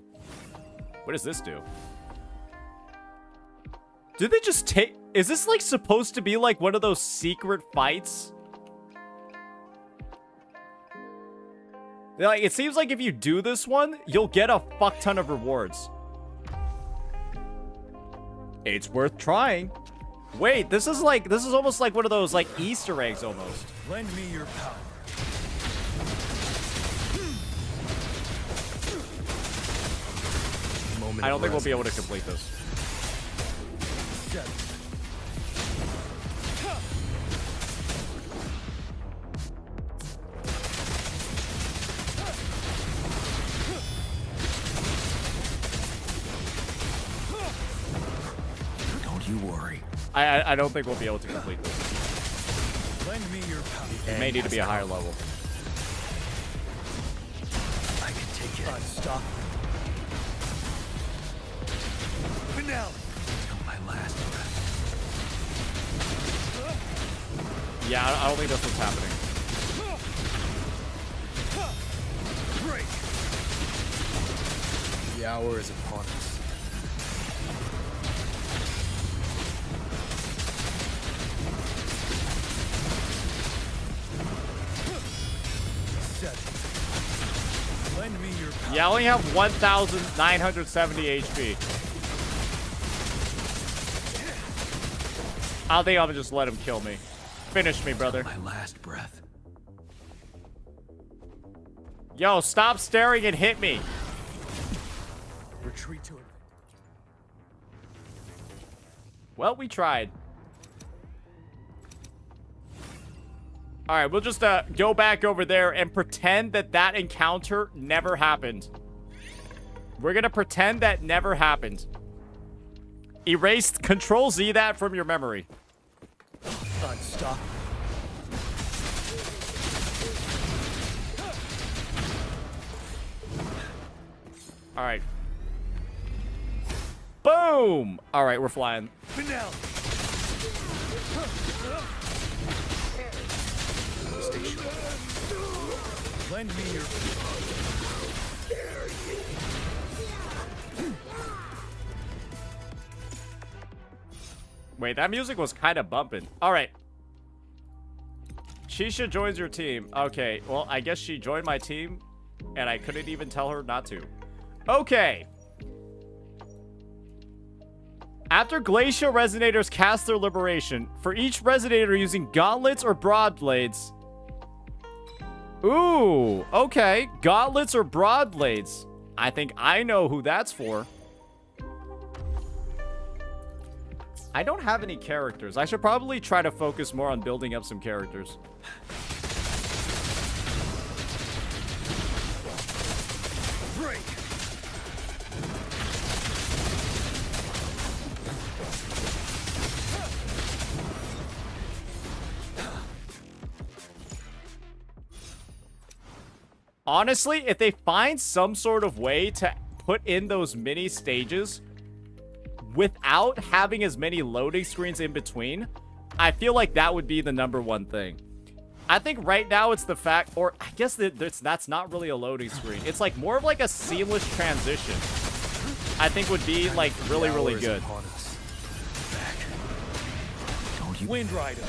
What does this do? Did they just take? Is this like supposed to be like one of those secret fights? Like, it seems like if you do this one, you'll get a fuck ton of rewards. It's worth trying. Wait, this is almost like one of those like Easter eggs almost. Lend me your power. I don't think we'll be able to complete this. Don't you worry. I don't think we'll be able to complete this. Lend me your power. It may need to be a higher level. I can take it. Unstoppable. Finale. Till my last breath. Yeah, I don't think that's what's happening. Break. The hour is upon us. Lend me your power. Yeah, I only have 1,970 HP. I think I'm gonna just let him kill me. Finish me, brother. My last breath. Yo, stop staring and hit me. Retreat to it. Well, we tried. All right, we'll just go back over there and pretend that that encounter never happened. We're gonna pretend that never happened. Erase, Control Z that from your memory. Stop. All right. Boom! All right, we're flying. Finale. Stay sharp. Lend me your... Wait, that music was kind of bumping. All right. Shisha joins your team. Okay, well, I guess she joined my team, and I couldn't even tell her not to. Okay. After Glacial Resonators cast their liberation, for each Resonator using gauntlets or broad blades... Ooh, okay. Gauntlets or broad blades. I think I know who that's for. I don't have any characters. I should probably try to focus more on building up some characters. Break. Honestly, if they find some sort of way to put in those mini stages without having as many loading screens in between, I feel like that would be the #1 thing. I think right now it's the fact, or I guess that's not really a loading screen. It's like more of like a seamless transition. I think would be like really, really good. Back. Don't you... Wind Rider.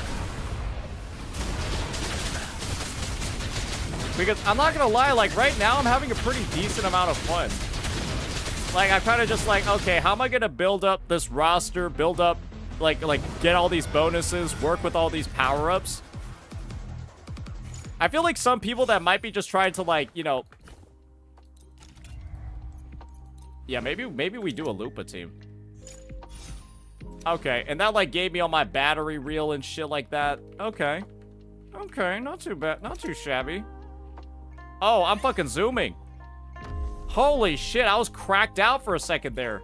Because I'm not gonna lie, like right now I'm having a pretty decent amount of fun. Like, I'm kind of just like, okay, how am I gonna build up this roster, build up, like get all these bonuses, work with all these power-ups? I feel like some people that might be just trying to, like, you know... Yeah, maybe we do a Lupa team. Okay, and that, like, gave me all my battery reel and shit like that. Okay. Okay, not too bad, not too shabby. Oh, I'm fucking zooming. Holy shit, I was cracked out for a second there.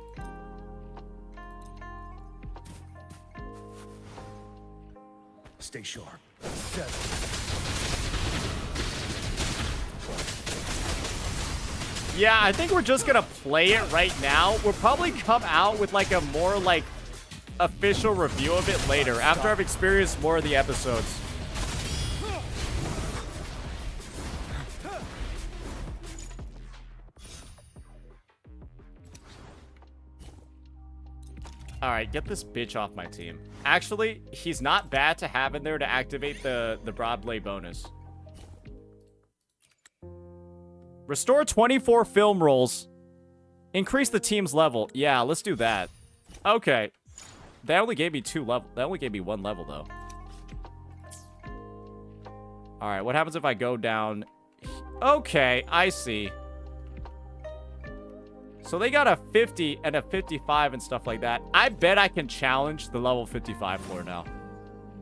Stay sharp. 7. Yeah, I think we're just gonna play it right now. We'll probably come out with like a more like official review of it later after I've experienced more of the episodes. All right, get this bitch off my team. Actually, he's not bad to have in there to activate the broad blade bonus. Restore 24 film rolls. Increase the team's level. Yeah, let's do that. Okay. That only gave me 2 level. That only gave me 1 level, though. All right, what happens if I go down? Okay, I see. So they got a 50 and a 55 and stuff like that. I bet I can challenge the level 55 floor now.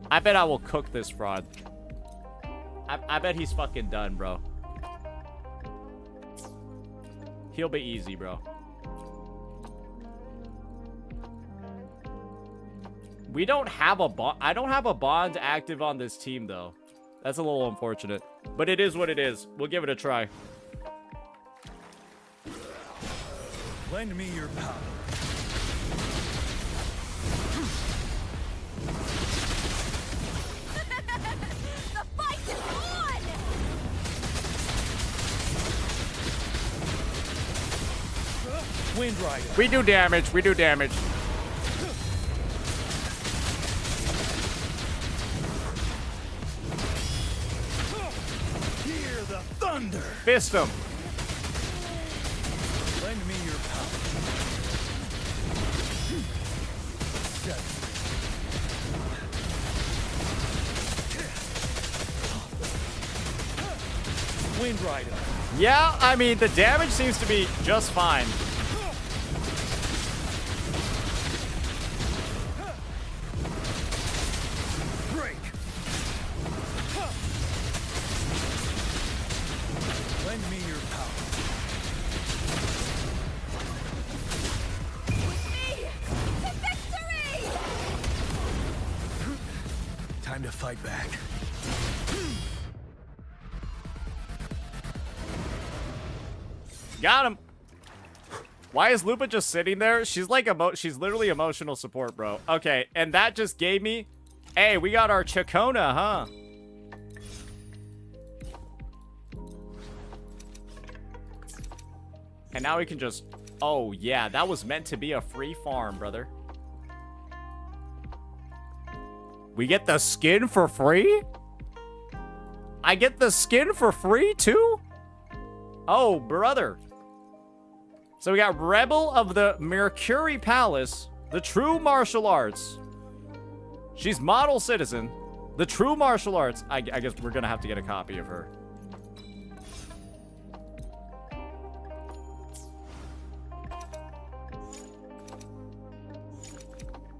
I bet I will cook this fraud. I bet he's fucking done, bro. He'll be easy, bro. We don't have a bond. I don't have a bond active on this team, though. That's a little unfortunate. But it is what it is. We'll give it a try. Lend me your power. The fight is on! Wind Rider. We do damage. We do damage. Hear the thunder. Fist him. Lend me your power. 7. Wind Rider. Yeah, I mean, the damage seems to be just fine. Break. Lend me your power. Time to fight back. Got him. Why is Lupa just sitting there? She's like she's literally emotional support, bro. Okay, and that just gave me, hey, we got our Chacona, huh? And now we can just, oh yeah, that was meant to be a free farm, brother. We get the skin for free? I get the skin for free too? Oh, brother. So we got Rebel of the Mercury Palace, the true martial arts. She's model citizen, the true martial arts. I guess we're gonna have to get a copy of her.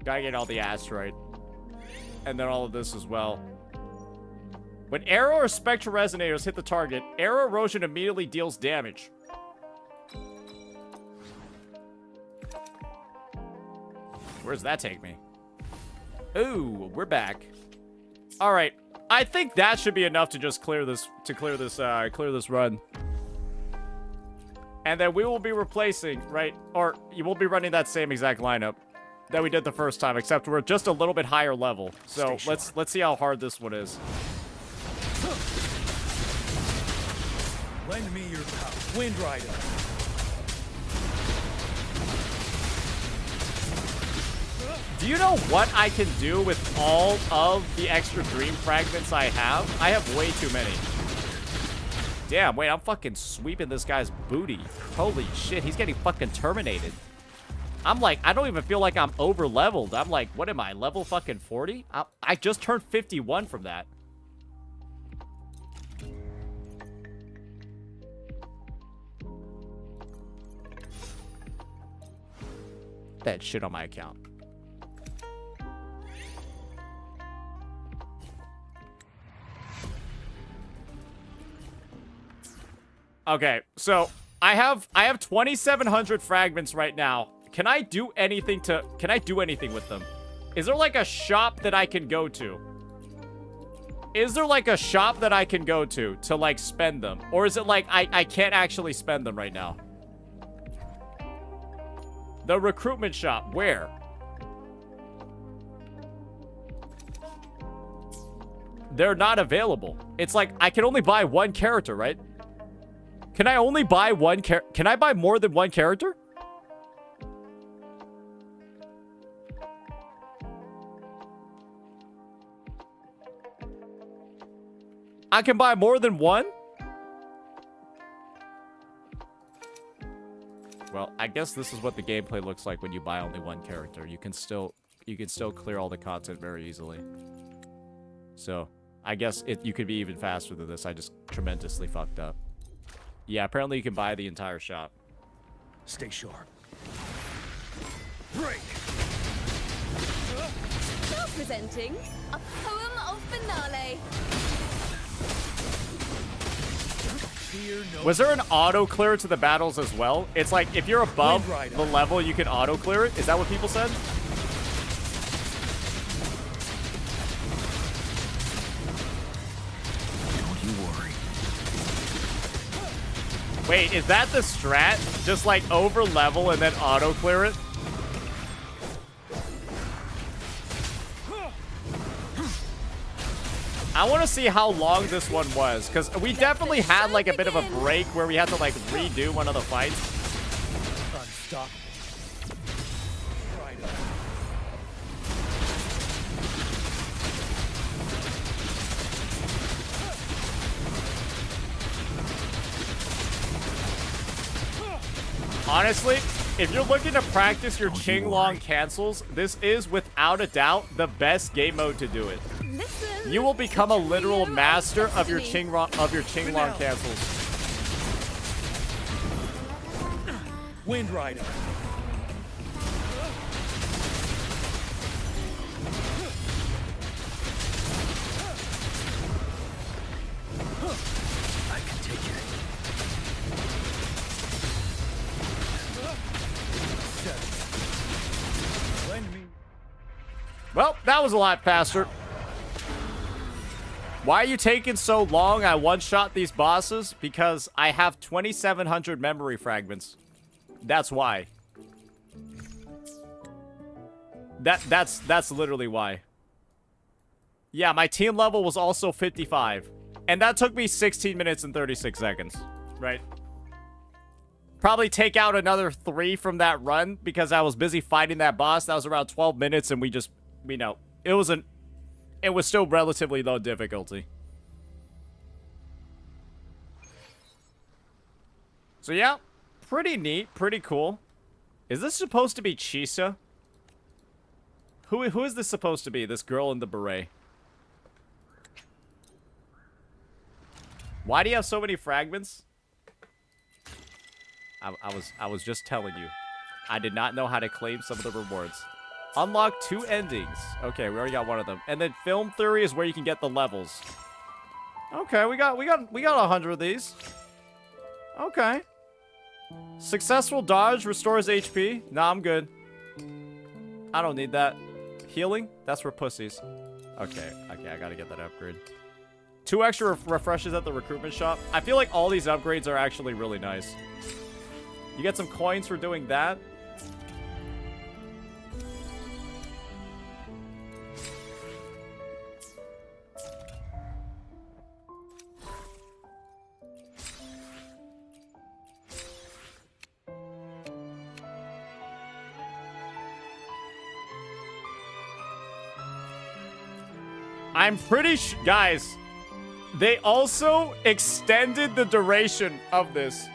Gotta get all the asteroid. And then all of this as well. When arrow or spectral resonators hit the target, arrow erosion immediately deals damage. Where does that take me? Ooh, we're back. All right, I think that should be enough to just clear this run. And then we will be replacing, right? Or you will be running that same exact lineup that we did the first time, except we're just a little bit higher level. So let's see how hard this one is. Lend me your power. Wind Rider. Do you know what I can do with all of the extra dream fragments I have? I have way too many. Damn, wait, I'm fucking sweeping this guy's booty. Holy shit, he's getting fucking terminated. I'm like, I don't even feel like I'm over leveled. I'm like, what am I, level fucking 40? I just turned 51 from that. That shit on my account. Okay, so I have 2,700 fragments right now. Can I do anything with them? Is there like a shop that I can go to? Is there like a shop that I can go to like spend them? Or is it like I can't actually spend them right now? The recruitment shop, where? They're not available. It's like I can only buy one character, right? Can I only buy one character? Can I buy more than one character? I can buy more than one? Well, I guess this is what the gameplay looks like when you buy only one character. You can still clear all the content very easily. So, I guess you could be even faster than this. I just tremendously fucked up. Yeah, apparently you can buy the entire shop. Stay sharp. Break. Now presenting a poem of finale. Was there an auto clear to the battles as well? It's like if you're above the level, you can auto clear it. Is that what people said? Don't you worry. Wait, is that the strat? Just like over level and then auto clear it? I want to see how long this one was, because we definitely had like a bit of a break where we had to like redo one of the fights. Unstoppable. Rider. Honestly, if you're looking to practice your Qinglong cancels, this is without a doubt the best game mode to do it. Listen. You will become a literal master of your Qinglong cancels. Wind Rider. I can take it. 7. Lend me. Well, that was a lot faster. Why are you taking so long? I one-shot these bosses because I have 2,700 memory fragments. That's why. That's literally why. Yeah, my team level was also 55. And that took me 16 minutes and 36 seconds. Right? Probably take out another 3 from that run because I was busy fighting that boss. That was around 12 minutes and we know, it was still relatively low difficulty. So yeah, pretty neat, pretty cool. Is this supposed to be Chisa? Who is this supposed to be? This girl in the beret. Why do you have so many fragments? I was just telling you. I did not know how to claim some of the rewards. Unlock 2 endings. Okay, we already got one of them. And then film theory is where you can get the levels. Okay, we got 100 of these. Okay. Successful dodge restores HP. Nah, I'm good. I don't need that. Healing? That's for pussies. Okay, I gotta get that upgrade. 2 extra refreshes at the recruitment shop. I feel like all these upgrades are actually really nice. You get some coins for doing that. I'm pretty sure, guys, they also extended the duration of this.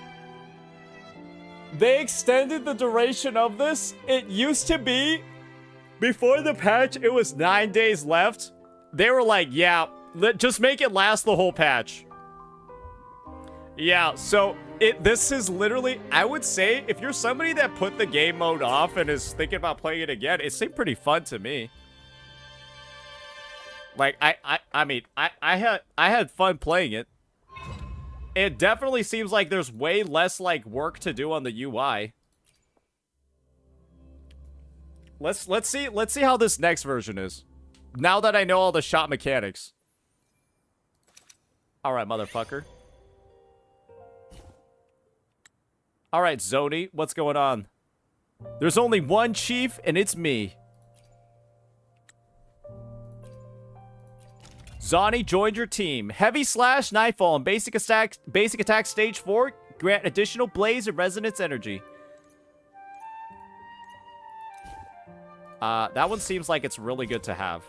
They extended the duration of this. It used to be, before the patch, it was 9 days left. They were like, yeah, just make it last the whole patch. Yeah, so this is literally, I would say, if you're somebody that put the game mode off and is thinking about playing it again, it seemed pretty fun to me. Like, I mean, I had fun playing it. It definitely seems like there's way less, like, work to do on the UI. Let's see how this next version is. Now that I know all the shot mechanics. Alright, motherfucker. Alright, Zoni, what's going on? There's only one chief, and it's me. Zoni joined your team. Heavy Slash, Nightfall, and Basic Attack Stage 4 grant additional Blaze and Resonance energy. That one seems like it's really good to have.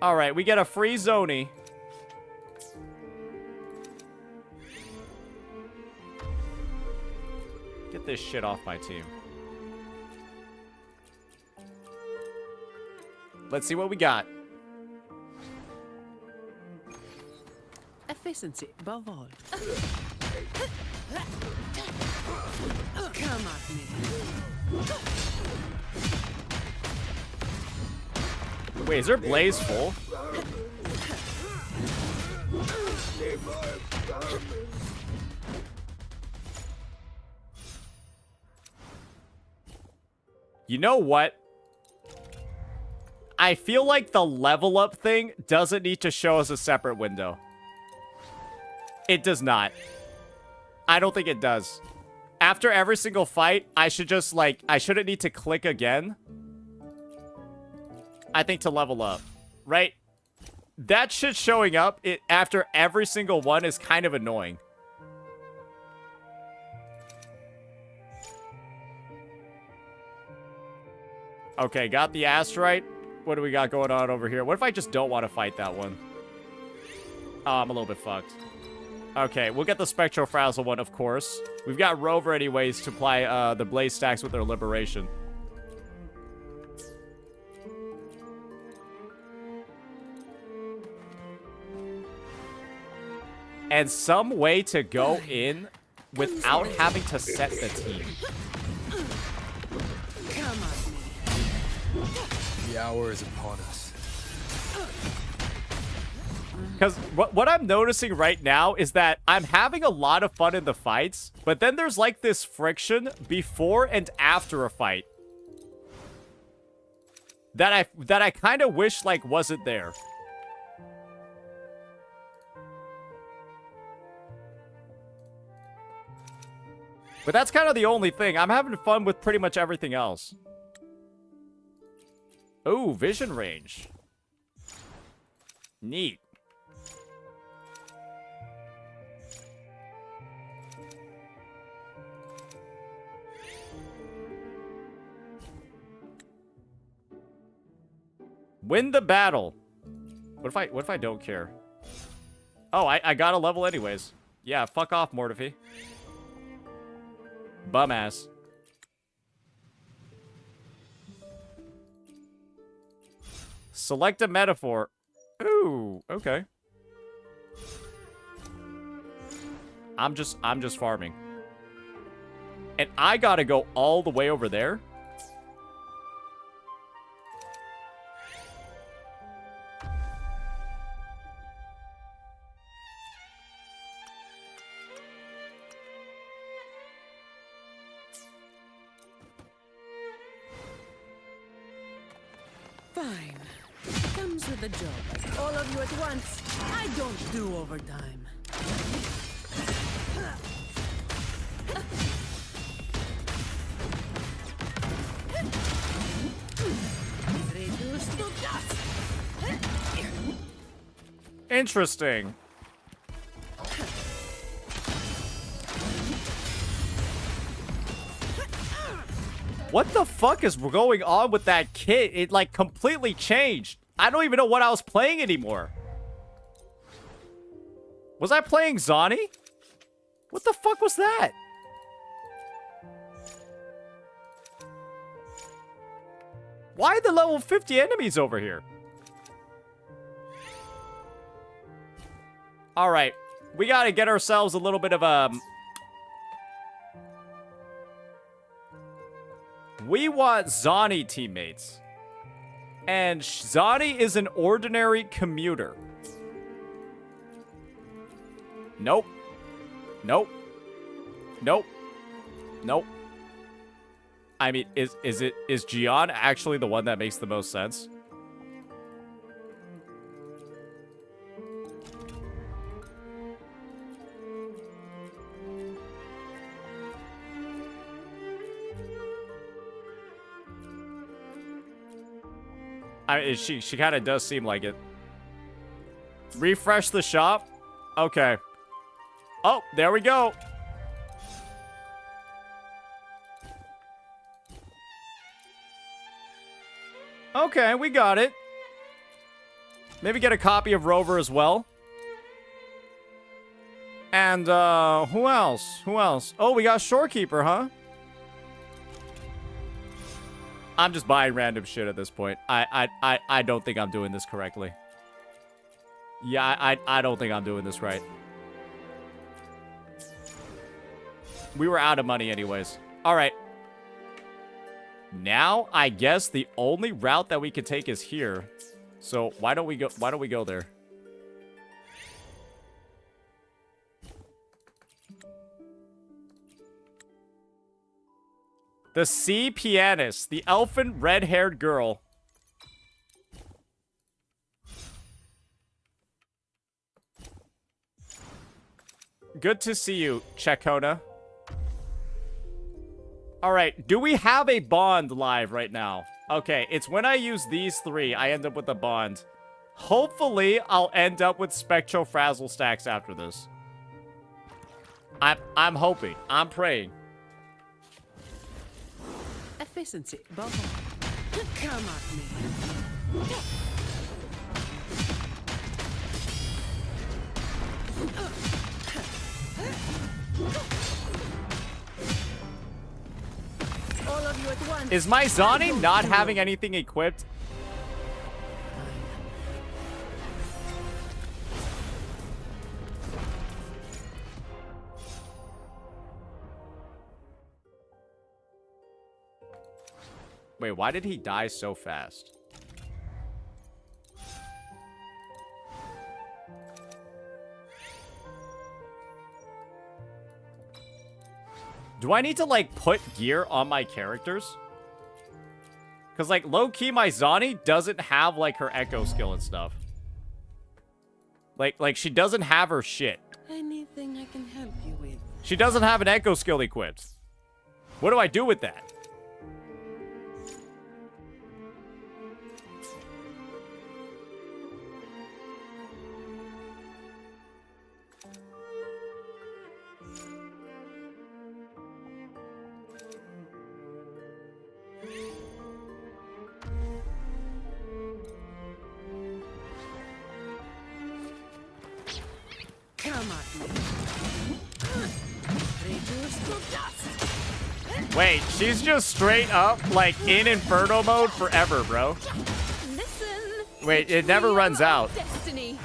Alright, we get a free Zoni. Get this shit off my team. Let's see what we got. Efficiency above all. Come at me. Wait, is there Blaze full? You know what? I feel like the level up thing doesn't need to show us a separate window. It does not. I don't think it does. After every single fight, I should just, like, I shouldn't need to click again. I think to level up, right? That shit showing up after every single one is kind of annoying. Okay, got the asteroid. What do we got going on over here? What if I just don't want to fight that one? Oh, I'm a little bit fucked. Okay, we'll get the Spectrofrazzle one, of course. We've got Rover anyways to apply the Blaze stacks with their Liberation. and some way to go in without having to set the team. Come on, me. The hour is upon us. Because what I'm noticing right now is that I'm having a lot of fun in the fights, but then there's like this friction before and after a fight that I kind of wish like wasn't there. But that's kind of the only thing. I'm having fun with pretty much everything else. Ooh, vision range. Neat. Win the battle. What if I don't care? Oh, I got a level anyways. Yeah, fuck off, Mortify. Bum ass. Select a metaphor. Ooh, okay. I'm just farming. And I gotta go all the way over there? Fine. Comes with the job. Like all of you at once. I don't do overtime. Reduced to dust. Interesting. What the fuck is going on with that kit? It like completely changed. I don't even know what I was playing anymore. Was I playing Zani? What the fuck was that? Why are the level 50 enemies over here? All right, we gotta get ourselves a little bit of we want Zani teammates. And Zani is an ordinary commuter. Nope. Nope. Nope. Nope. I mean, is Gian actually the one that makes the most sense? I mean, she kind of does seem like it. Refresh the shop? Okay. Oh, there we go. Okay, we got it. Maybe get a copy of Rover as well. And, who else? Who else? Oh, we got Shorekeeper, huh? I'm just buying random shit at this point. I don't think I'm doing this correctly. Yeah, I don't think I'm doing this right. We were out of money anyways. All right. Now, I guess the only route that we could take is here. So, why don't we go there? The Sea Pianist, the elfin red-haired girl. Good to see you, Chekona. Alright, do we have a bond live right now? Okay, it's when I use these three, I end up with a bond. Hopefully, I'll end up with Spectro Frazzle stacks after this. I'm hoping. I'm praying. Efficiency bubble. Come at me. All of you at once. Is my Zani not having anything equipped? Wait, why did he die so fast? Do I need to, like, put gear on my characters? Because, like, low-key, my Zani doesn't have, like, her echo skill and stuff. Like, she doesn't have her shit. Anything I can help you with? She doesn't have an echo skill equipped. What do I do with that? Come at me. Reduce to dust. Wait, she's just straight up, like, in Inferno mode forever, bro. Listen. Wait, it never runs out. Destiny.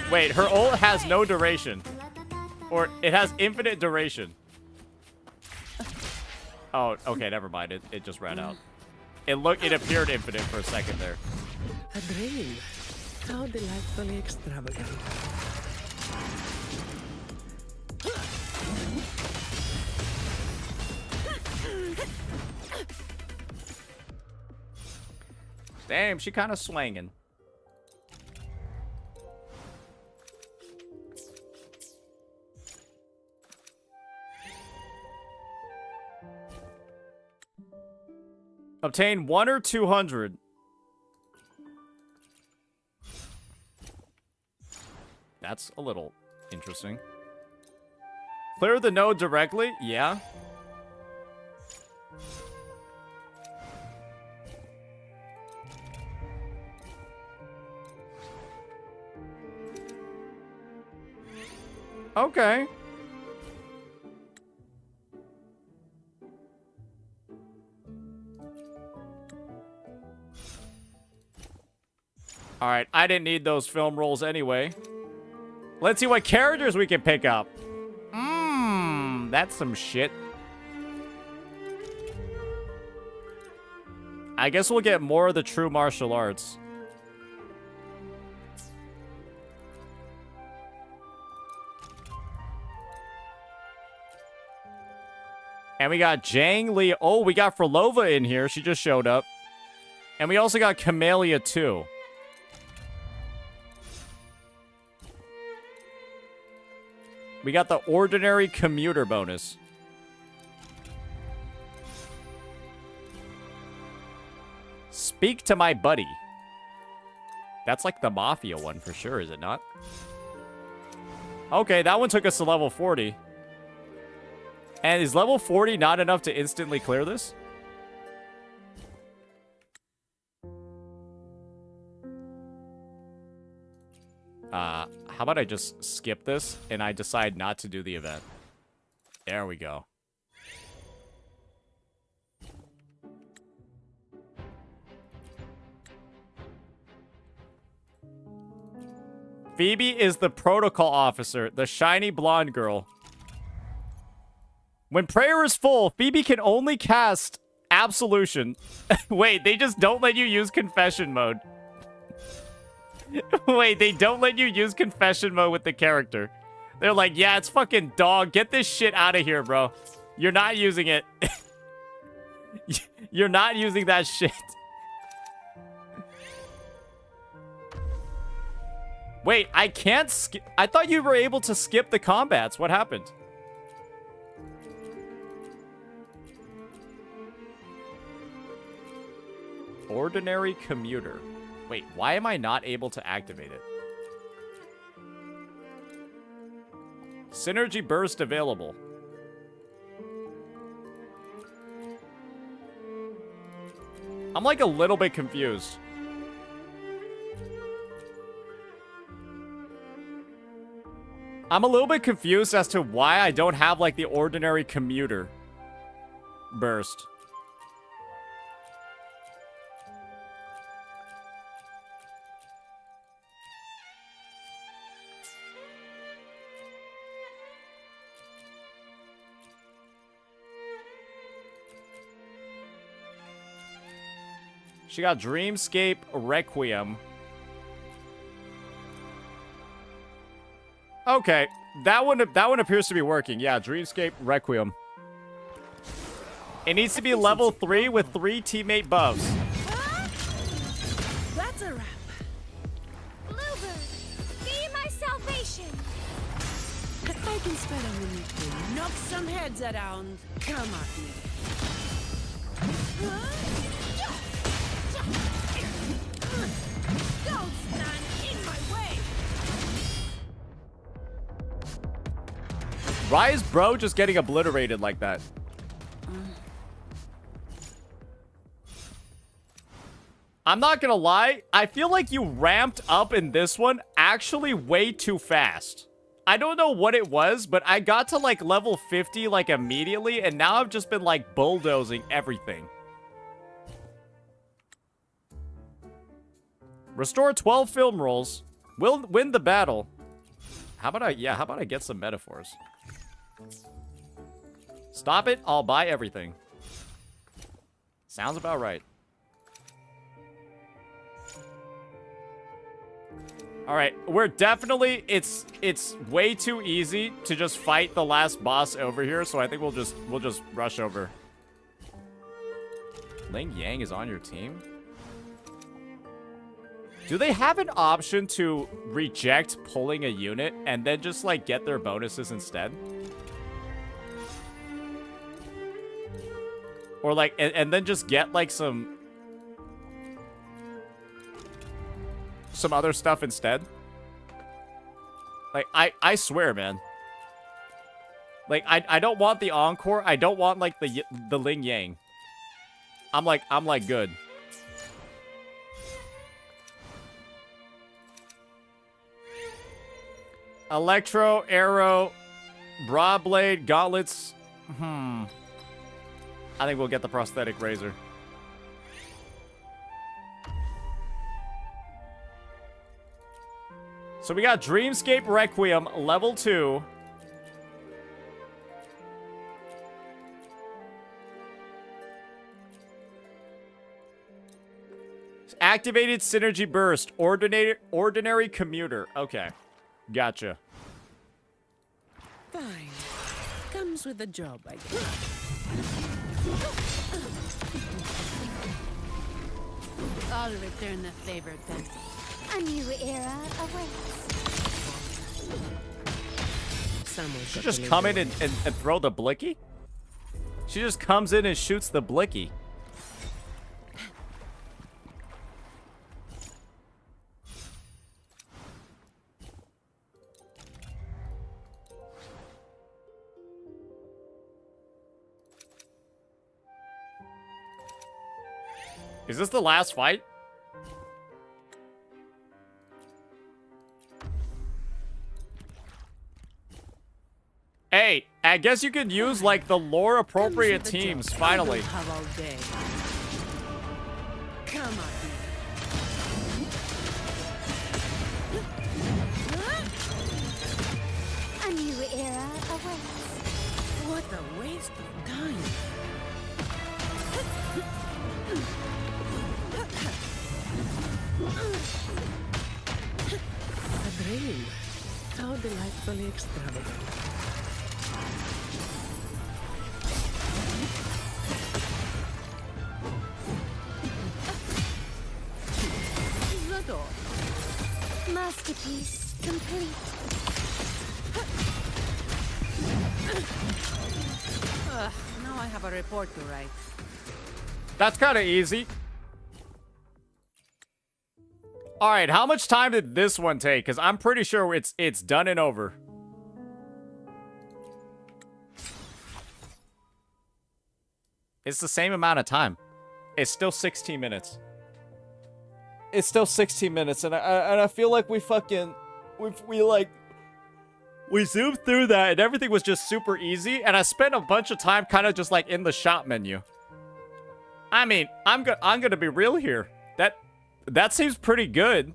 Wait, her ult has no duration. Or it has infinite duration. Oh, okay, never mind. It just ran out. It appeared infinite for a second there. A dream. How delightfully extravagant. Damn, she kind of swinging. Obtain 1 or 200. That's a little interesting. Clear the node directly? Yeah. Okay. Alright, I didn't need those film rolls anyway. Let's see what characters we can pick up. That's some shit. I guess we'll get more of the true martial arts. And we got Jang Lee. Oh, we got Phrolova in here. She just showed up. And we also got Camellia too. We got the ordinary commuter bonus. Speak to my buddy. That's like the Mafia one for sure, is it not? Okay, that one took us to level 40. And is level 40 not enough to instantly clear this? How about I just skip this and I decide not to do the event? There we go. Phoebe is the protocol officer, the shiny blonde girl. When prayer is full, Phoebe can only cast absolution. Wait, they just don't let you use confession mode. Wait, they don't let you use confession mode with the character. They're like, yeah, it's fucking dog. Get this shit out of here, bro. You're not using it. You're not using that shit. Wait, I can't skip. I thought you were able to skip the combats. What happened? Ordinary commuter. Wait, why am I not able to activate it? Synergy burst available. I'm like a little bit confused. I'm a little bit confused as to why I don't have like the ordinary commuter burst. She got Dreamscape Requiem. Okay, that one appears to be working. Yeah, Dreamscape Requiem. It needs to be level 3 with 3 teammate buffs. That's a wrap. Bluebird, be my salvation. I can spell a minute to knock some heads around. Come at me. Don't stand in my way. Why is bro just getting obliterated like that? I'm not gonna lie, I feel like you ramped up in this one actually way too fast. I don't know what it was, but I got to like level 50 like immediately, and now I've just been like bulldozing everything. Restore 12 film rolls. Will win the battle. How about I get some metaphors? Stop it, I'll buy everything. Sounds about right. All right, we're definitely, it's way too easy to just fight the last boss over here, so I think we'll just rush over. Ling Yang is on your team? Do they have an option to reject pulling a unit and then just like get their bonuses instead? Or like, and then just get like some other stuff instead? Like, I swear, man. Like, I don't want the Encore. I don't want, like, the Ling Yang. I'm like, good. Electro, Arrow, Broadblade, Gauntlets. I think we'll get the Prosthetic Razor. So we got Dreamscape Requiem, level 2. Activated Synergy Burst, Ordinary Commuter. Okay, gotcha. Fine. Comes with the job, I guess. I'll return the favor then. A new era awaits. She just come in and throw the blicky? She just comes in and shoots the blicky. Is this the last fight? Hey, I guess you could use, like, the lore-appropriate teams, finally. Have all day. Come on. A new era awaits. What a waste of time. A dream. How delightfully extravagant. Masterpiece complete. Now I have a report to write. That's kind of easy. All right, how much time did this one take? Because I'm pretty sure it's done and over. It's the same amount of time. It's still 16 minutes. It's still 16 minutes, and I feel like we zoomed through that, and everything was just super easy, and I spent a bunch of time kind of just like in the shop menu. I mean, I'm gonna be real here. That seems pretty good.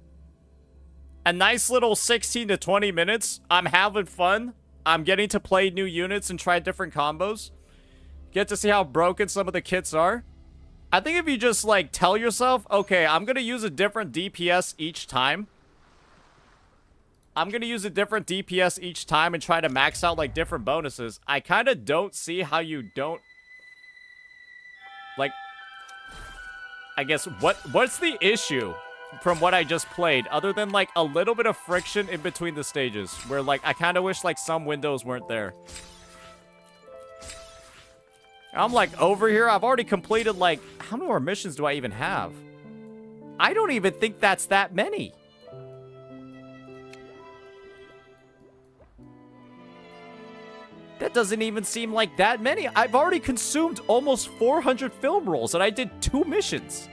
A nice little 16 to 20 minutes. I'm having fun. I'm getting to play new units and try different combos. Get to see how broken some of the kits are. I think if you just, like, tell yourself, okay, I'm gonna use a different DPS each time. I'm gonna use a different DPS each time and try to max out, like, different bonuses. I kind of don't see how you don't... Like... I guess, what's the issue from what I just played, other than, like, a little bit of friction in between the stages, where, like, I kind of wish, like, some windows weren't there. I'm, like, over here, I've already completed, like, how many more missions do I even have? I don't even think that's that many. That doesn't even seem like that many. I've already consumed almost 400 film rolls, and I did 2 missions.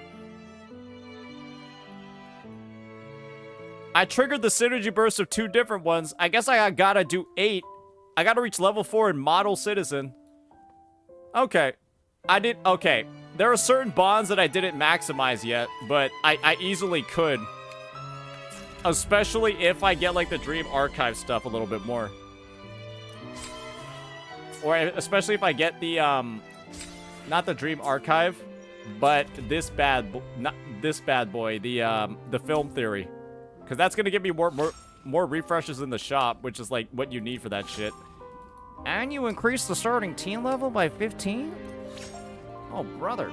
I triggered the synergy burst of 2 different ones. I guess I gotta do 8. I gotta reach level 4 in Model Citizen. Okay. Okay. There are certain bonds that I didn't maximize yet, but I easily could. Especially if I get, like, the Dream Archive stuff a little bit more. Or especially if I get the, not the Dream Archive, but this bad boy, the Film Theory. Because that's going to give me more refreshes in the shop, which is, like, what you need for that shit. And you increase the starting team level by 15? Oh, brother.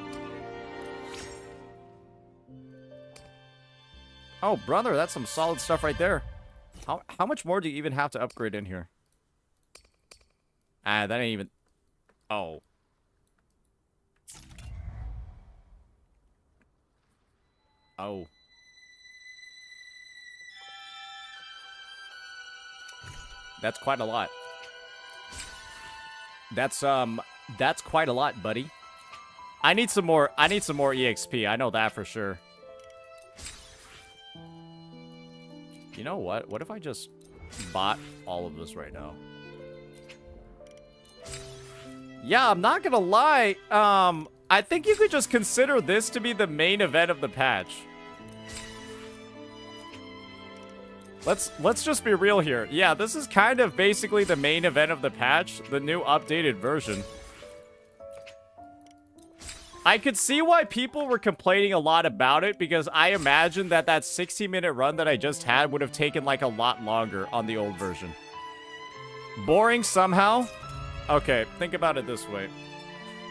Oh, brother, that's some solid stuff right there. How much more do you even have to upgrade in here? Ah, that ain't even... Oh. Oh. That's quite a lot. That's quite a lot, buddy. I need some more EXP. I know that for sure. You know what? What if I just bought all of this right now? Yeah, I'm not gonna lie. I think you could just consider this to be the main event of the patch. Let's just be real here. Yeah, this is kind of basically the main event of the patch, the new updated version. I could see why people were complaining a lot about it, because I imagine that 60-minute run that I just had would have taken, like, a lot longer on the old version. Boring somehow? Okay, think about it this way.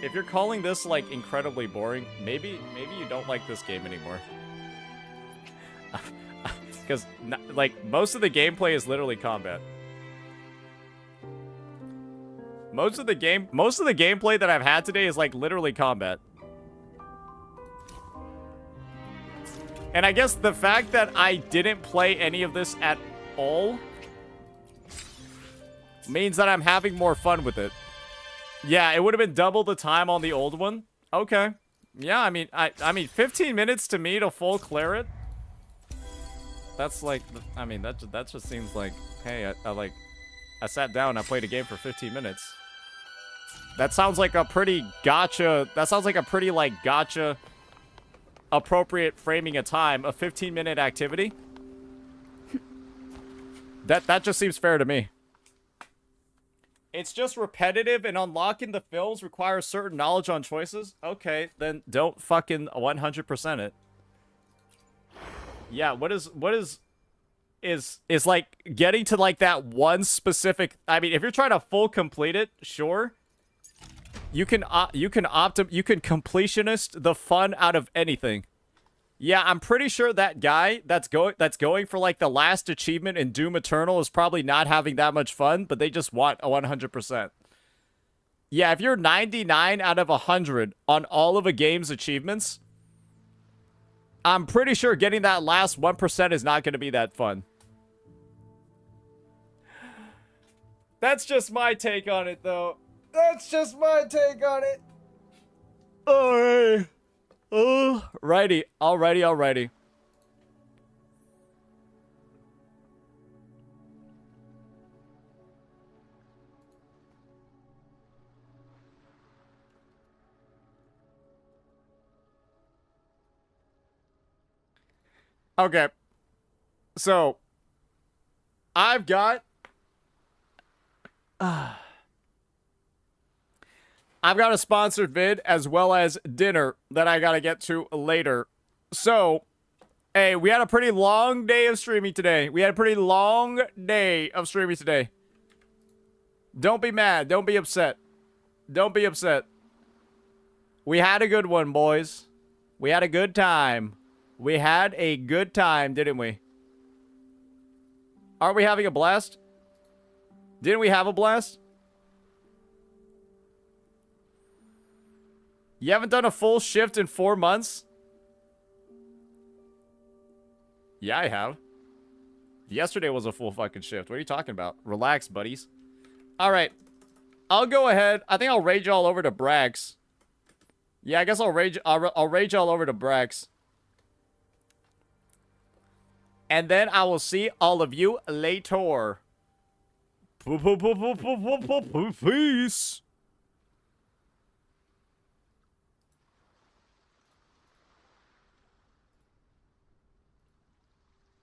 If you're calling this, like, incredibly boring, maybe you don't like this game anymore. Because, like, most of the gameplay is literally combat. Most of the gameplay that I've had today is, like, literally combat. And I guess the fact that I didn't play any of this at all means that I'm having more fun with it. Yeah, it would have been double the time on the old one. Okay. Yeah, I mean 15 minutes to me to full clear it. That's like, I mean, that just seems like, hey, I sat down, I played a game for 15 minutes. That sounds like a pretty gotcha, gotcha appropriate framing of time, a 15-minute activity. That just seems fair to me. It's just repetitive, and unlocking the films requires certain knowledge on choices. Okay, then don't fucking 100% it. Yeah, what is like getting to, like, that one specific... I mean, if you're trying to full complete it, sure. You can completionist the fun out of anything. Yeah, I'm pretty sure that guy that's going for, like, the last achievement in Doom Eternal is probably not having that much fun, but they just want a 100%. Yeah, if you're 99 out of 100 on all of a game's achievements, I'm pretty sure getting that last 1% is not going to be that fun. That's just my take on it, though. That's just my take on it. Alright. Alrighty. Alrighty. Okay. So, I've got... I've got a sponsored vid as well as dinner that I gotta get to later. So, hey, we had a pretty long day of streaming today. Don't be mad. Don't be upset. Don't be upset. We had a good one, boys. We had a good time. We had a good time, didn't we? Aren't we having a blast? Didn't we have a blast? You haven't done a full shift in 4 months? Yeah, I have. Yesterday was a full fucking shift. What are you talking about? Relax, buddies. Alright. I'll go ahead. I think I'll rage all over to Brax. Yeah, I guess I'll rage all over to Brax. And then I will see all of you later. Peace.